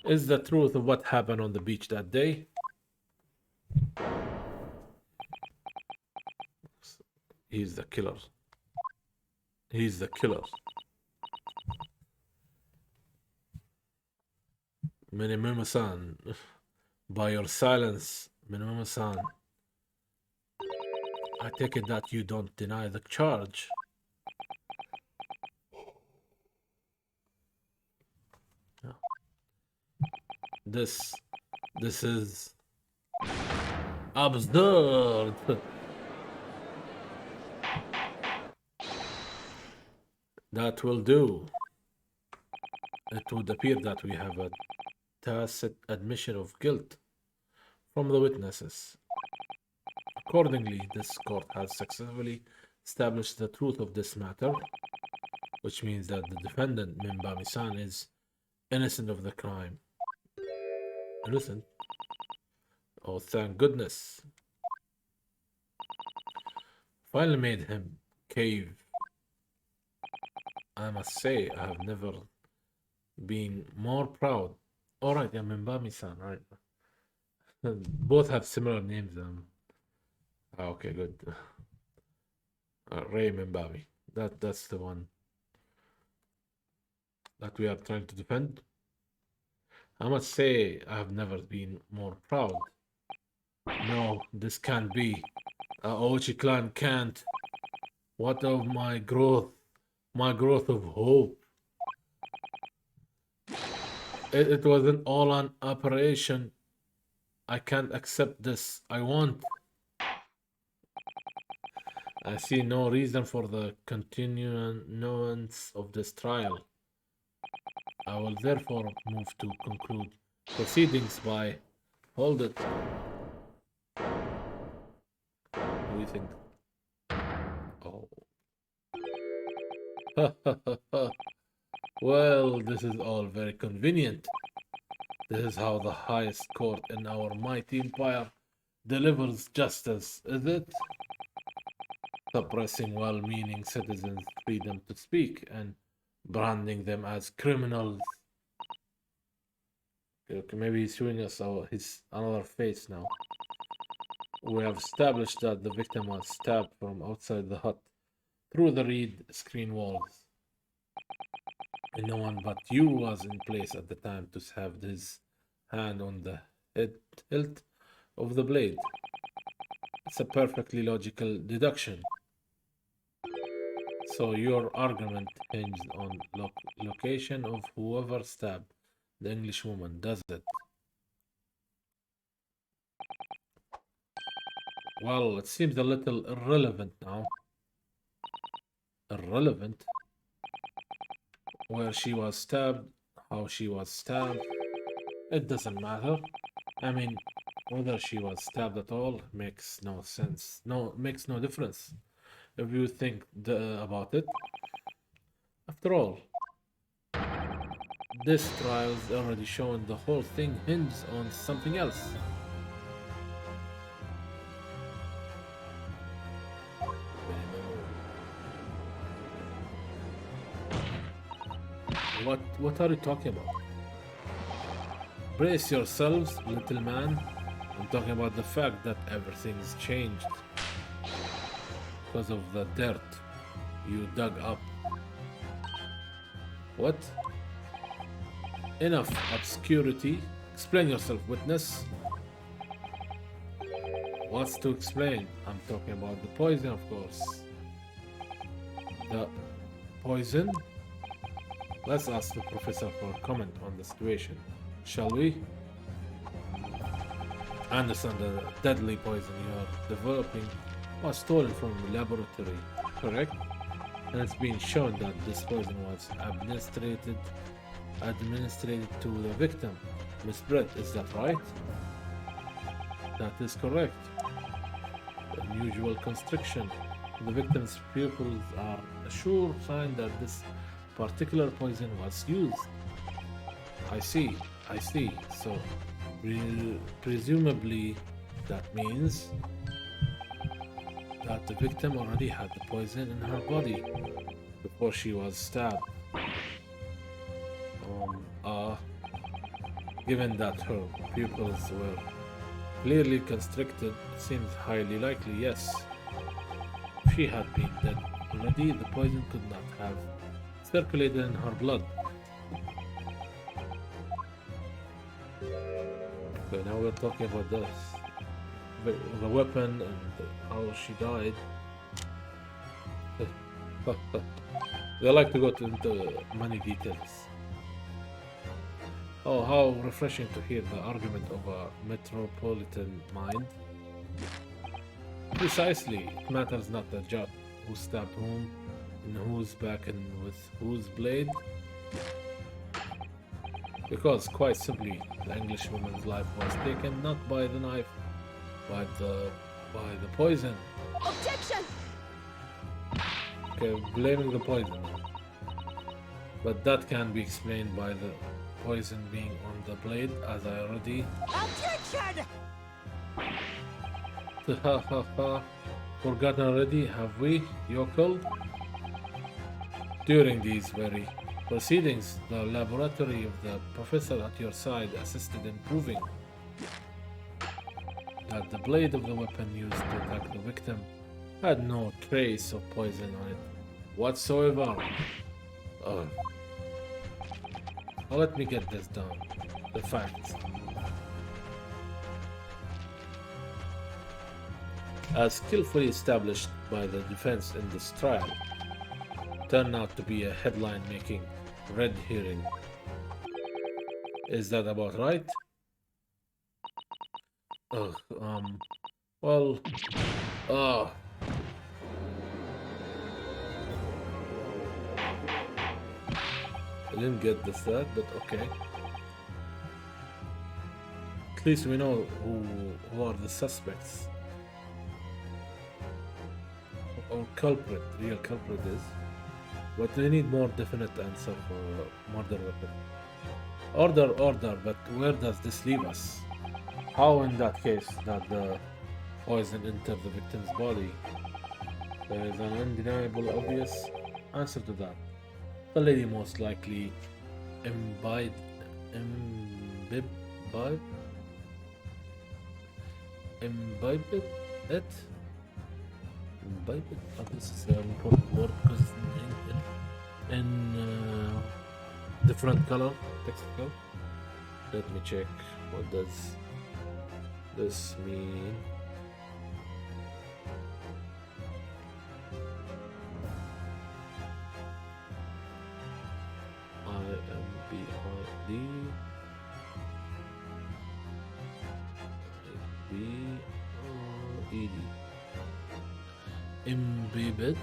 is the truth of what happened on the beach that day. He's the killer. He's the killer. Minimum-san, by your silence, Minimum-san, I take it that you don't deny the charge. No. This is absurd. That will do. It would appear that we have a tacit admission of guilt from the witnesses. Accordingly, this court has successfully established the truth of this matter, which means that the defendant, Mimbami-san, is innocent of the crime. Innocent? Oh, thank goodness. Finally made him cave. I must say, I have never been more proud. Alright, yeah, Mimbami-san, right. Both have similar names. Okay, good. Ray Mimbami. That's the one that we are trying to defend. I must say, I have never been more proud. No, this can't be. Ochi clan can't. What of my growth of hope? It wasn't all an operation. I can't accept this. I see no reason for the continuance of this trial. I will therefore move to conclude proceedings by... Hold it. What do you think? Oh. Well, this is all very convenient. This is how the highest court in our mighty empire delivers justice, is it? Suppressing well-meaning citizens' freedom to speak and branding them as criminals. Okay, maybe he's showing us his another face now. We have established that the victim was stabbed from outside the hut through the read screen walls. And no one but you was in place at the time to have his hand on the hilt of the blade. It's a perfectly logical deduction. So your argument hinged on location of whoever stabbed the Englishwoman, does it? Well, it seems a little irrelevant now. Irrelevant? Where she was stabbed, how she was stabbed, it doesn't matter. I mean, whether she was stabbed at all makes no sense. Makes no difference if you think about it. After all, this trial's already shown the whole thing hinges on something else. What are you talking about? Brace yourselves, little man. I'm talking about the fact that everything's changed because of the dirt you dug up. What? Enough obscurity. Explain yourself, witness. What's to explain? I'm talking about the poison, of course. The poison? Let's ask the professor for a comment on the situation, shall we? I understand the deadly poison you are developing was stolen from the laboratory, correct? And it's been shown that this poison was administered to the victim, Miss Brett, is that right? That is correct. Unusual constriction. The victim's pupils are a sure sign that this particular poison was used. I see. So, presumably, that means that the victim already had the poison in her body before she was stabbed. Given that her pupils were clearly constricted, it seems highly likely, yes. If she had been dead already, the poison could not have circulated in her blood. Okay, now we're talking about this. The weapon and how she died. They like to go into many details. Oh, how refreshing to hear the argument of a metropolitan mind. Precisely, it matters not a jot who stabbed whom, and whose back and with whose blade. Because, quite simply, the Englishwoman's life was taken not by the knife, but by the poison. Objection! Okay, blaming the poison. But that can be explained by the poison being on the blade, as I already... Objection! Forgotten already, have we, yokel? During these very proceedings, the laboratory of the professor at your side assisted in proving that the blade of the weapon used to attack the victim had no trace of poison on it whatsoever. Now let me get this down. The facts. As skillfully established by the defense in this trial, turned out to be a headline-making red herring. Is that about right? Well, I didn't get that, but okay. At least we know who are the suspects. Or culprit, real culprit is. But we need more definite answer for murder weapon. Order, but where does this leave us? How in that case that the poison entered the victim's body? There is an undeniable obvious answer to that. The lady most likely imbibed it? Oh, this is an important word because it's in different color, text color. Let me check. What does this mean? IMBID. Imbibed.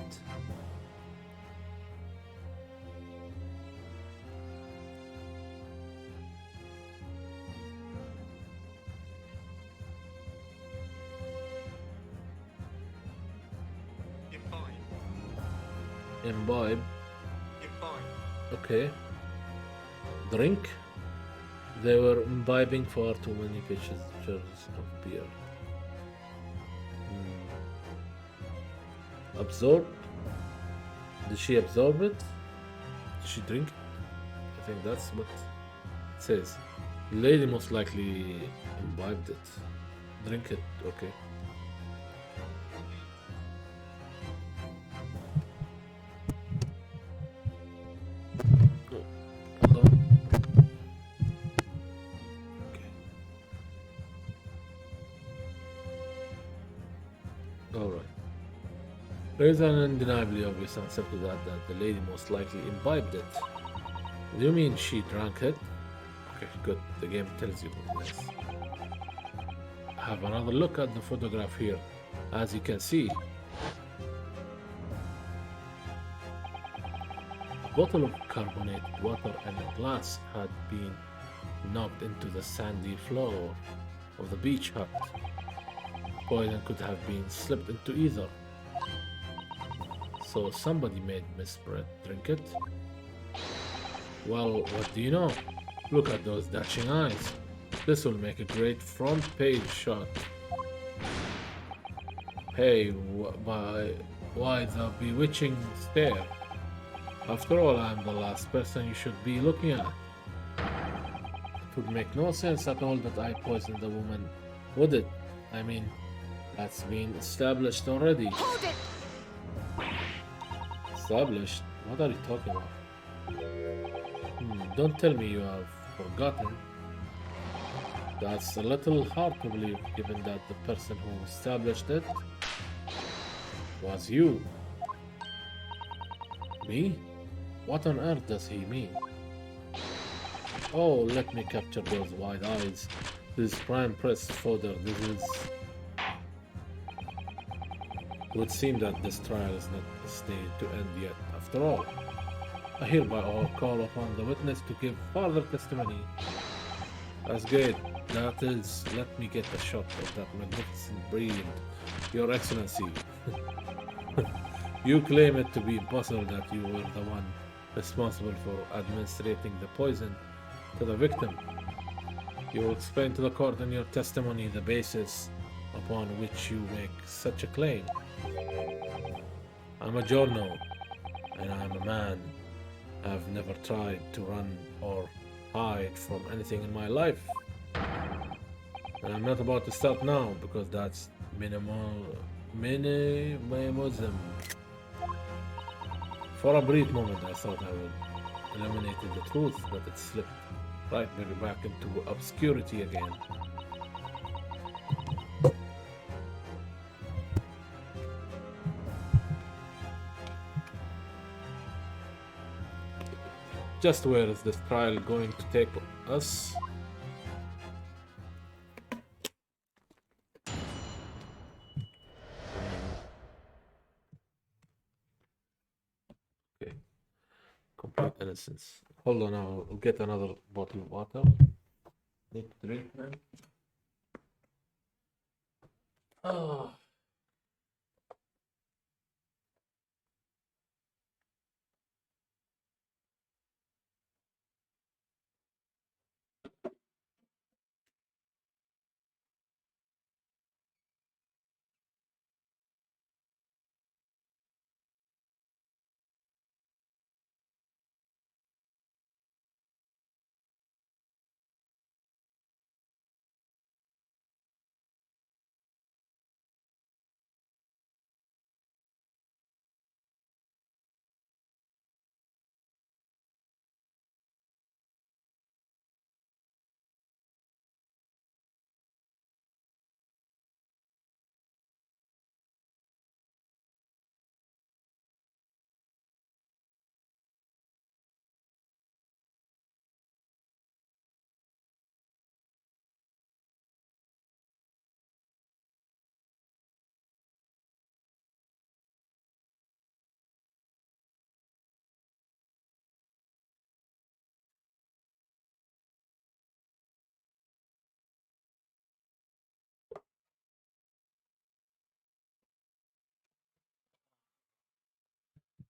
Imbibe. Okay. Drink. They were imbibing far too many pitchers of beer. Absorb. Did she absorb it? Did she drink it? I think that's what it says. The lady most likely imbibed it. Drink it, okay. Hold on. There is an undeniably obvious answer to that, that the lady most likely imbibed it. Do you mean she drank it? Okay, good. The game tells you this. Have another look at the photograph here. As you can see, a bottle of carbonated water and a glass had been knocked into the sandy floor of the beach hut. Poison could have been slipped into either. So somebody made Miss Brett drink it? Well, what do you know? Look at those dashing eyes. This will make a great front page shot. Hey, why the bewitching stare? After all, I'm the last person you should be looking at. It would make no sense at all that I poisoned the woman, would it? I mean, that's been established already. Hold it! Established? What are you talking about? Don't tell me you have forgotten. That's a little hard to believe, given that the person who established it was you. Me? What on earth does he mean? Oh, let me capture those wide eyes. This is prime press fodder. This is... It would seem that this trial is not destined to end yet. After all, I hereby call upon the witness to give further testimony. That's good. That is, let me get a shot of that magnificent breed, Your Excellency. You claim it to be impossible that you were the one responsible for administering the poison to the victim. You will explain to the court in your testimony the basis upon which you make such a claim. I'm a journal, and I'm a man. I've never tried to run or hide from anything in my life. And I'm not about to start now, because that's minimalism. For a brief moment, I thought I would eliminate the truth, but it slipped right back into obscurity again. Just where is this trial going to take us? Okay, complete innocence. Hold on, I'll get another bottle of water. Need to drink, man. Oh.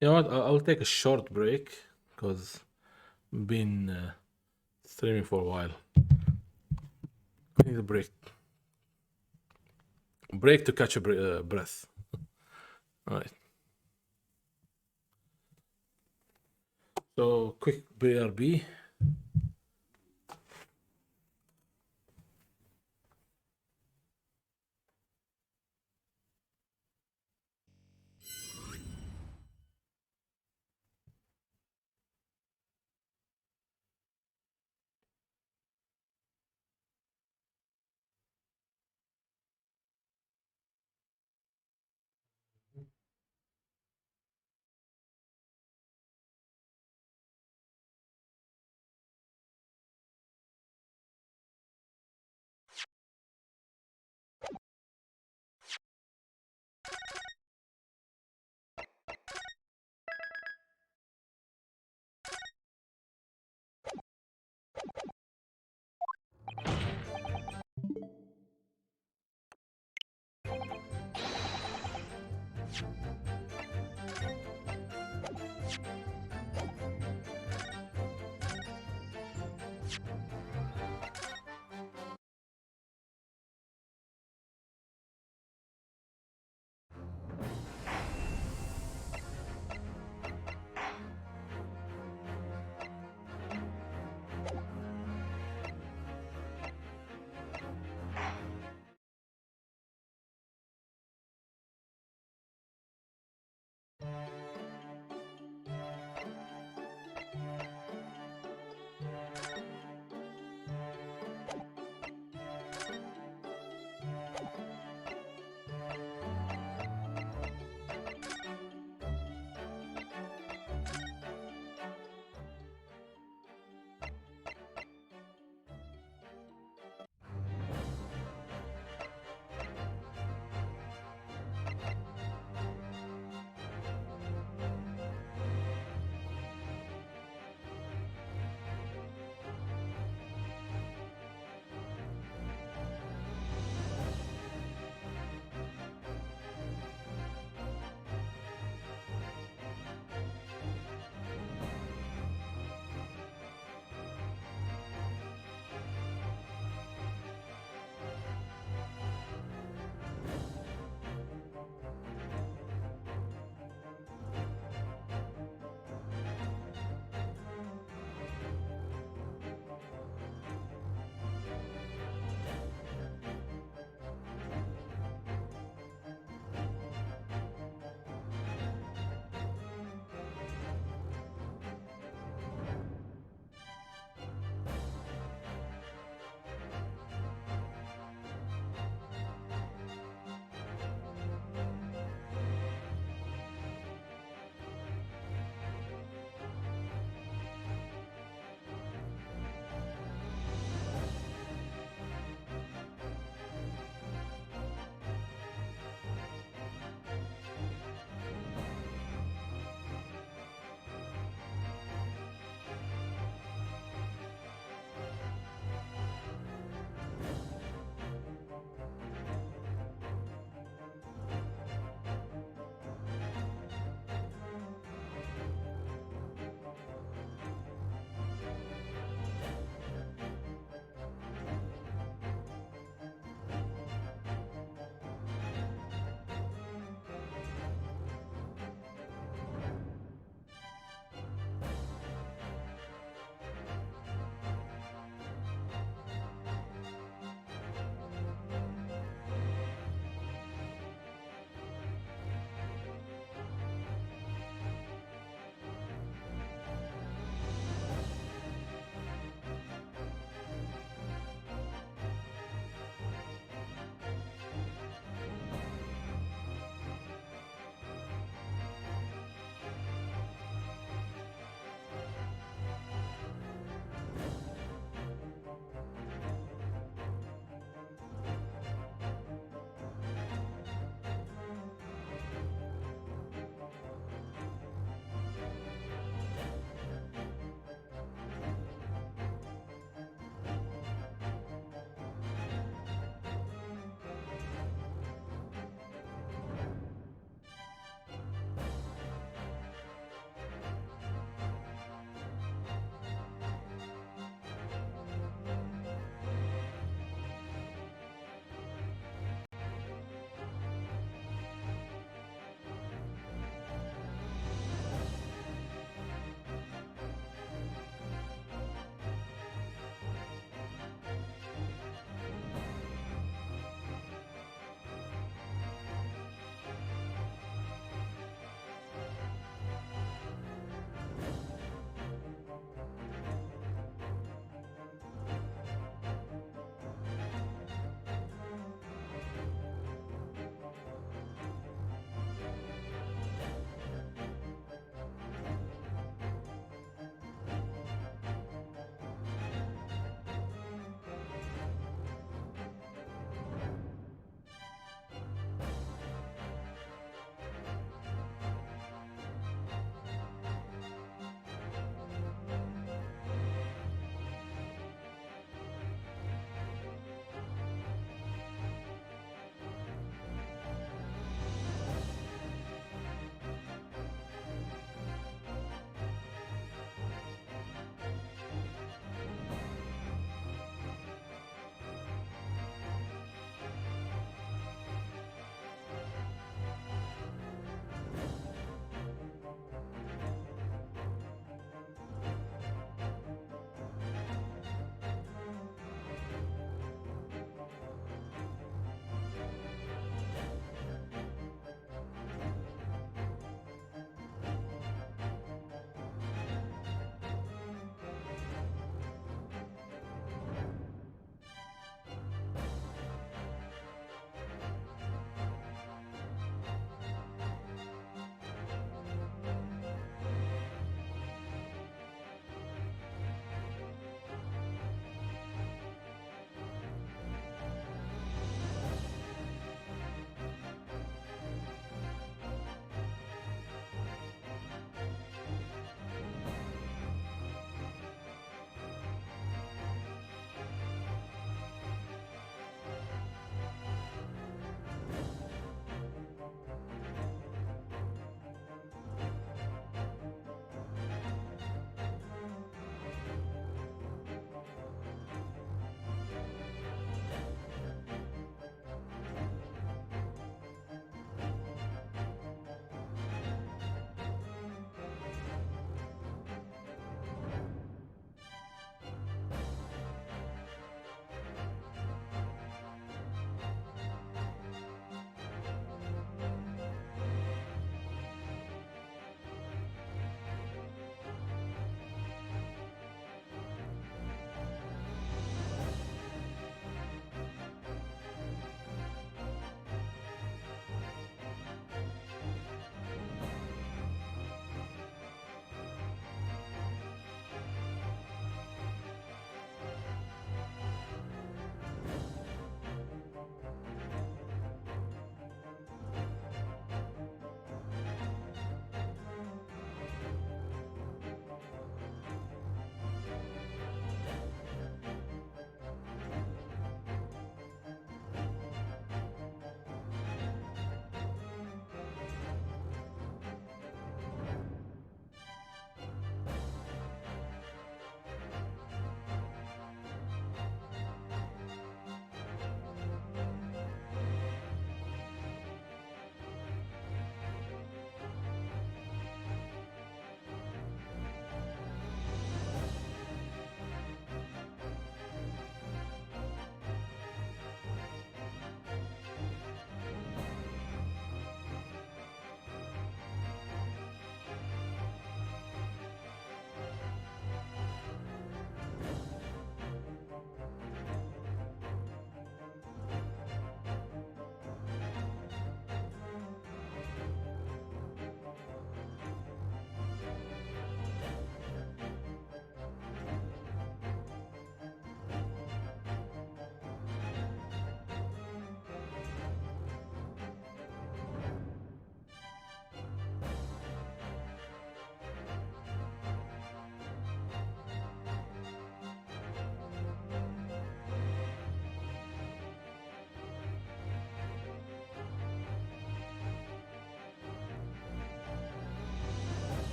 You know what? I'll take a short break because I've been streaming for a while. I need a break. Break to catch a breath. All right. So quick BRB.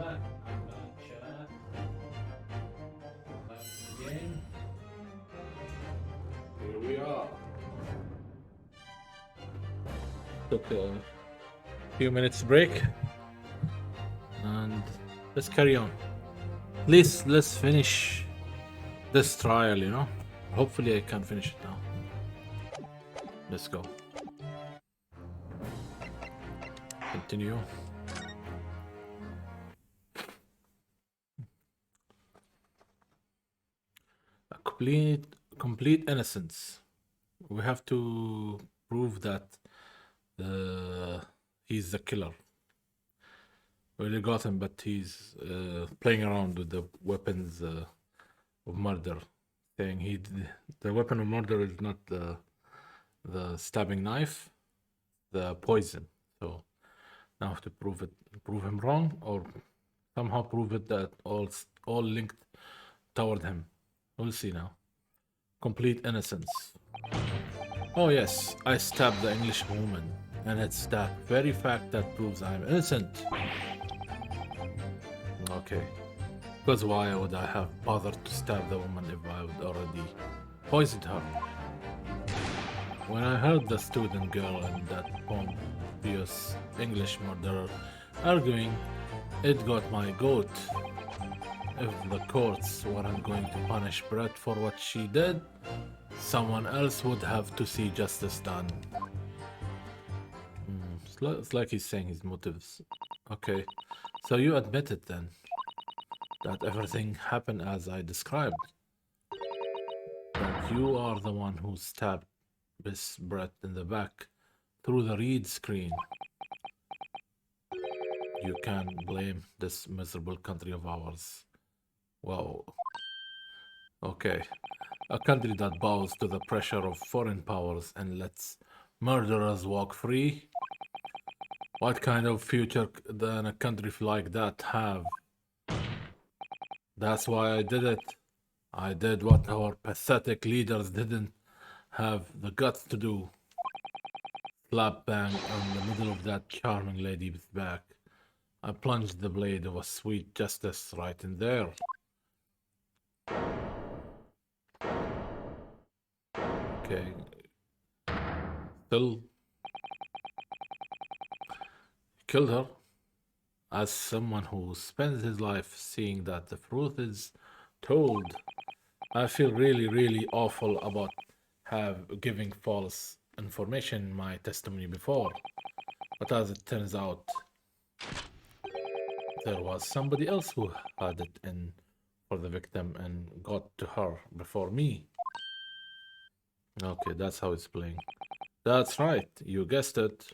back. I'm gonna chat. Back again. Here we are. Took a few minutes break. And let's carry on. Let's finish this trial, you know? Hopefully I can finish it now. Let's go. Continue. A complete innocence. We have to prove that he's the killer. We already got him, but he's playing around with the weapons of murder, saying the weapon of murder is not the stabbing knife, the poison. So now I have to prove him wrong, or somehow prove it that all linked toward him. We'll see now. Complete innocence. Oh yes, I stabbed the English woman, and it's that very fact that proves I'm innocent. Okay. Because why would I have bothered to stab the woman if I would already poisoned her? When I heard the student girl and that pompous English murderer arguing, it got my goat. If the courts weren't going to punish Brett for what she did, someone else would have to see justice done. It's like he's saying his motives. Okay, so you admit it then, that everything happened as I described. That you are the one who stabbed Miss Brett in the back through the read screen. You can't blame this miserable country of ours. Wow. Okay. A country that bows to the pressure of foreign powers and lets murderers walk free? What kind of future can a country like that have? That's why I did it. I did what our pathetic leaders didn't have the guts to do. Slap bang on the middle of that charming lady's back. I plunged the blade of a sweet justice right in there. Okay. Still killed her. As someone who spends his life seeing that the truth is told, I feel really awful about giving false information in my testimony before. But as it turns out, there was somebody else who had it in for the victim and got to her before me. Okay, that's how it's playing. That's right, you guessed it.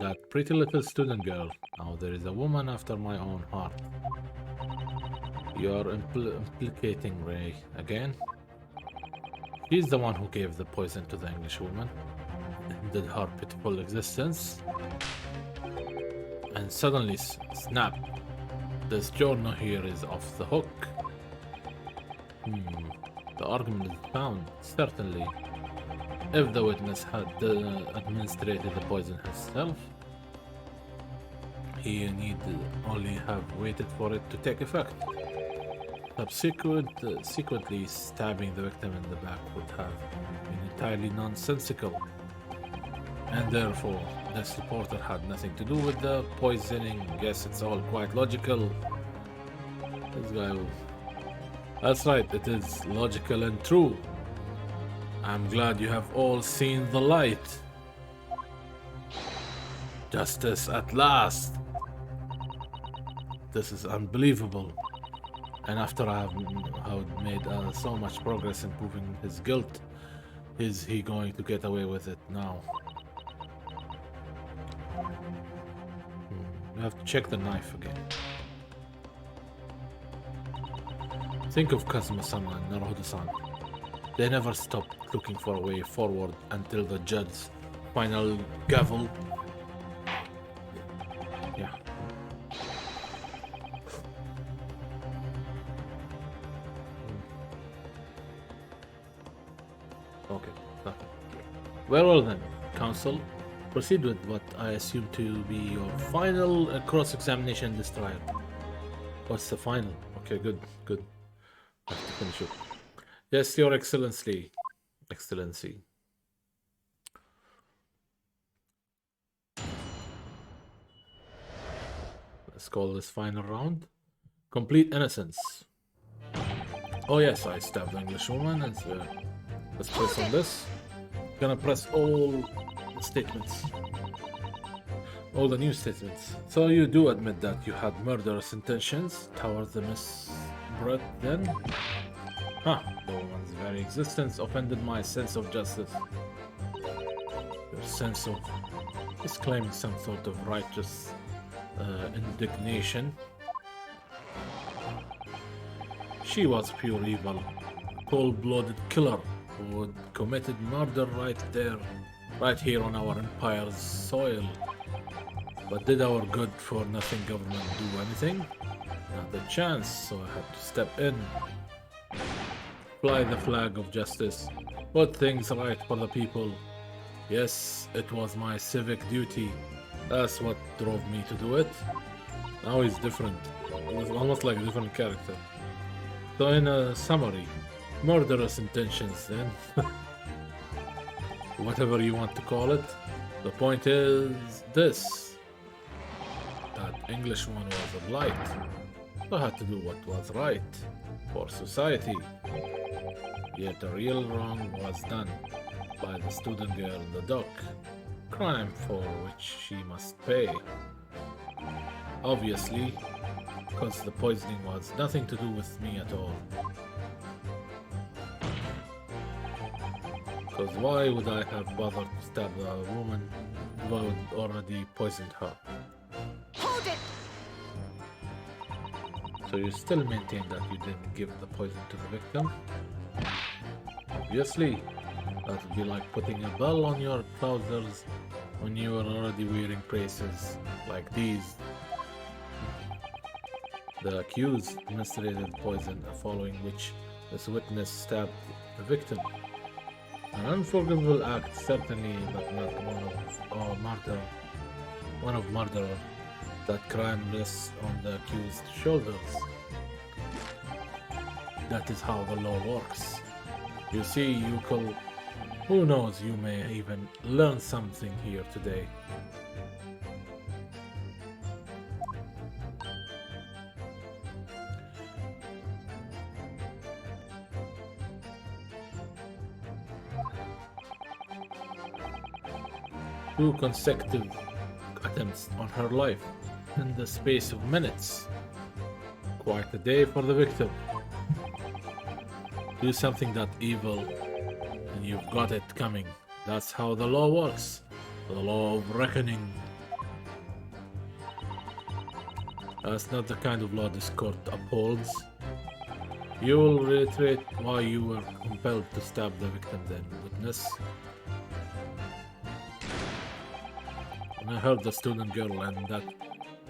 That pretty little student girl. Now there is a woman after my own heart. You're implicating Ray again? She's the one who gave the poison to the English woman, ended her pitiful existence, and suddenly, snap, this journal here is off the hook. The argument is found, certainly. If the witness had administered the poison himself, he need only have waited for it to take effect. Subsequently stabbing the victim in the back would have been entirely nonsensical, and therefore this reporter had nothing to do with the poisoning. Guess it's all quite logical. This guy... That's right, it is logical and true. I'm glad you have all seen the light. Justice at last. This is unbelievable. And after I have made so much progress in proving his guilt, is he going to get away with it now? We have to check the knife again. Think of Kazuma-san and Naruhodo-san. They never stopped looking for a way forward until the judge's final gavel. Yeah. Okay. Well then, counsel, Proceed with what I assume to be your final cross-examination in this trial. What's the final? Okay, good, good. I have to finish it. Yes, Your Excellency. Excellency. Let's call this final round. Complete innocence. Oh yes, I stabbed the English woman, and let's press on this. Gonna press all the statements. All the new statements. So you do admit that you had murderous intentions towards the Miss Brett then? Huh, the woman's very existence offended my sense of justice. Your sense of... is claiming some sort of righteous indignation. She was pure evil, cold-blooded killer who had committed murder right there, right here on our empire's soil. But did our good-for-nothing government do anything? Not a chance, so I had to step in. Fly the flag of justice, put things right for the people. Yes, it was my civic duty. That's what drove me to do it. Now he's different. He's almost like a different character. So in a summary, murderous intentions then. Whatever you want to call it. The point is this. That Englishman was a blight. I had to do what was right for society. Yet a real wrong was done by the student girl in the dock. Crime for which she must pay. Obviously, because the poisoning was nothing to do with me at all. Because why would I have bothered to stab a woman who had already poisoned her? Hold it! So you still maintain that you didn't give the poison to the victim? Obviously, that would be like putting a bell on your trousers when you were already wearing braces like these. The accused administered poison, following which this witness stabbed the victim. An unforgivable act, certainly, but not one of murder. That crime rests on the accused's shoulders. That is how the law works. You see, Yukol, who knows, you may even learn something here today. Two consecutive attempts on her life in the space of minutes. Quite a day for the victim. Do something that evil and you've got it coming. That's how the law works. The law of reckoning. That's not the kind of law this court upholds. You will reiterate why you were compelled to stab the victim then, witness. When I heard the student girl and that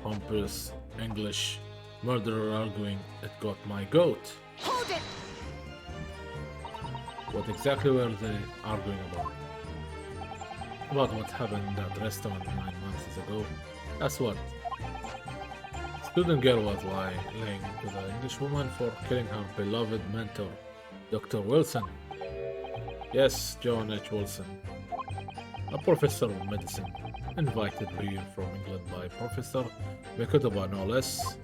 pompous English murderer arguing, it got my goat. Hold it! What exactly were they arguing about? About what happened in that restaurant 9 months ago. That's what. Student girl was lying to the English woman for killing her beloved mentor, Dr. Wilson. Yes, John H. Wilson. A professor of medicine, invited here from England by Professor Mekotaba, no less.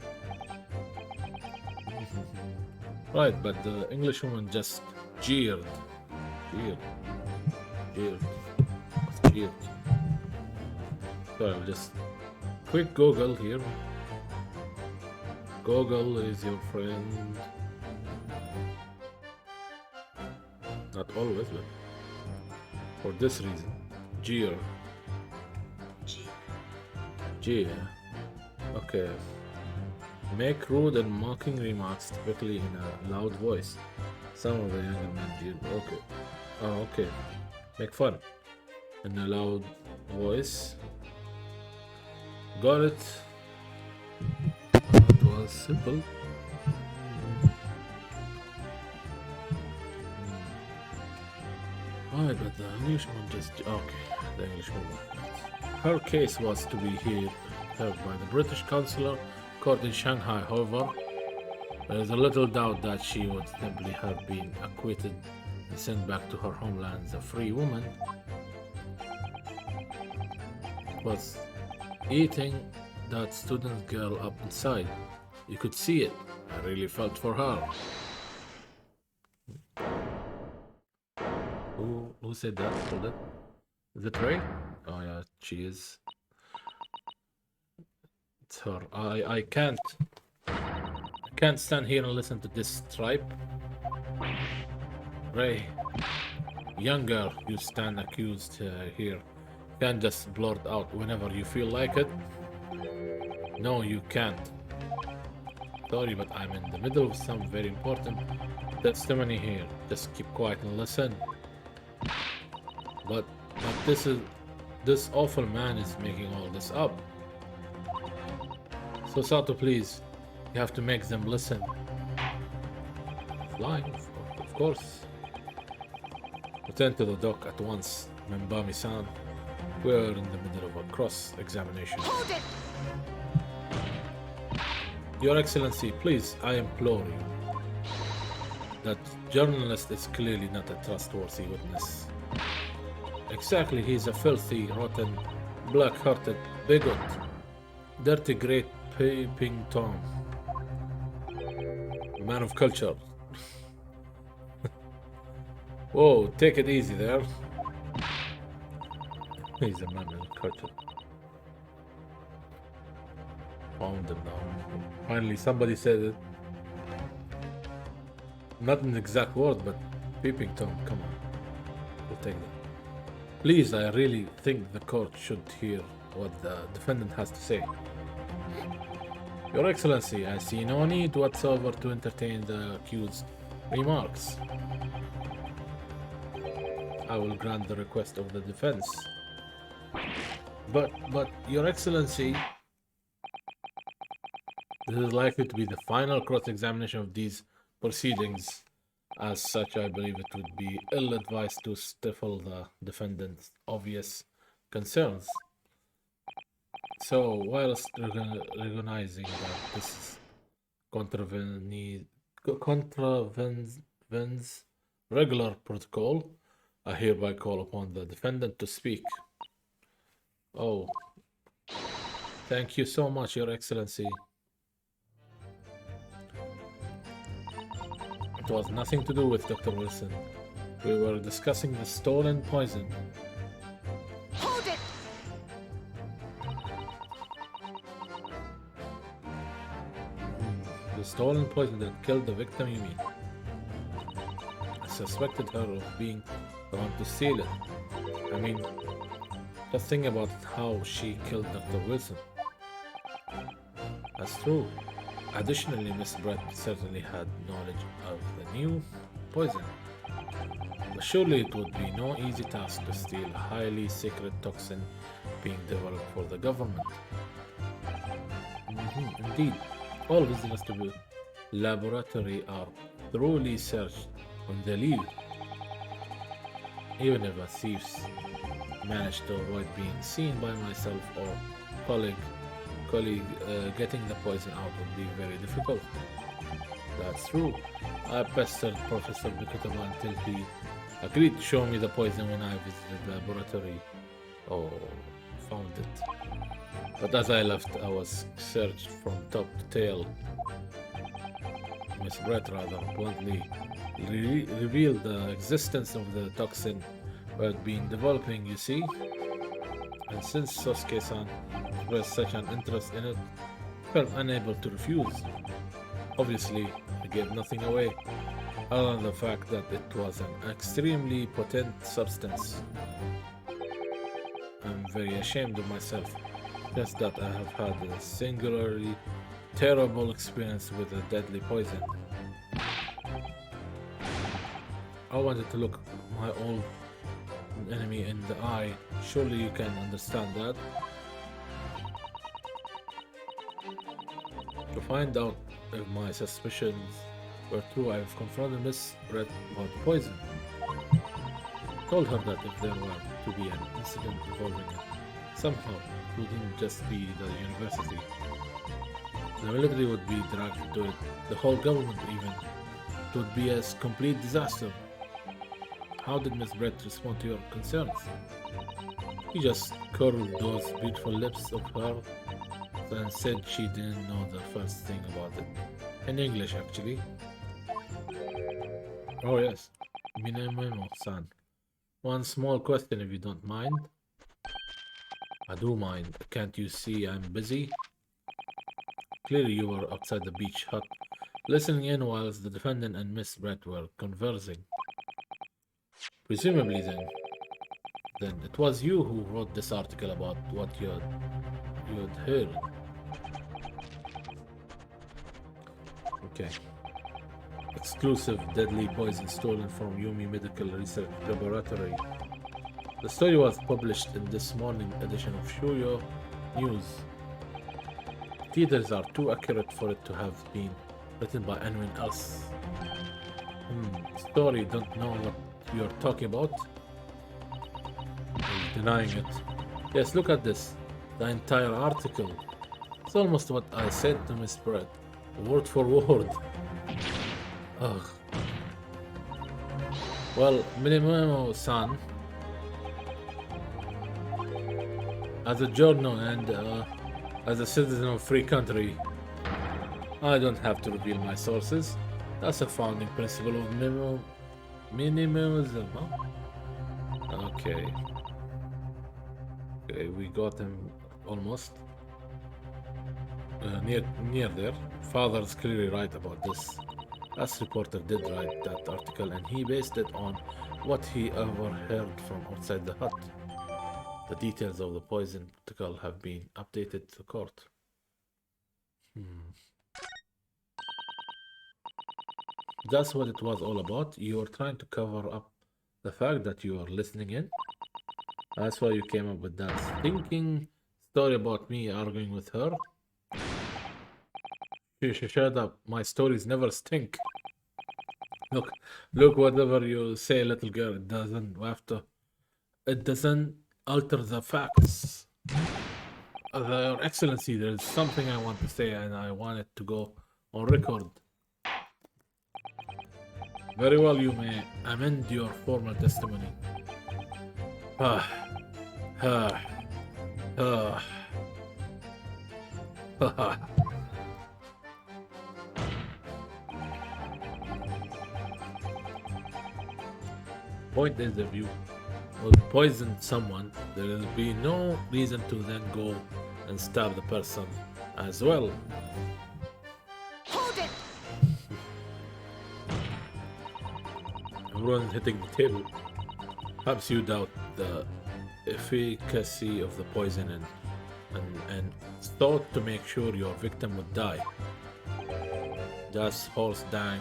Right, but the English woman just jeered. Jeered. So I'll just quick Google here. Google is your friend. Not always, but for this reason. Jeer. Okay. Make rude and mocking remarks typically in a loud voice. Some of the younger men jeered. Okay. Oh, okay. Make fun in a loud voice. Got it. It was simple. Alright, but the Englishman just... Okay, the Englishman. Her case was to be heard by the British consular court in Shanghai. However, there is a little doubt that she would simply have been acquitted and sent back to her homeland as a free woman. Was eating that student girl up inside. You could see it. I really felt for her. Who said that? Hold it. Is it Ray? Oh yeah, she is. It's her. I can't stand here and listen to this tripe. Ray, young girl, you stand accused here. Can't just blurt out whenever you feel like it. No, you can't. Sorry, but I'm in the middle of some very important testimony here. Just keep quiet and listen. But this awful man is making all this up. So Sato, please, you have to make them listen. Flying, of course. Return to the dock at once, Membami-san. We're in the middle of a cross-examination. Hold it! Your Excellency, please, I implore you. That journalist is clearly not a trustworthy witness. Exactly, he's a filthy, rotten, black-hearted bigot. Dirty, great peeping Tom. A man of culture. Whoa, take it easy there. He's a man of culture. Found him now. Finally, somebody said it. Not an exact word, but peeping Tom, come on. We'll take that. Please, I really think the court should hear what the defendant has to say. Your Excellency, I see no need whatsoever to entertain the accused's remarks. I will grant the request of the defense. But, Your Excellency, this is likely to be the final cross-examination of these proceedings. As such, I believe it would be ill-advised to stifle the defendant's obvious concerns. So, whilst recognizing that this contravenes regular protocol, I hereby call upon the defendant to speak. Oh, thank you so much, Your Excellency. It was nothing to do with Dr. Wilson. We were discussing the stolen poison. Hold it! The stolen poison that killed the victim, you mean? I suspected her of being the one to steal it. I mean, just think about how she killed Dr. Wilson. That's true. Additionally, Miss Brett certainly had knowledge of the new poison. But surely it would be no easy task to steal a highly secret toxin being developed for the government. Indeed, all visitors to the laboratory are thoroughly searched on the leave. Even if a thief managed to avoid being seen by myself or colleague, getting the poison out would be very difficult. That's true. I pestered Professor Bikutama until he agreed to show me the poison when I visited the laboratory. Oh, found it. But as I left, I was searched from top to tail. Miss Brett rather bluntly revealed the existence of the toxin we had been developing, you see? And since Sosuke-san expressed such an interest in it, I felt unable to refuse. Obviously, I gave nothing away, other than the fact that it was an extremely potent substance. I'm very ashamed of myself, just that I have had a singularly terrible experience with a deadly poison. I wanted to look my old enemy in the eye. Surely you can understand that. To find out if my suspicions were true, I have confronted Miss Brett about poison. told her that if there were to be an incident involving it, somehow it wouldn't just be the university. The military would be dragged into it, the whole government even. It would be a complete disaster. How did Miss Brett respond to your concerns? He just curled those beautiful lips of hers and said she didn't know the first thing about it. In English, actually. Oh yes, Minamemo-san. One small question if you don't mind. I do mind. Can't you see I'm busy? Clearly you were outside the beach hut, listening in whilst the defendant and Miss Brett were conversing. Presumably then it was you who wrote this article about what you'd heard. Okay. Exclusive deadly poison stolen from Yumi Medical Research Laboratory. The story was published in this morning edition of Shuyo News. Details are too accurate for it to have been written by anyone else. Story, don't know what you're talking about? He's denying it. Yes, look at this. The entire article. It's almost what I said to Miss Brett. Word for word. Ugh. Well, Minamemo-san, as a journal and as a citizen of free country, I don't have to reveal my sources. That's a founding principle of minimalism, huh? Okay. Okay, we got him almost. Near there. Father's clearly right about this. Us reporter did write that article and he based it on what he overheard from outside the hut. The details of the poison protocol have been updated to court. That's what it was all about. You were trying to cover up the fact that you were listening in. That's why you came up with that stinking story about me arguing with her. Shut up. My stories never stink. Look, whatever you say, little girl, it doesn't alter the facts. Your Excellency, there is something I want to say and I want it to go on record. Very well, you may amend your formal testimony. Point is, if you will poison someone, there will be no reason to then go and stab the person as well. Hold it! Everyone hitting the table. Perhaps you doubt the efficacy of the poison and thought to make sure your victim would die. Just horse dung.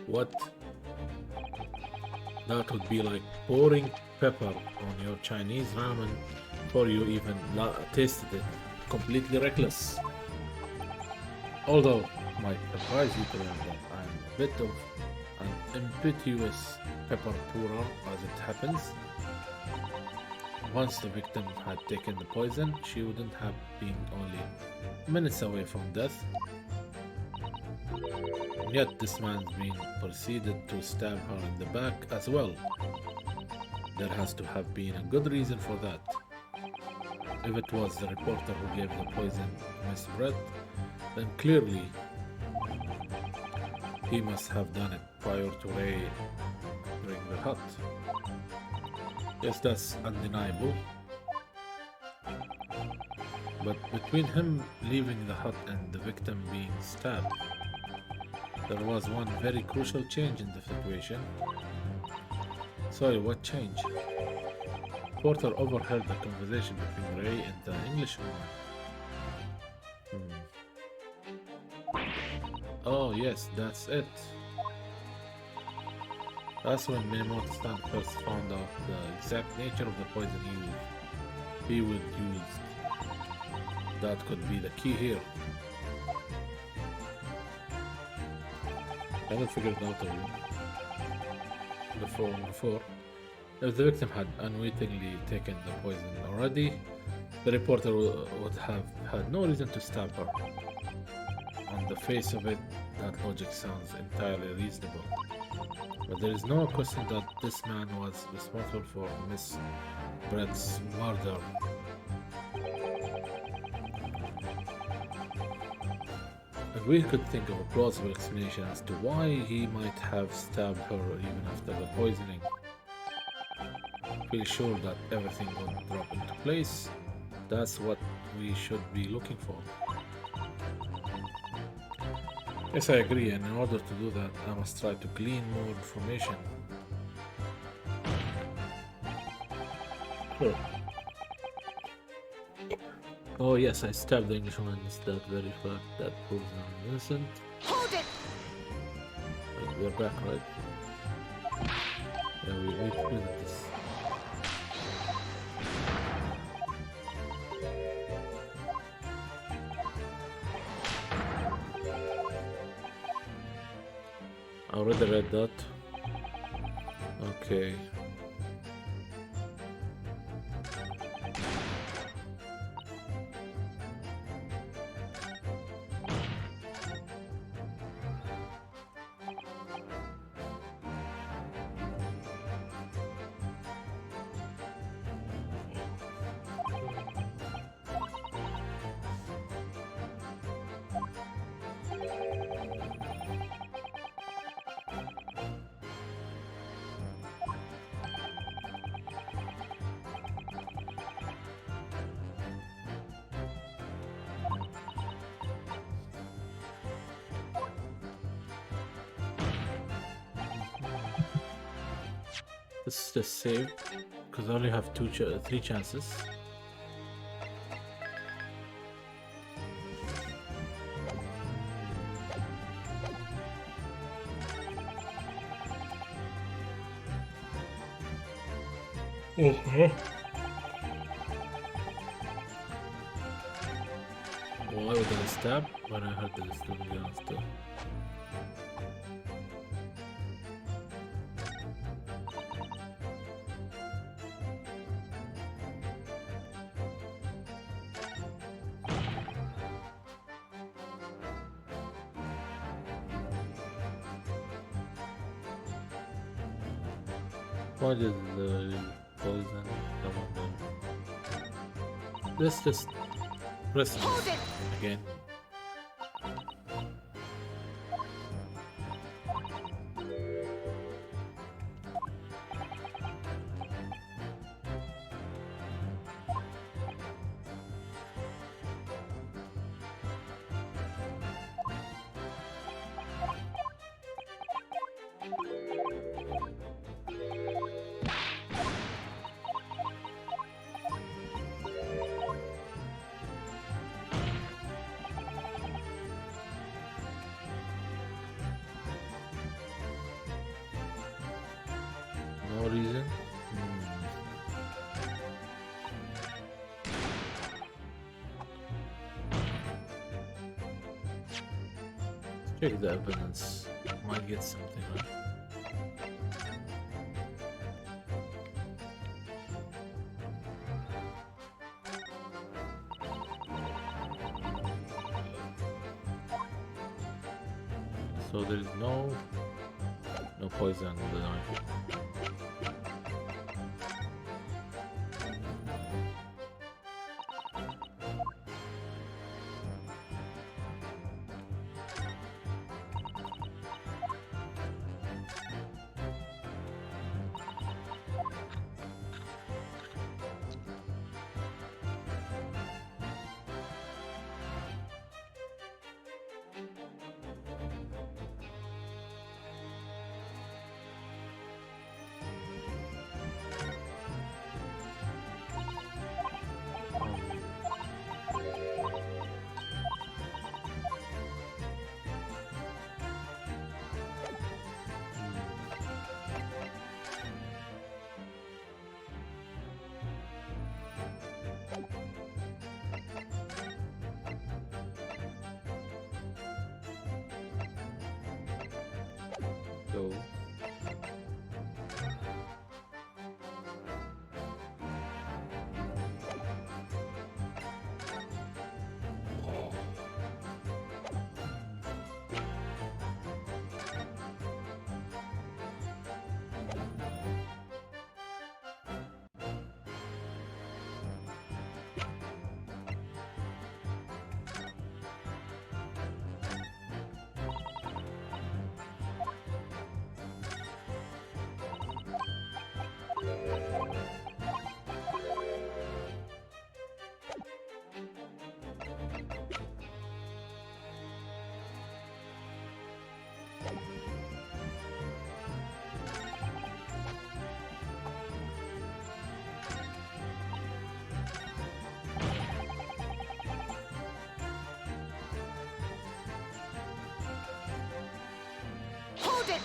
What? That would be like pouring pepper on your Chinese ramen before you even tasted it. Completely reckless. Although, might surprise you to learn that I'm a bit of an impetuous pepper pourer as it happens. Once the victim had taken the poison, she wouldn't have been only minutes away from death. And yet this man's been proceeded to stab her in the back as well. There has to have been a good reason for that. If it was the reporter who gave the poison to Miss Brett, then clearly he must have done it prior to entering the hut. Yes, that's undeniable. But between him leaving the hut and the victim being stabbed, there was one very crucial change in the situation. Sorry, what change? Porter overheard the conversation between Ray and the Englishwoman. Oh yes, that's it. That's when Minamoto-san first found out the exact nature of the poison he would use. That could be the key here. I haven't figured it out already. before. If the victim had unwittingly taken the poison already, the reporter would have had no reason to stab her. On the face of it, that logic sounds entirely reasonable. But there is no question that this man was responsible for Miss Brett's murder. And we could think of a plausible explanation as to why he might have stabbed her even after the poisoning. Feel sure that everything would drop into place. That's what we should be looking for. Yes, I agree, and in order to do that, I must try to glean more information. Sure. Oh yes, I stabbed the Englishwoman. Is that very fact that proves I'm innocent? Hold it! Wait, we're back, right? Yeah, we did this. I already read that. Okay. Let's just save, because I only have three chances. Okay. Why would I stab when I heard this to be honest though? Why did the poison come on them? Let's just press it Hold it! again. No reason. Check the evidence. Might get something right. So there is no poison in the knife. Hold it!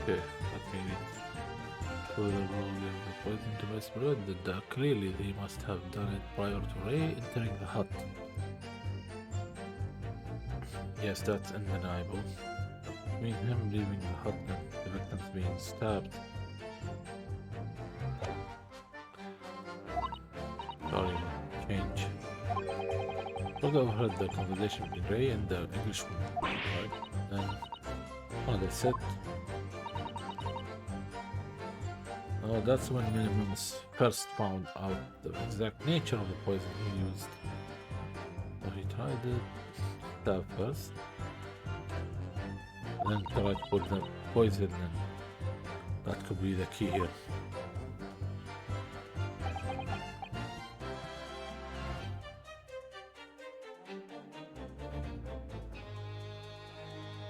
Okay, let me read through the rule of the poison to be spread. Clearly, they must have done it prior to Ray entering the hut. Yes, that's undeniable. Between him leaving the hut and the victims being stabbed. Sorry, change. I've overheard the conversation between Ray and the Englishman. Right? And that's it. That's when Minimus first found out the exact nature of the poison he used. So he tried it, stab first, then tried to put the poison in. That could be the key here.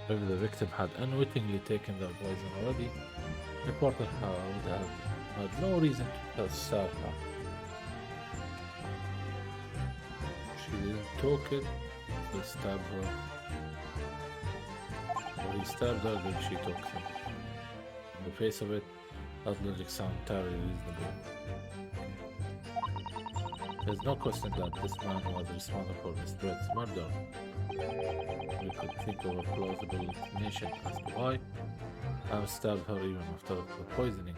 If the victim had unwittingly taken the poison already, the reporter would have had no reason to stab her. She didn't talk it, so stab her. Or he stabbed her, then she took him. On the face of it, that logic sounds entirely reasonable. There's no question that this man was responsible for Miss Brett's murder. We could think of a plausible explanation as to why I stabbed her even after the poisoning.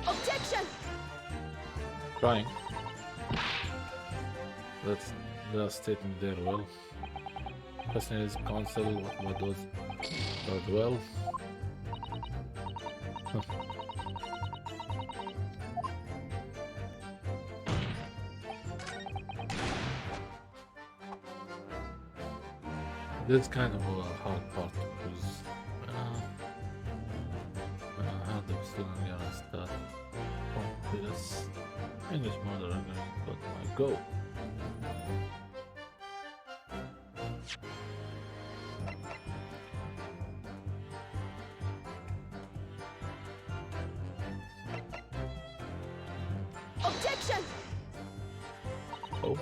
Objection! Trying. That's the statement there, well. Question is counsel what does well. This is kind of a hard part because when I had the student against that this English mother again, but my go. Objection! Oh.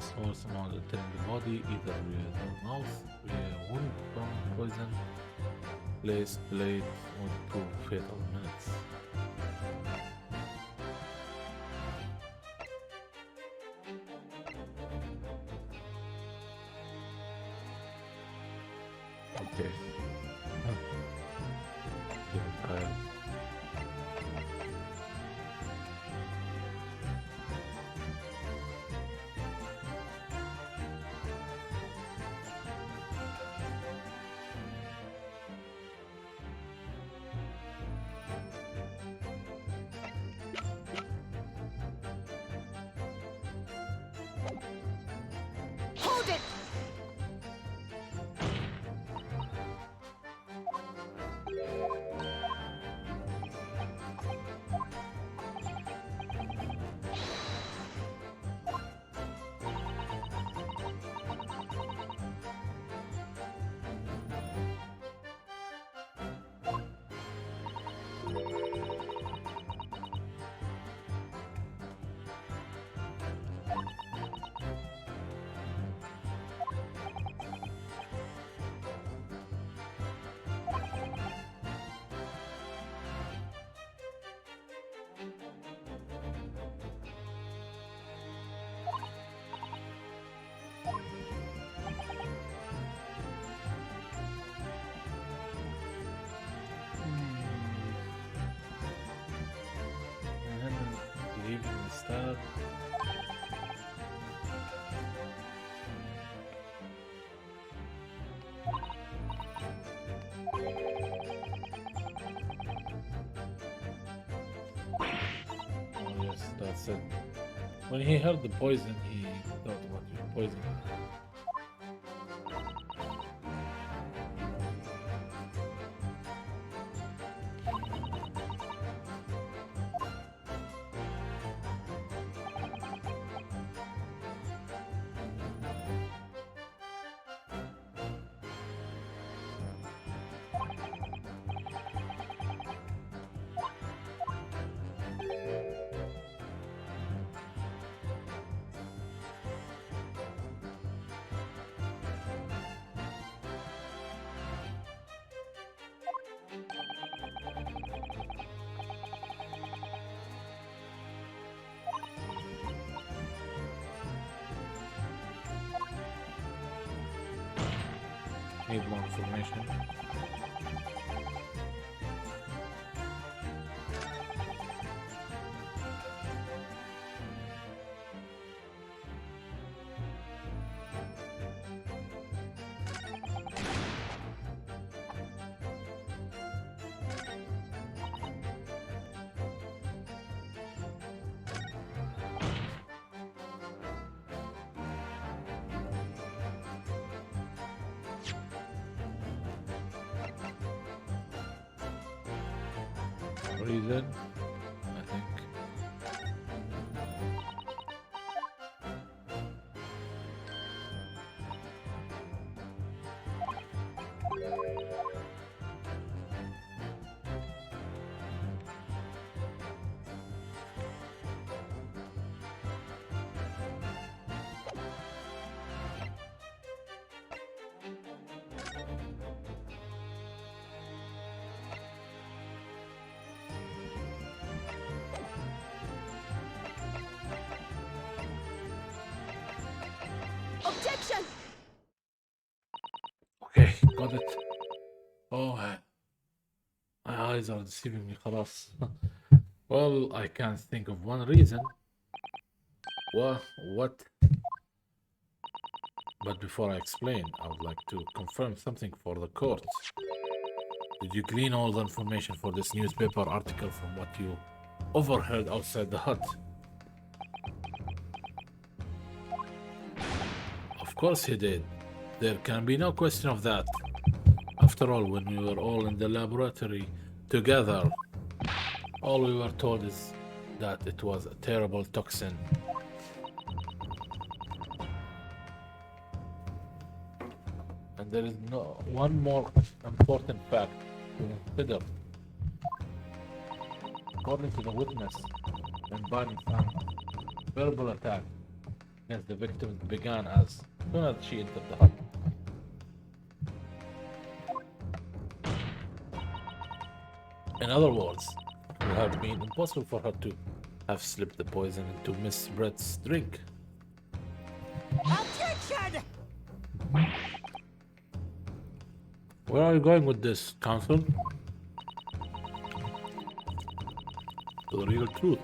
small amount entering the body, either via the mouth, via wound from poison, place blade would prove fatal minutes. Okay. Getting tired. Hold it! And then leaving the stab. Oh yes, that's it. When he heard the poison, he thought about your poison. Need more information. Reason, I think. Objection! Okay, got it. Oh, my eyes are deceiving me, خلاص. Well, I can't think of one reason. Well, what? But before I explain, I would like to confirm something for the court. Did you glean all the information for this newspaper article from what you overheard outside the hut? Of course he did. There can be no question of that. After all, when we were all in the laboratory together, all we were told is that it was a terrible toxin. And there is no one more important fact to consider. According to the witness, when Barney found verbal attack Yes, the victim began as soon as she entered the hut. In other words, it would have been impossible for her to have slipped the poison into Miss Brett's drink. Objection! Where are you going with this, counsel? To the real truth.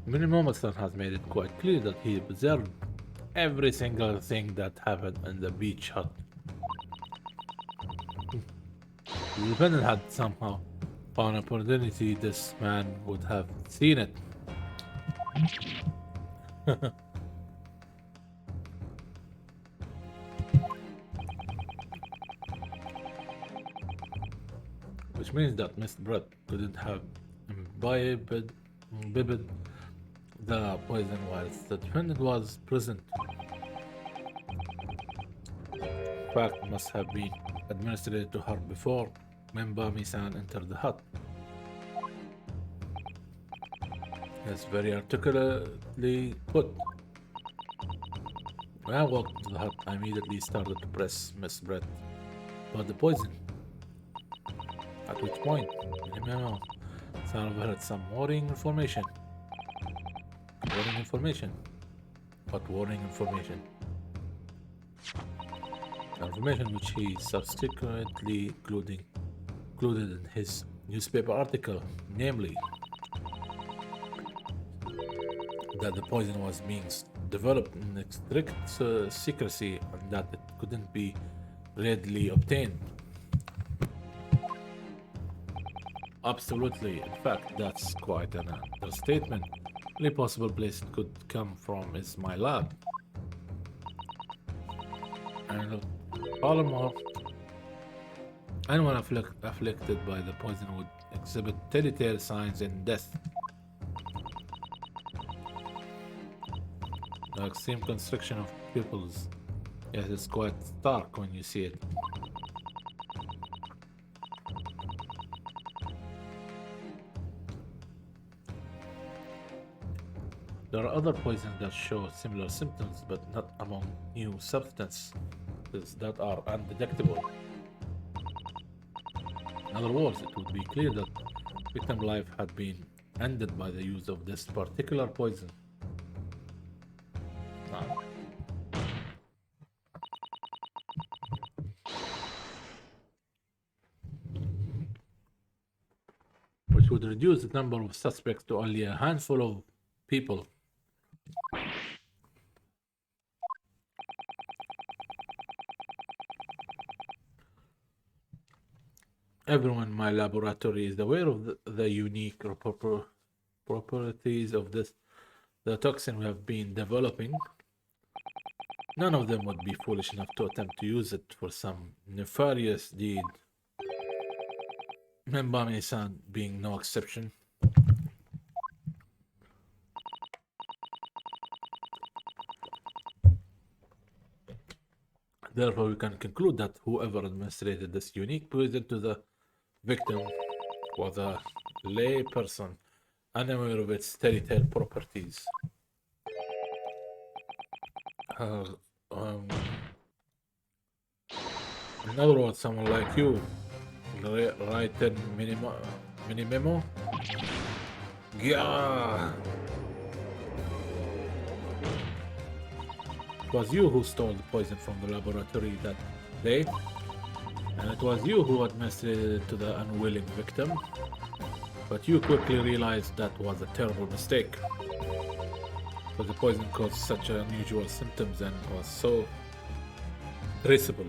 Many moments has made it quite clear that he observed every single thing that happened in the beach hut. The defendant had somehow found an opportunity this man would have seen it. Which means that Miss Brett couldn't have imbibed the poison whilst the defendant was present. Fact must have been administered to her before Membami-san entered the hut. Yes, very articulately put. When I walked into the hut, I immediately started to press Miss Brett about the poison. At which point, San overheard some worrying information. Warning information? What warning information? Information which he subsequently included in his newspaper article, namely that the poison was being developed in strict secrecy and that it couldn't be readily obtained. Absolutely, in fact, that's quite an understatement. The only possible place it could come from is my lab. And furthermore, anyone afflicted by the poison would exhibit telltale signs in death. The extreme constriction of pupils. Yes, it's quite stark when you see it. There are other poisons that show similar symptoms, but not among new substances that are undetectable. In other words, it would be clear that victim life had been ended by the use of this particular poison. Which would reduce the number of suspects to only a handful of people. Everyone in my laboratory is aware of the unique properties of the toxin we have been developing. None of them would be foolish enough to attempt to use it for some nefarious deed. Membami-san being no exception. Therefore, we can conclude that whoever administered this unique poison to the victim was a lay person unaware of its telltale properties. In other words, someone like you write a mini memo. Yeah. It was you who stole the poison from the laboratory that day, and it was you who administered it to the unwilling victim. But you quickly realized that was a terrible mistake, because the poison caused such unusual symptoms and was so traceable.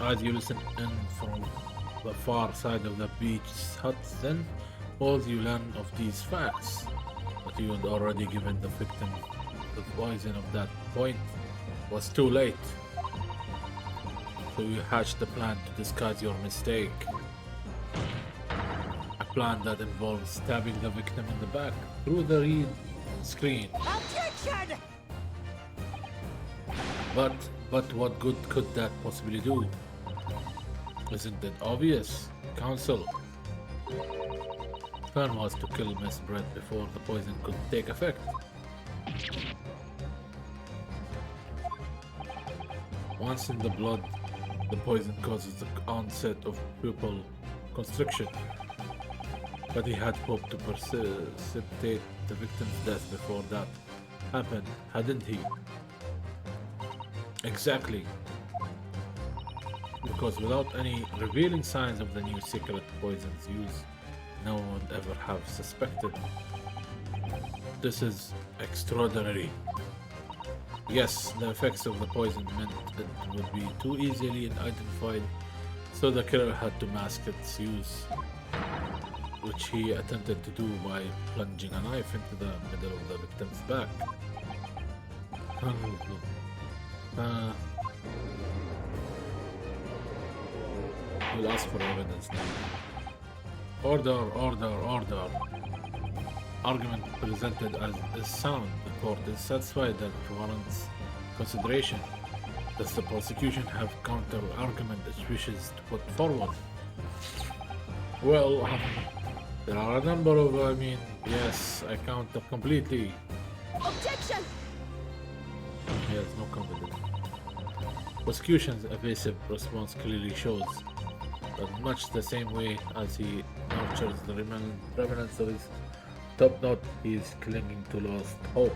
As you listen in from the far side of the beach hut, then all you learn of these facts, but you had already given the victim the poison of that point was too late. So you hatched a plan to disguise your mistake. A plan that involves stabbing the victim in the back through the read screen. Objection! But, but what good could that possibly do? Isn't it obvious? Counsel. Plan was to kill Miss Brett before the poison could take effect. Once in the blood, the poison causes the onset of pupil constriction. But he had hoped to precipitate the victim's death before that happened, hadn't he? Exactly. Because without any revealing signs of the new secret poison's use, no one would ever have suspected. This is extraordinary. Yes, the effects of the poison meant it would be too easily identified, so the killer had to mask its use, which he attempted to do by plunging a knife into the middle of the victim's back. We'll ask for evidence now. Order. Argument presented as is sound. The court is satisfied that warrants consideration. Does the prosecution have counter-argument it wishes to put forward? Well, there are a number of, yes, I counter completely. Objection! Yes, no confidence. Prosecution's evasive response clearly shows that much the same way as he nurtures the remnants of his top note, he is clinging to lost hope.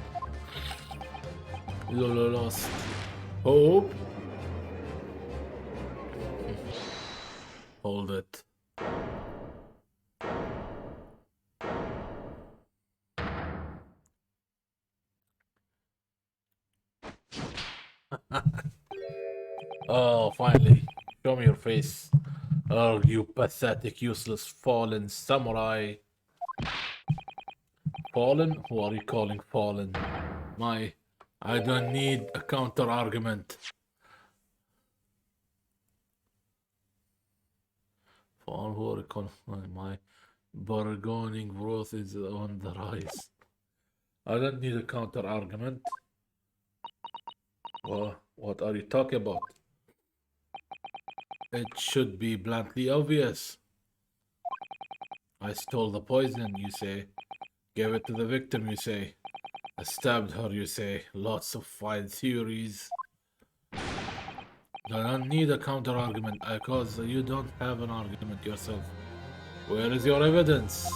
Lost hope? Hold it. Oh, finally. Show me your face. Oh, you pathetic, useless, fallen samurai. Fallen? Who are you calling fallen? I don't need a counter argument. For who are you calling? My bargaining growth is on the rise. I don't need a counter argument. Well, what are you talking about? It should be bluntly obvious. I stole the poison, you say. Gave it to the victim, you say. I stabbed her, you say. Lots of fine theories. I don't need a counter argument because you don't have an argument yourself. Where is your evidence?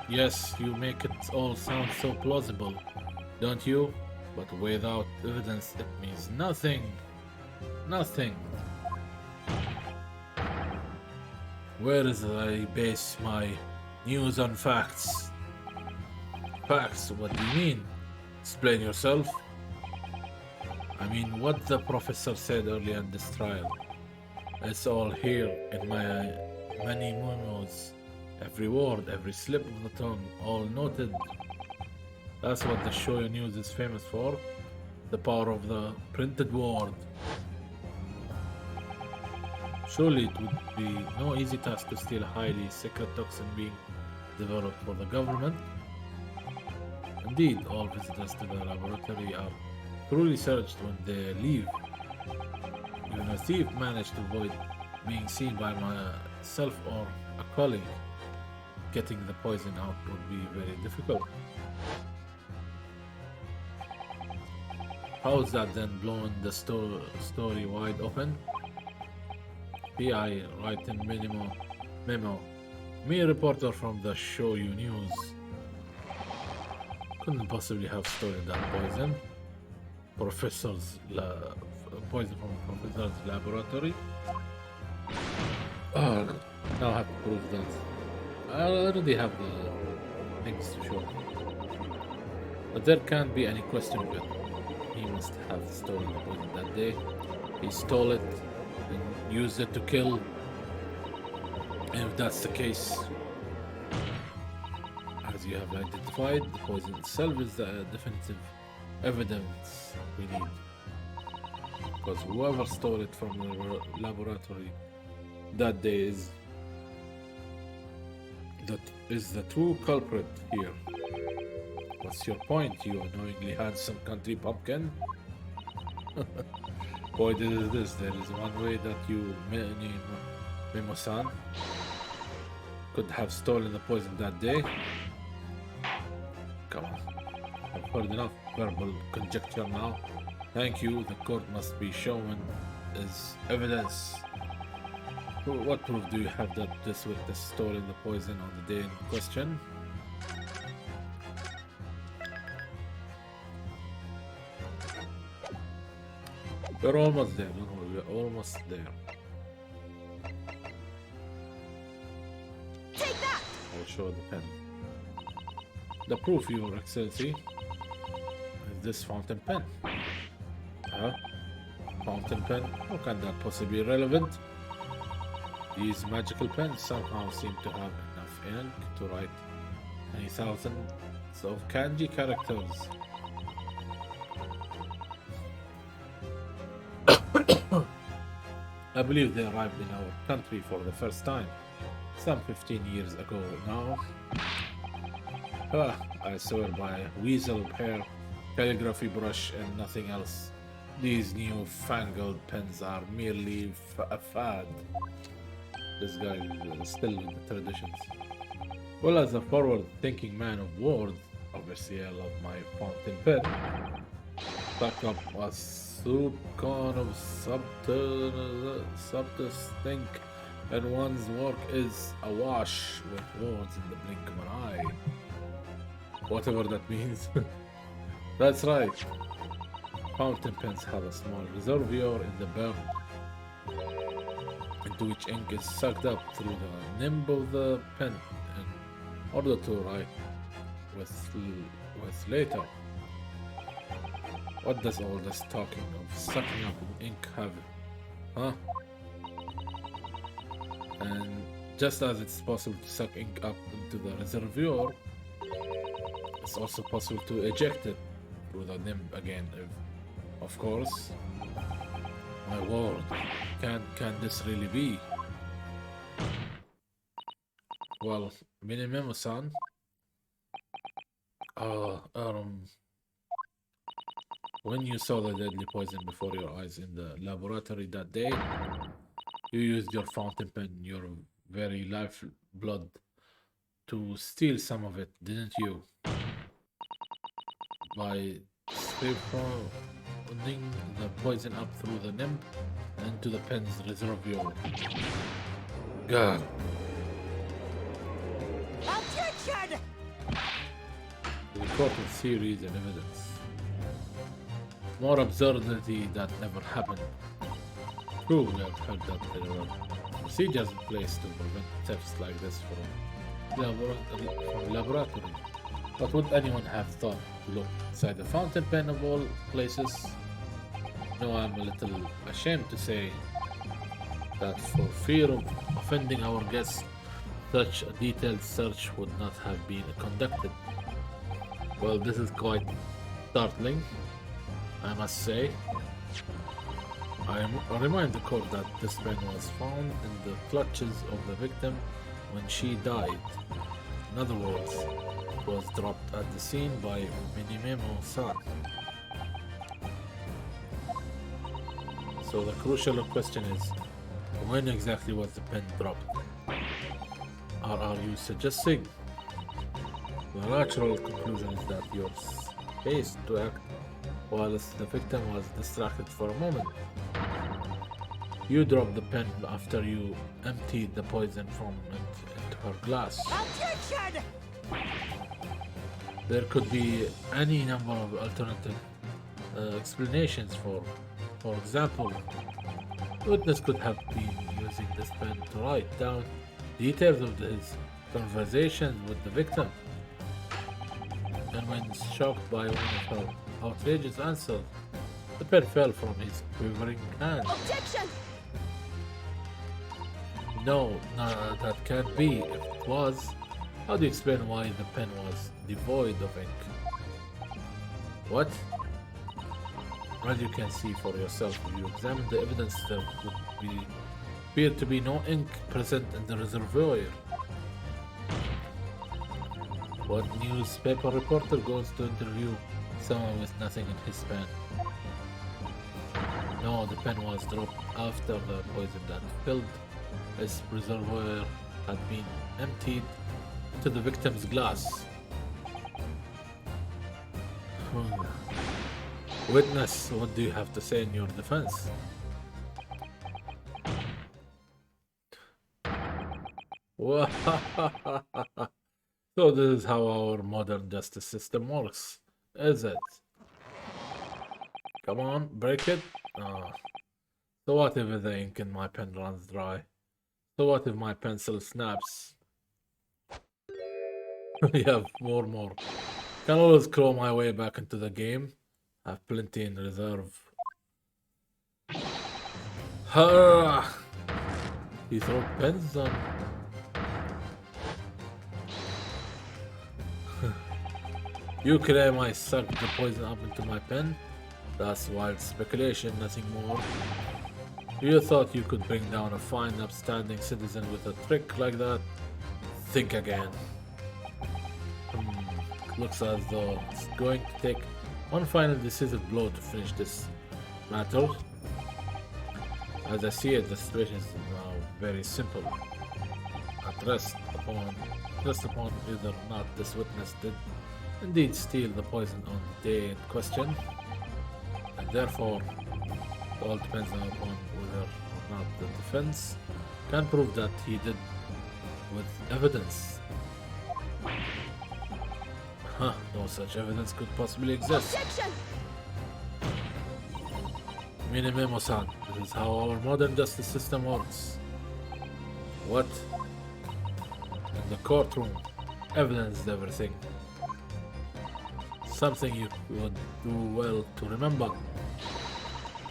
Yes, you make it all sound so plausible, don't you? But without evidence, it means nothing. Nothing. Where is I base my news on facts? Facts? What do you mean? Explain yourself. I mean, what the professor said earlier in this trial. It's all here in my many memos. Every word, every slip of the tongue, all noted. That's what the Shoyo News is famous for. The power of the printed word. Surely it would be no easy task to steal a highly secret toxin being developed for the government. Indeed, all visitors to the laboratory are truly searched when they leave. Even a thief managed to avoid being seen by myself or a colleague. Getting the poison out would be very difficult. How's that then blowing the story wide open? P.I. write in memo. Me, a reporter from the Shoyu News. Couldn't possibly have stolen that poison. Poison from professor's laboratory. Oh, now I have to prove that. I already have the things to show. But there can't be any question of it. He must have stolen the poison that day. He stole it and used it to kill. And if that's the case, as you have identified, the poison itself is the definitive evidence we need. Because whoever stole it from the laboratory that day is the true culprit here. What's your point, you annoyingly handsome country pumpkin? Boy, this is this. There is one way that you, Mimo-san, could have stolen the poison that day. Come on. I've heard enough verbal conjecture now. Thank you. The court must be shown as evidence. What proof do you have that this witness stolen the poison on the day in question? We're almost there, don't worry, we're almost there. Take that! I'll show the pen. The proof, Your Excellency, is this fountain pen. Huh? Fountain pen? How can that possibly be relevant? These magical pens somehow seem to have enough ink to write many thousands of kanji characters. I believe they arrived in our country for the first time, some 15 years ago now. I swear by weasel hair, calligraphy brush and nothing else. These new-fangled pens are merely a fad. This guy is still in the traditions. Well, as a forward-thinking man of words, obviously I love my fountain pen. Stuck up a soup con of substance think, and one's work is awash with words in the blink of an eye. Whatever that means. That's right. Fountain pens have a small reservoir in the bend, into which ink is sucked up through the nimb of the pen in order to write with later. What does all this talking of sucking up ink have? Huh? And just as it's possible to suck ink up into the reservoir, it's also possible to eject it through the nimb again, of course. My word, can this really be? Well, Minimemo-san, when you saw the deadly poison before your eyes in the laboratory that day, you used your fountain pen, your very lifeblood, to steal some of it, didn't you? By siphoning the poison up through the nimb and into the pen's reservoir. God. Objection! The court of theories and evidence. More absurdity that never happened. True, we have heard that there are procedures in place to prevent thefts like this from laboratory. But would anyone have thought to look inside the fountain pen of all places? No, I'm a little ashamed to say that for fear of offending our guests, such a detailed search would not have been conducted. Well, this is quite startling, I must say. I remind the court that this pen was found in the clutches of the victim when she died. In other words, it was dropped at the scene by Minimemo-san. So the crucial question is, when exactly was the pen dropped? Or are you suggesting? The natural conclusion is that your haste to act whilst the victim was distracted for a moment. You dropped the pen after you emptied the poison from it into her glass. Objection! There could be any number of alternative explanations for example, the witness could have been using this pen to write down details of his conversations with the victim. And when shocked by one of her outrageous answers, the pen fell from his quivering hand. Objection! No, that can't be. If it was, how do you explain why the pen was devoid of ink? What? As you can see for yourself, if you examine the evidence, there would appear to be no ink present in the reservoir. What newspaper reporter goes to interview someone with nothing in his pen? No, the pen was dropped after the poison that filled its reservoir had been emptied into the victim's glass. Witness, what do you have to say in your defense? So this is how our modern justice system works, is it? Come on, break it. So what if the ink in my pen runs dry? So what if my pencil snaps? Yeah, more. Can always claw my way back into the game. Have plenty in reserve. He threw pens on. You claim I sucked the poison up into my pen? That's wild speculation, nothing more. You thought you could bring down a fine, upstanding citizen with a trick like that? Think again. Looks as though it's going to take one final decisive blow to finish this matter. As I see it, the situation is now very simple. Rest upon whether or not this witness did indeed steal the poison on the day in question, and therefore it all depends upon whether or not the defense can prove that he did with evidence. No such evidence could possibly exist. Objection! Minimemo-san, this is how our modern justice system works. What? In the courtroom, evidence is everything. Something you would do well to remember.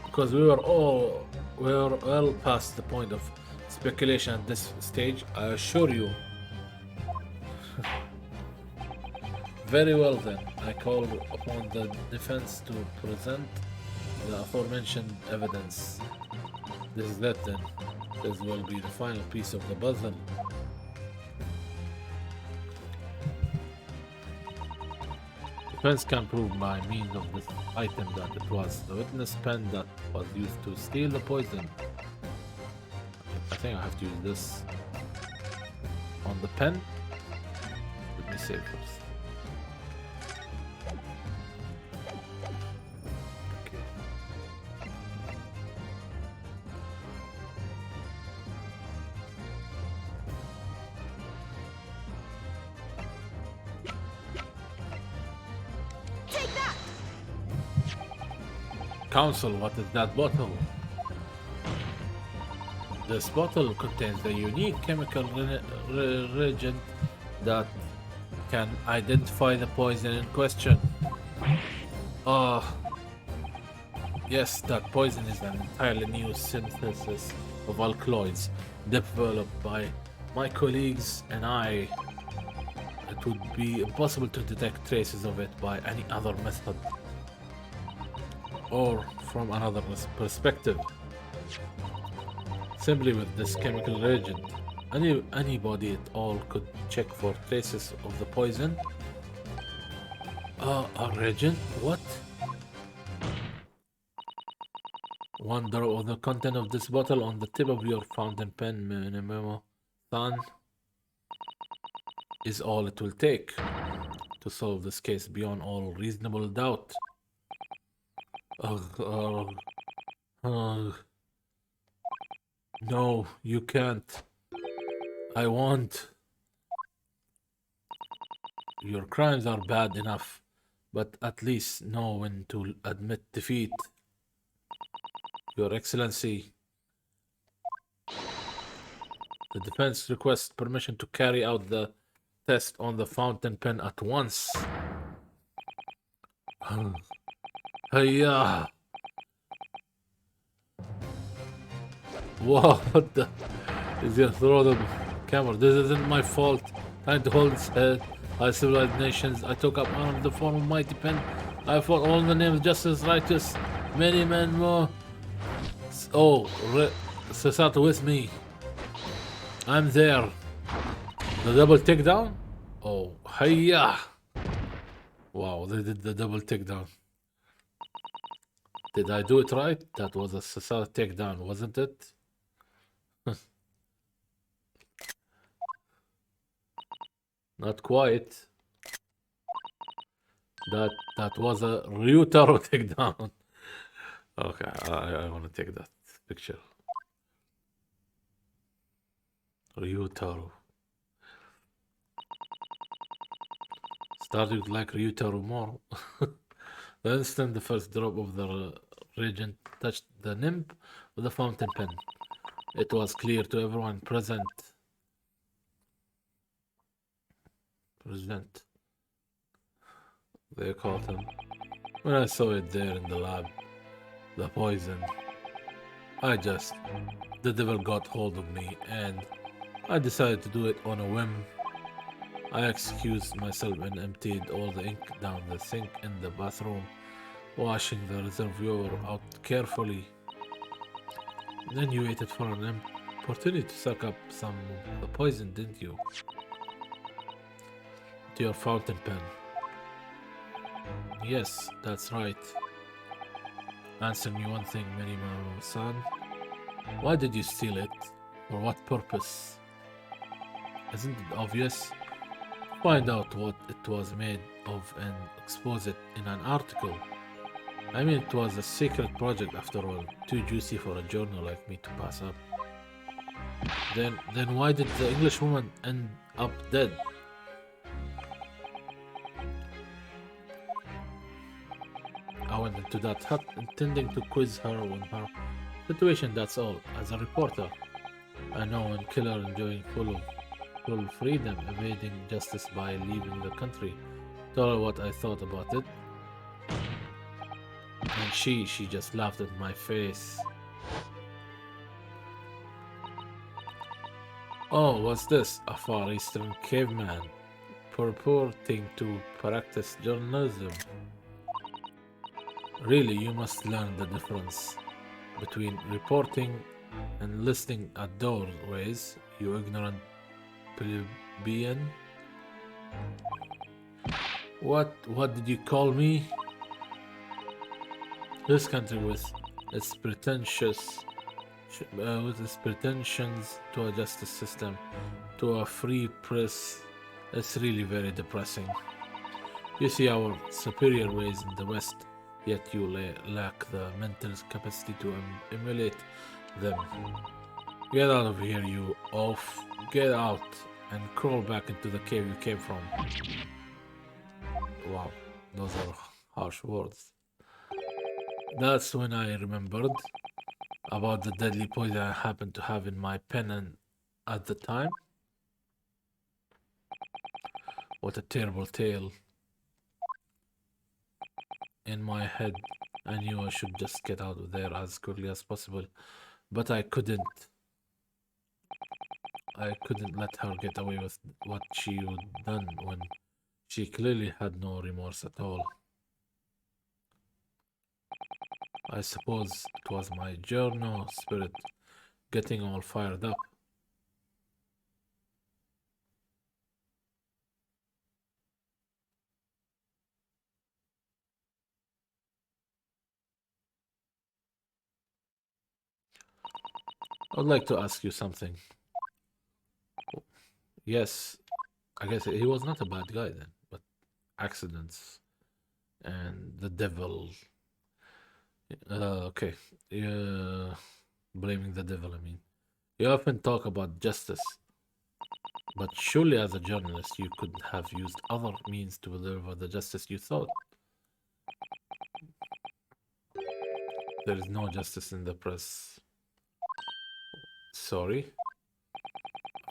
Because we were well past the point of speculation at this stage, I assure you. Very well then, I call upon the defense to present the aforementioned evidence. This is that then. This will be the final piece of the puzzle. Defense can prove by means of this item that it was the witness pen that was used to steal the poison. I think I have to use this on the pen. Let me save first. Counsel, what is that bottle? This bottle contains a unique chemical reagent that can identify the poison in question. Yes, that poison is an entirely new synthesis of alkaloids developed by my colleagues and I. It would be impossible to detect traces of it by any other method. Or from another perspective. Simply with this chemical reagent, anybody at all could check for traces of the poison. A reagent? What? One drop of the content of this bottle on the tip of your fountain pen, Minimemo-san, is all it will take to solve this case beyond all reasonable doubt. No, you can't. I won't. Your crimes are bad enough, but at least know when to admit defeat. Your Excellency, the defense requests permission to carry out the test on the fountain pen at once. Hiya! What the? He's gonna throw the camera. This isn't my fault. Trying to hold its head. I civilized nations. I took up arms the form of mighty pen. I fought all in the name of justice, righteous. Many men more. Oh, Sasato with me. I'm there. The double takedown? Oh, hiya! Wow, they did the double takedown. Did I do it right? That was a solid takedown, wasn't it? Not quite. That was a Ryutaro takedown. Okay, I want to take that picture. Ryutaro. Started like Ryutaro more. The instant the first drop of the regent touched the nymph with the fountain pen, it was clear to everyone present. They called him. When I saw it there in the lab, the poison, the devil got hold of me and I decided to do it on a whim. I excused myself and emptied all the ink down the sink in the bathroom, washing the reservoir out carefully. Then you waited for an opportunity to suck up some of the poison, didn't you? To your fountain pen. Yes, that's right. Answer me one thing, Minimaru-san. Why did you steal it? For what purpose? Isn't it obvious? Find out what it was made of and expose it in an article. I mean, it was a secret project after all, too juicy for a journal like me to pass up. Then why did the English woman end up dead? I went into that hut intending to quiz her on her situation, that's all. As a reporter, a known killer enjoying full freedom, evading justice by leaving the country. Told her what I thought about it. And she just laughed at my face. Oh, what's this? A Far Eastern caveman purporting to practice journalism. Really, you must learn the difference between reporting and listening at doorways, you ignorant plebeian. What did you call me? This country with its pretensions to a justice system, to a free press, it's really very depressing. You see our superior ways in the West, yet you lack the mental capacity to emulate them. Get out of here, you oaf. Get out and crawl back into the cave you came from. Wow, those are harsh words. That's when I remembered about the deadly poison I happened to have in my pen at the time. What a terrible tale. In my head, I knew I should just get out of there as quickly as possible, but I couldn't. I couldn't let her get away with what she had done when she clearly had no remorse at all. I suppose it was my journal spirit getting all fired up. I'd like to ask you something. Yes, I guess he was not a bad guy then, but accidents and the devil. Okay, blaming the devil, I mean. You often talk about justice, but surely as a journalist you could have used other means to deliver the justice you thought. There is no justice in the press. Sorry?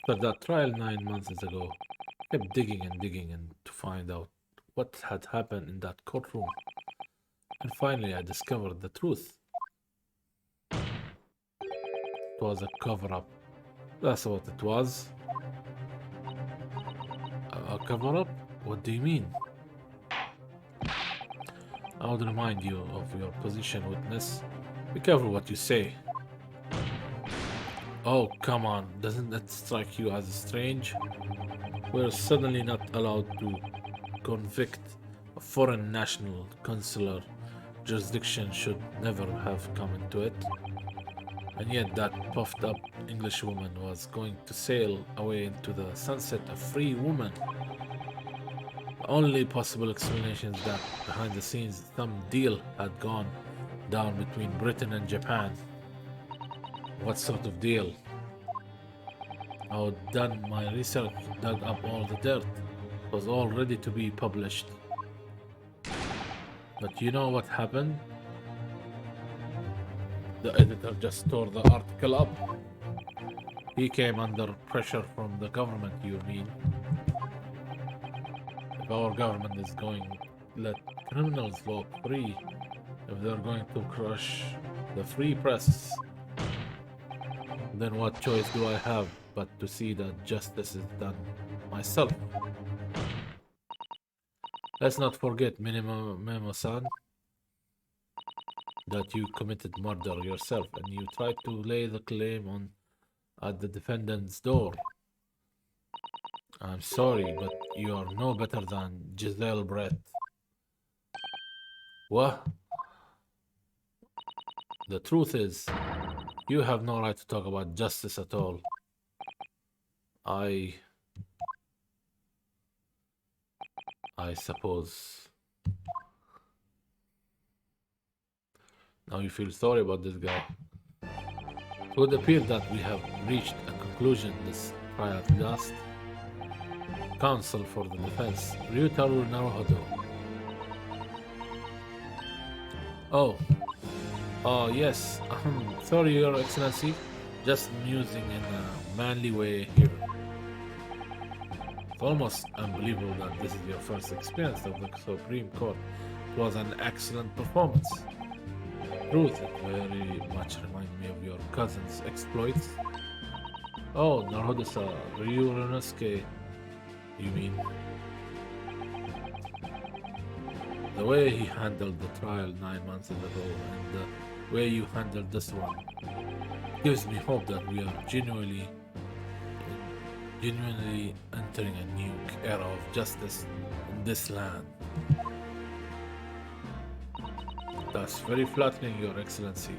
After that trial 9 months ago, I kept digging and to find out what had happened in that courtroom. And finally I discovered the truth. It was a cover-up. That's what it was. A cover-up? What do you mean? I would remind you of your position, witness. Be careful what you say. Oh, come on. Doesn't that strike you as strange? we're suddenly not allowed to convict a foreign national. Consular jurisdiction should never have come into it. And yet that puffed up English woman was going to sail away into the sunset a free woman. The only possible explanation is that behind the scenes some deal had gone down between Britain and Japan. What sort of deal? I'd done my research, dug up all the dirt. It was all ready to be published. But you know what happened? The editor just tore the article up. He came under pressure from the government, you mean? If our government is going to let criminals walk free, if they're going to crush the free press, then what choice do I have but to see that justice is done myself? Let's not forget, Memo-san, that you committed murder yourself and you tried to lay the claim on at the defendant's door. I'm sorry, but you are no better than Giselle Brett. What? The truth is, you have no right to talk about justice at all. I suppose. Now you feel sorry about this guy. It would appear that we have reached a conclusion this trial at last. Counsel for the defense, Ryutaru Naruhodo. Oh, yes. Sorry, Your Excellency. Just musing in a manly way here. It's almost unbelievable that this is your first experience of the Supreme Court. It was an excellent performance. Truth, it very much reminds me of your cousin's exploits. Oh, Naruhodo-san, Ryunosuke, you mean? The way he handled the trial 9 months ago and the way you handled this one gives me hope that we are genuinely entering a new era of justice in this land. That's very flattering, Your Excellency.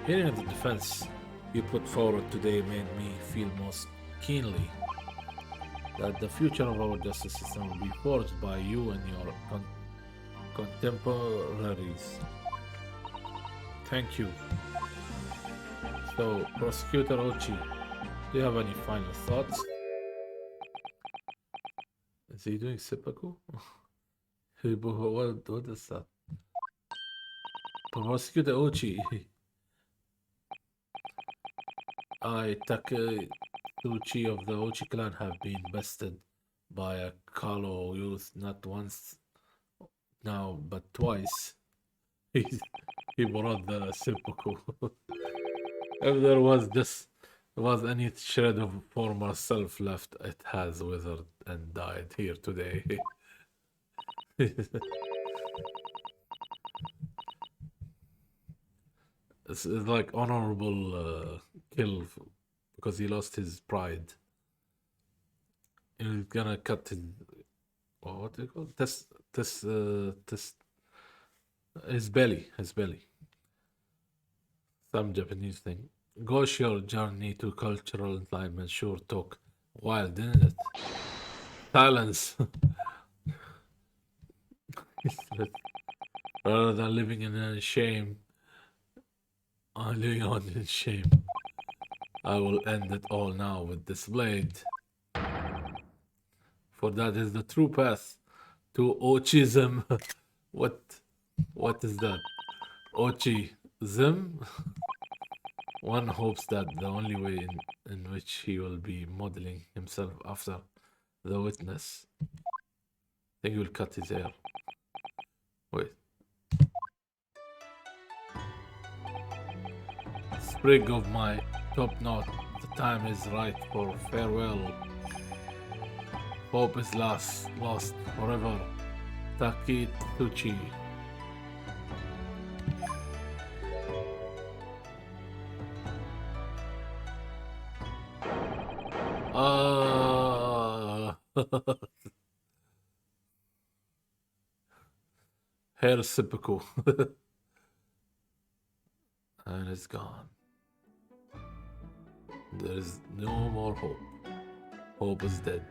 Hearing the defense you put forward today made me feel most keenly that the future of our justice system will be forged by you and your contemporaries. Thank you. So, Prosecutor Ochi, do you have any final thoughts? Is he doing seppuku? What is that? Prosecutor Ochi. Takuchi of the Ochi clan have been bested by a Kalo youth not once now but twice. He brought the seppuku. If there was any shred of former self left, it has withered and died here today. It's like honorable kill because he lost his pride. He's gonna cut his what do you call it? Test his belly. Some Japanese thing. Gosh, your journey to cultural enlightenment sure took a while, didn't it? Silence. Rather than living in shame, living on in shame, I will end it all now with this blade. For that is the true path to Ochism. What is that? Ochism? One hopes that the only way in which he will be modeling himself after the witness. I think he will cut his hair. Wait. Sprig of my top knot, the time is right for farewell. Hope is lost forever. Takituchi. Hair typical. And it's gone. There is no more hope. Hope is dead.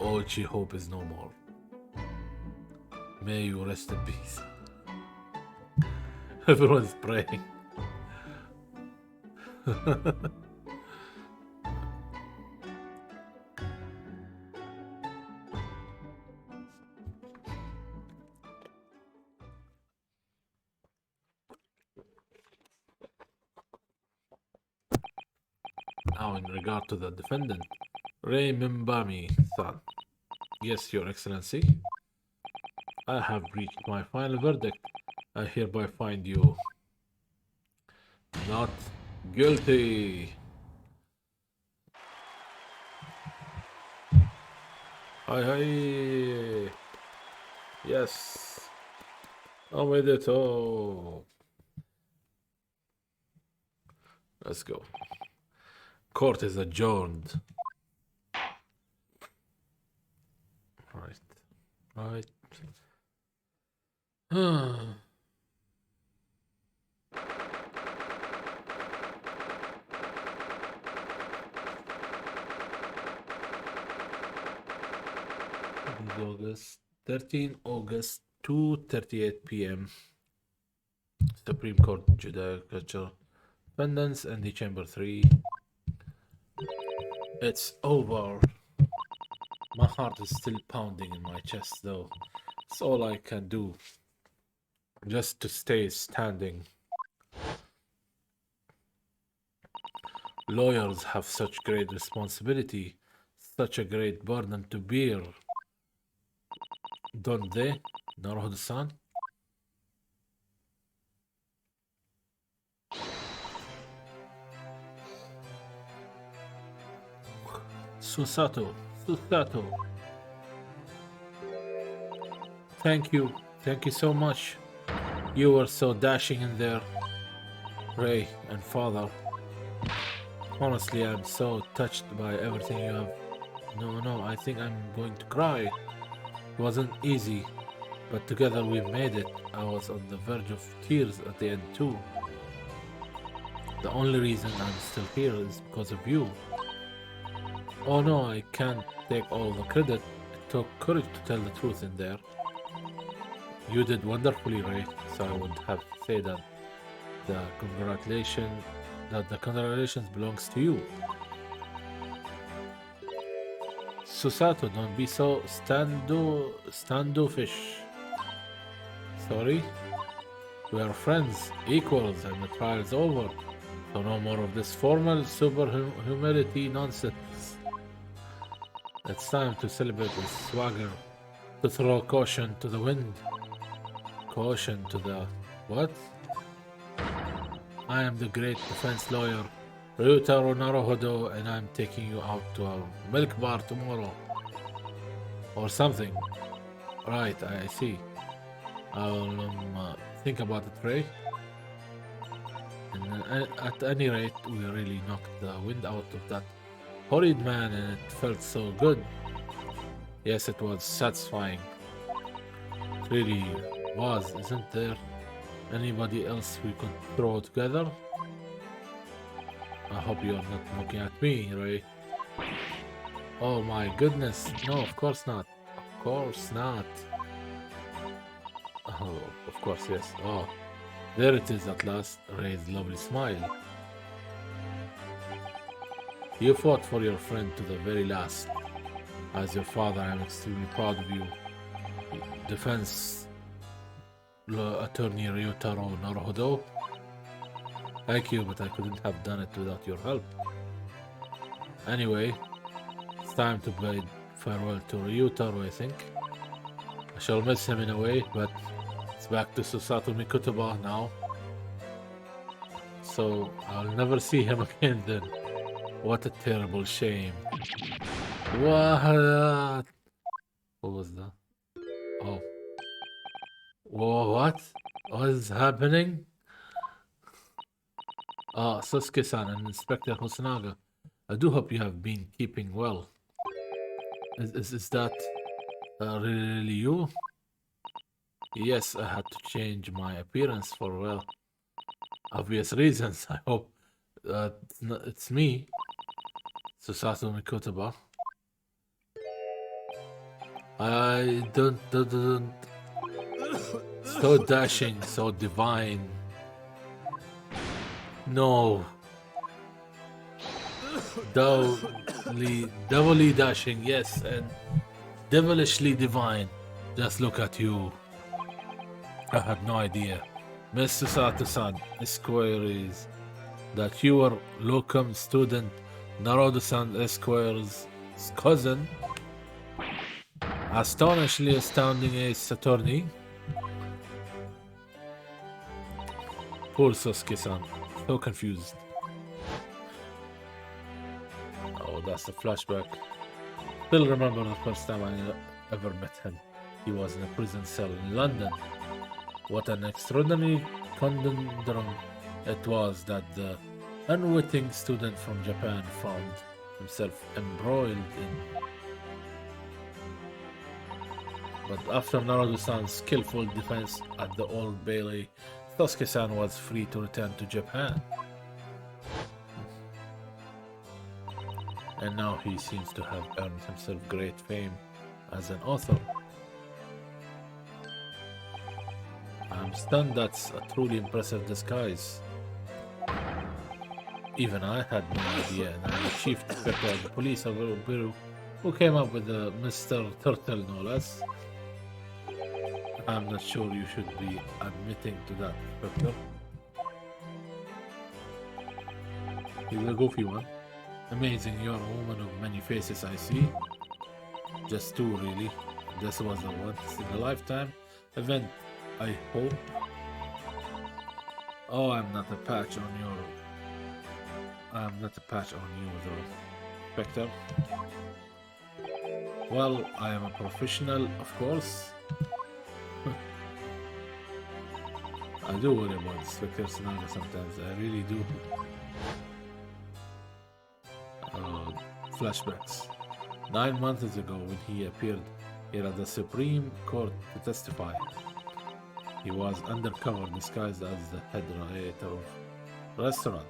Ochi hope is no more. May you rest in peace. Everyone's praying. Now, in regard to the defendant, remember me, son. Yes, Your Excellency. I have reached my final verdict. I hereby find you not guilty. Hi, hi. Yes. Omedeto. Let's go. Court is adjourned. Right. Right. August 13 August 2:38 p.m. Supreme Court Judicature Defendants and the Chamber 3. It's over. My heart is still pounding in my chest though. It's all I can do. Just to stay standing. Lawyers have such great responsibility, such a great burden to bear. Don't they, Naruhodo-san? Susato. Thank you so much. You were so dashing in there, Ray and Father. Honestly, I'm so touched by everything you have. No, I think I'm going to cry. It wasn't easy, but together we made it. I was on the verge of tears at the end too. The only reason I'm still here is because of you. Oh no, I can't take all the credit. It took courage to tell the truth in there. You did wonderfully, Ray, so I would have to say that the congratulations belongs to you. Susato, don't be so standoffish. Sorry? We are friends, equals, and the trial's over. So no more of this formal super humility nonsense. It's time to celebrate with swagger, to throw caution to the wind. Caution to the... what? I am the great defense lawyer, Ryutaro Naruhodo, and I'm taking you out to our milk bar tomorrow. Or something. Right, I see. I'll think about it, Ray. And at any rate, we really knocked the wind out of that horrid man, and it felt so good. Yes, it was satisfying. It really was. Isn't there anybody else we could throw together? I hope you're not looking at me, Ray. Oh my goodness. No, of course not. Of course not. Oh, of course, yes. Oh, there it is at last. Ray's lovely smile. You fought for your friend to the very last. As your father, I'm extremely proud of you. Defense Attorney Ryutaro Naruhodo. Thank you, but I couldn't have done it without your help. Anyway, it's time to bid farewell to Ryutaro, I think. I shall miss him in a way, but it's back to Susato Mikutoba now. So I'll never see him again then. What a terrible shame. What? What was that? Oh. Whoa, what? What is happening? Ah, Sasuke-san and Inspector Hosonaga. I do hope you have been keeping well. Is that really you? Yes, I had to change my appearance for, well, obvious reasons. I hope it's me. Susato Mikotaba. I don't. So dashing, so divine. No. Doubly dashing, yes, and devilishly divine. Just look at you. I had no idea. Mr. Sato-san, Esquire's, that you were locum student Narodo-san Esquire's cousin. Astonishingly astounding ace attorney. Poor Sosuke-san, so confused. Oh, that's a flashback. Still remember the first time I ever met him. He was in a prison cell in London. What an extraordinary conundrum it was that the unwitting student from Japan found himself embroiled in. But after Naruto-san's skillful defense at the Old Bailey, Sosuke-san was free to return to Japan. And now he seems to have earned himself great fame as an author. I'm stunned. That's a truly impressive disguise. Even I had no idea, and I'm the chief inspector of the police of the bureau who came up with the Mr. Turtle, no less. I'm not sure you should be admitting to that, Inspector. He's a goofy one. Amazing, you're a woman of many faces, I see. Just two, really. This was a once in a lifetime event, I hope. Oh, I'm not a patch on you, though, Inspector. Well, I am a professional, of course. I do worry about Inspector scenario sometimes, I really do. Flashbacks. 9 months ago, when he appeared here at the Supreme Court to testify, he was undercover disguised as the head narrator of the restaurant.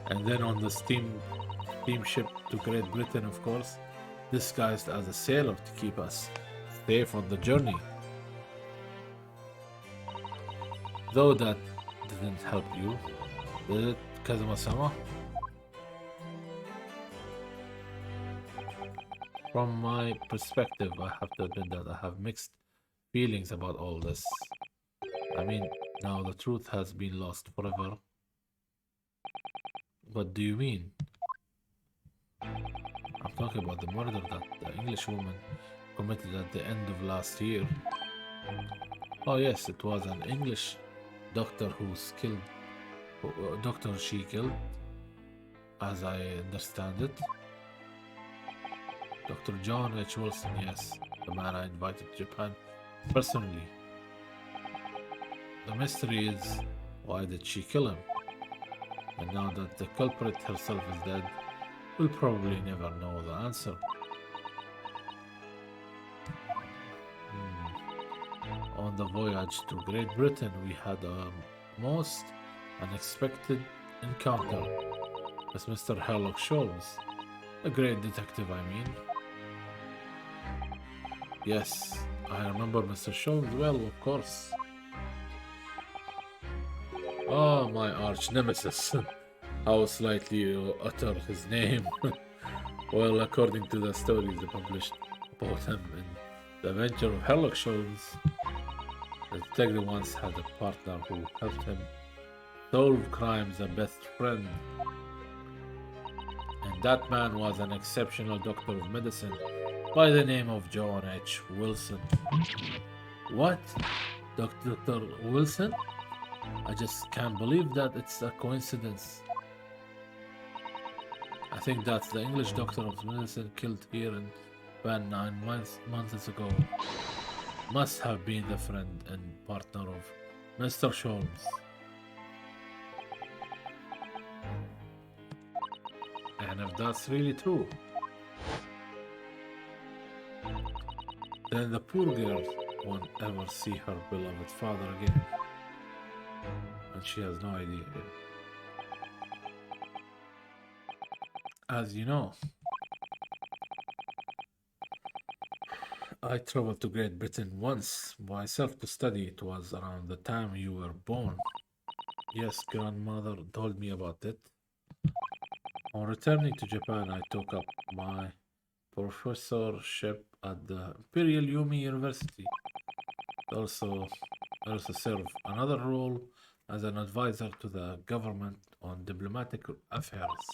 And then on the steamship to Great Britain, of course, disguised as a sailor to keep us safe on the journey. Though that didn't help you, did it, Kazuma-sama? From my perspective, I have to admit that I have mixed feelings about all this. I mean, now the truth has been lost forever. What do you mean? I'm talking about the murder that the English woman committed at the end of last year. Oh yes, it was an English doctor doctor she killed, as I understand it. Dr. John H. Wilson, yes, the man I invited to Japan personally. The mystery is, why did she kill him? And now that the culprit herself is dead, we'll probably never know the answer. On the voyage to Great Britain, we had a most unexpected encounter with Mr. Sherlock Holmes, a great detective, I mean. Yes, I remember Mr. Holmes well, of course. Oh, my arch nemesis. How slightly you utter his name. Well, according to the stories published about him in The Adventure of Sherlock Holmes, the detective once had a partner who helped him solve crimes, a best friend. And that man was an exceptional doctor of medicine by the name of John H. Wilson. What? Dr. Wilson? I just can't believe that it's a coincidence. I think that's the English doctor of medicine killed here in Japan 9 months ago. Must have been the friend and partner of Mr. Holmes. And if that's really true, then the poor girl won't ever see her beloved father again. And she has no idea. As you know, I traveled to Great Britain once myself to study. It was around the time you were born. Yes, grandmother told me about it. On returning to Japan, I took up my professorship at the Imperial Yumi University. Also, serve another role as an advisor to the government on diplomatic affairs.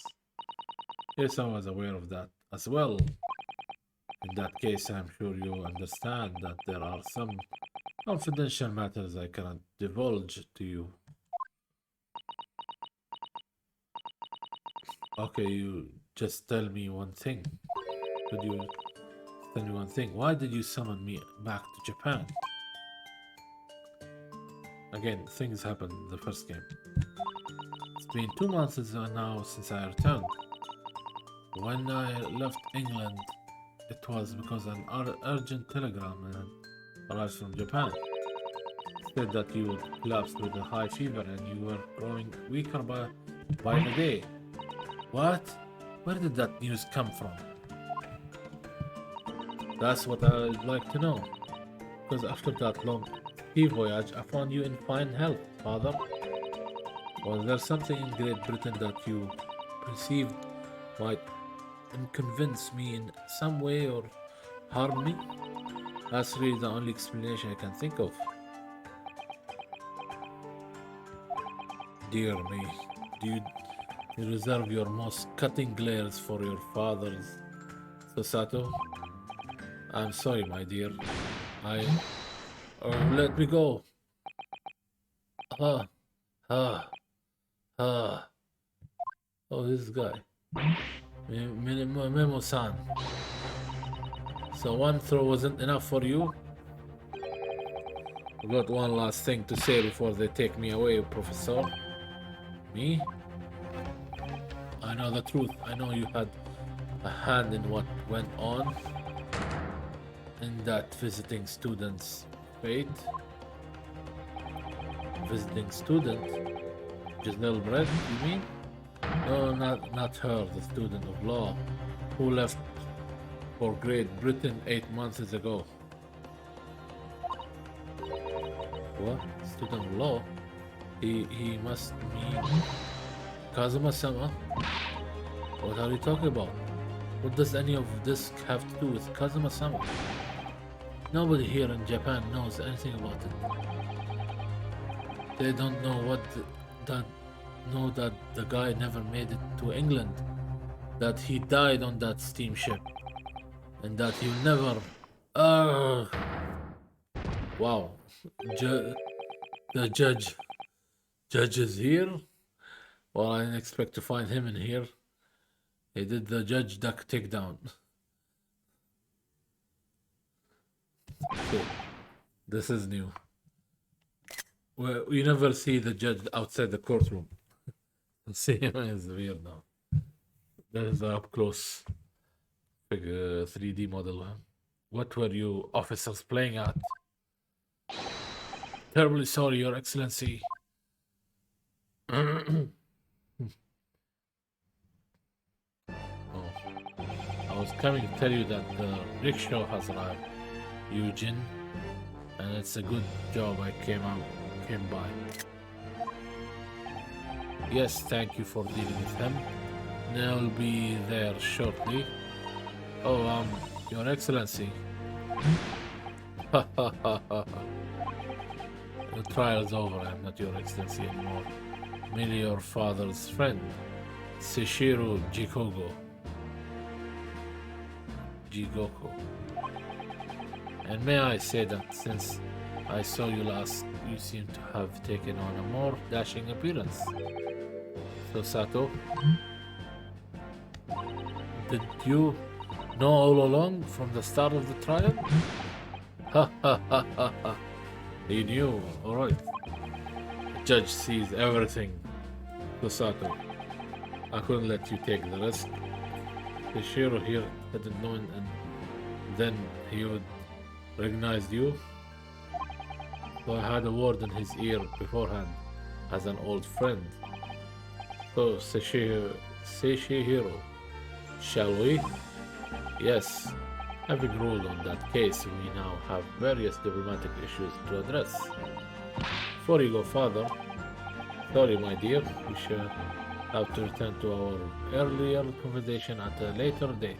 Yes, I was aware of that as well. In that case, I'm sure you understand that there are some confidential matters I cannot divulge to you. Okay, you just tell me one thing. Could you tell me one thing? Why did you summon me back to Japan? Again, things happened in the first game. It's been 2 months now since I returned. When I left England, it was because an urgent telegram arrived from Japan. It said that you collapsed with a high fever and you were growing weaker by the day. What? Where did that news come from? That's what I'd like to know. Because after that long sea voyage, I found you in fine health, father. Was there something in Great Britain that you perceived might convince me in some way or harm me? That's really the only explanation I can think of. Dear me, do you reserve your most cutting glares for your fathers, Sasato? I'm sorry, my dear. Let me go. Oh, this guy. Memo-san. So one throw wasn't enough for you? I've got one last thing to say before they take me away, Professor. Me? I know the truth. I know you had a hand in what went on in that visiting student's fate. Visiting student? Giselle Brett, you mean? No, not her, the student of law, who left for Great Britain 8 months ago. What? Student of law? He must mean Kazuma-sama? What are you talking about? What does any of this have to do with Kazuma-sama? Nobody here in Japan knows anything about it. They don't know that the guy never made it to England, that he died on that steamship, and that he'll never. Wow, the judge is here. Well, I didn't expect to find him in here. He did the judge duck takedown. Cool. This is new. Well, you never see the judge outside the courtroom. See him is weird now. That is an up close 3D model. What were you officers playing at? Terribly sorry, Your Excellency. Oh, I was coming to tell you that the rickshaw has arrived, Eugene, and it's a good job I came by. Yes, thank you for dealing with him. I'll be there shortly. Oh, Your Excellency. The trial's over. I'm not Your Excellency anymore. Merely your father's friend, Seishiro Jigoko. And may I say that since I saw you last, you seem to have taken on a more dashing appearance. So, Sato, did you know all along from the start of the trial? Ha ha ha ha ha. He knew, alright. The judge sees everything. So, Sato, I couldn't let you take the risk. Seishiro here hadn't known, and then he would recognize you. So I had a word in his ear beforehand as an old friend. So Seishiro, shall we? Yes. Having ruled on that case, we now have various diplomatic issues to address. Before you go further, sorry my dear, we shall have to return to our earlier conversation at a later date.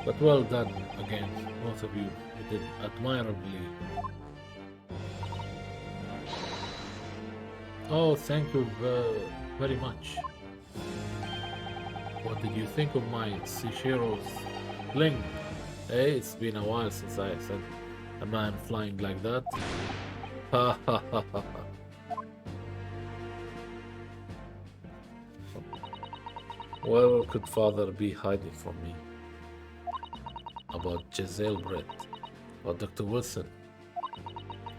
But well done again, both of you. You did admirably. Oh, thank you very much. What did you think of my Seishiro's bling? Hey, it's been a while since I said a man flying like that. Ha ha ha ha ha. What could father be hiding from me? About Giselle Brett, or Dr. Wilson.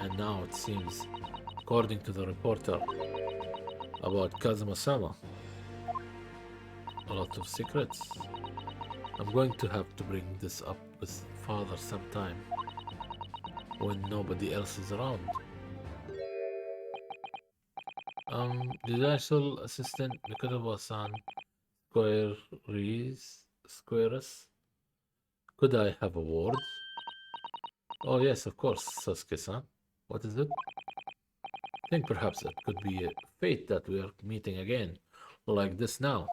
And now it seems, according to the reporter, about Kazuma-sama. A lot of secrets. I'm going to have to bring this up with father sometime when nobody else is around. Judicial Assistant Mikotoba-san Squares. Could I have a word? Oh yes, of course, Sasuke-san. What is it? I think perhaps it could be a fate that we are meeting again, like this now.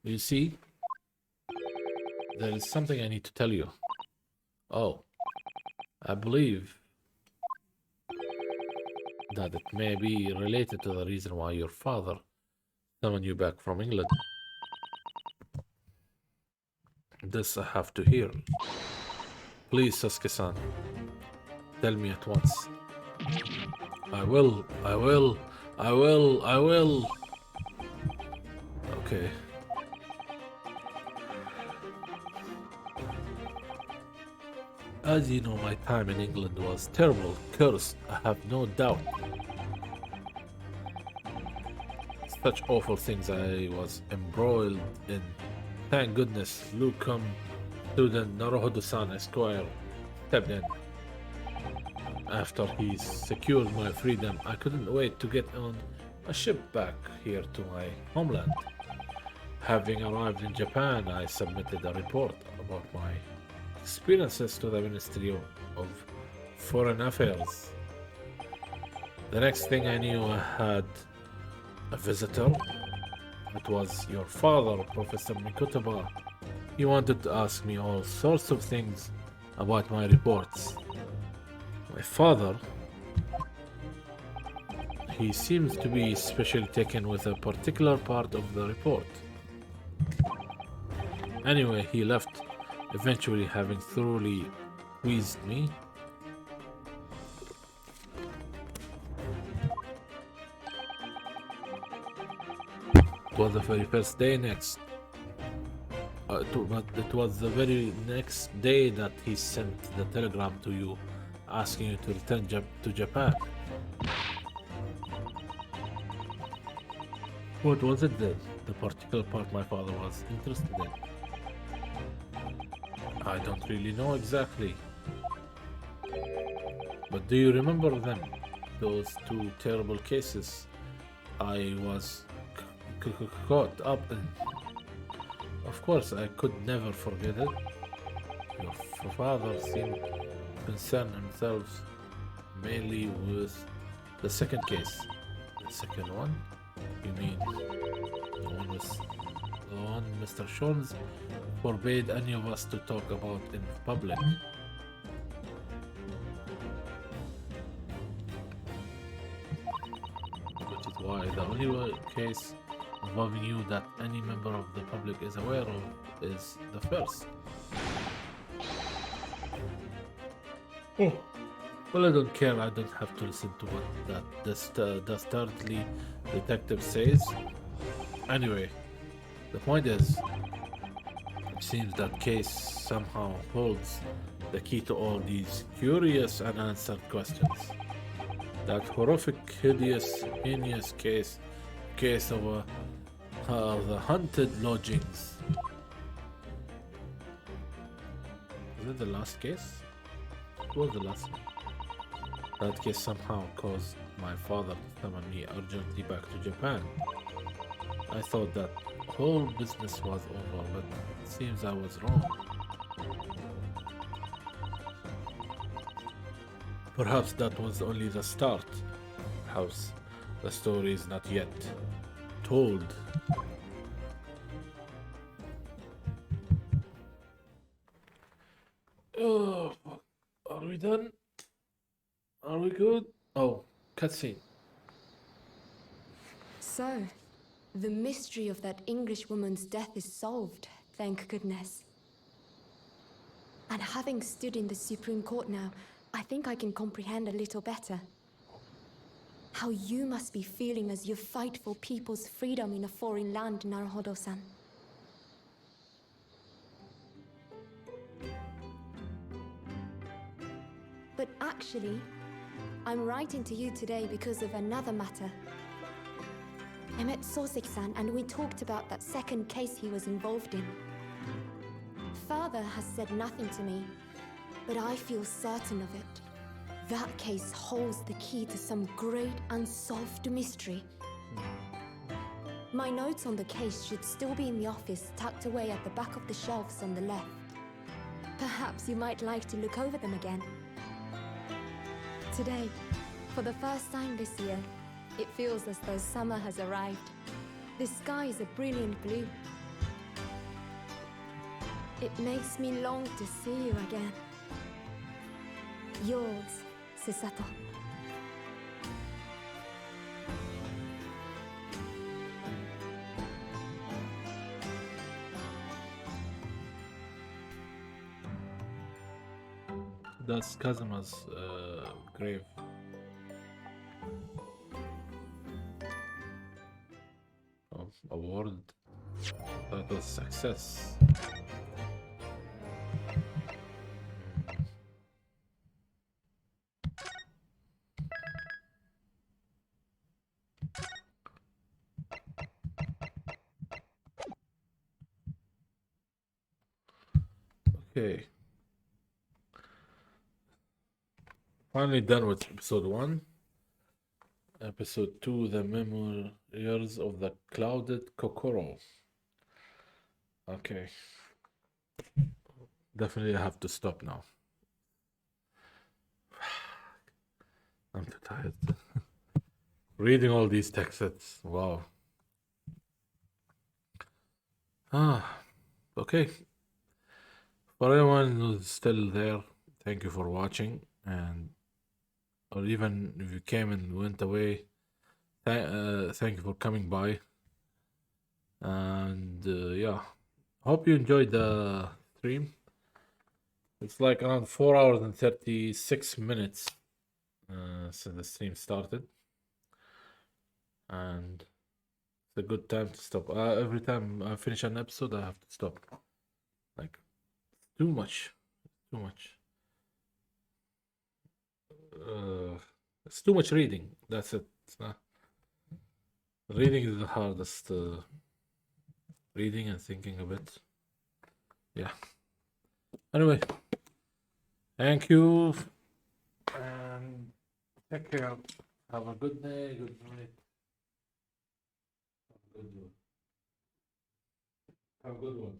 You see, there is something I need to tell you. Oh, I believe that it may be related to the reason why your father summoned you back from England. This I have to hear. Please, Sasuke-san, tell me at once. I will. Okay. As you know, my time in England was terrible, cursed, I have no doubt. Such awful things I was embroiled in. Thank goodness Lucum student Naruhodo-san Esquire stepped in. After he secured my freedom, I couldn't wait to get on a ship back here to my homeland. Having arrived in Japan, I submitted a report about my experiences to the Ministry of Foreign Affairs. The next thing I knew, I had a visitor. It was your father, Professor Mikotoba. He wanted to ask me all sorts of things about my reports. My father, he seems to be especially taken with a particular part of the report. Anyway, he left, eventually having thoroughly quizzed me. It was the very first day next. It was the very next day that he sent the telegram to you, asking you to return to Japan. What was it then? The particular part my father was interested in? I don't really know exactly. But do you remember them? Those two terrible cases I was caught up in. Of course, I could never forget it. Your father seemed to concern himself mainly with the second case. The second one? You mean the one Mr. Sholmes forbade any of us to talk about in public? Which is why the only case involving you that any member of the public is aware of is the first. Oh, well, I don't care. I don't have to listen to what that dastardly detective says. Anyway, the point is, it seems that case somehow holds the key to all these curious unanswered questions. That horrific, hideous, heinous case of the haunted lodgings. it the last case? It was the last one. That case somehow caused my father to summon me urgently back to Japan. I thought that whole business was over, but it seems I was wrong. Perhaps that was only the start. Perhaps the story is not yet told. Oh, fuck. Are we done? Are we good? Oh, cutscene. So, the mystery of that English woman's death is solved, thank goodness. And having stood in the Supreme Court now, I think I can comprehend a little better. How you must be feeling as you fight for people's freedom in a foreign land, Naruhodo-san. But actually, I'm writing to you today because of another matter. I met Sosek-san and we talked about that second case he was involved in. Father has said nothing to me, but I feel certain of it. That case holds the key to some great unsolved mystery. My notes on the case should still be in the office, tucked away at the back of the shelves on the left. Perhaps you might like to look over them again. Today, for the first time this year, it feels as though summer has arrived. The sky is a brilliant blue. It makes me long to see you again. Yours, Susato. That's Kazuma's grave. Oh, award. That was success. Okay. Finally done with episode 1. Episode 2, The Memoirs of the Clouded Kokoro. Okay. Definitely have to stop now. I'm too tired. Reading all these texts. Wow. Okay. For anyone who's still there, thank you for watching, and or even if you came and went away, thank you for coming by. And yeah, hope you enjoyed the stream. It's like around 4 hours and 36 minutes since the stream started, and it's a good time to stop. Every time I finish an episode, I have to stop. Like, too much. It's too much reading. That's it. Reading is the hardest. Reading and thinking a bit. Yeah. Anyway, thank you, and take care. Have a good day, good night. Have a good one.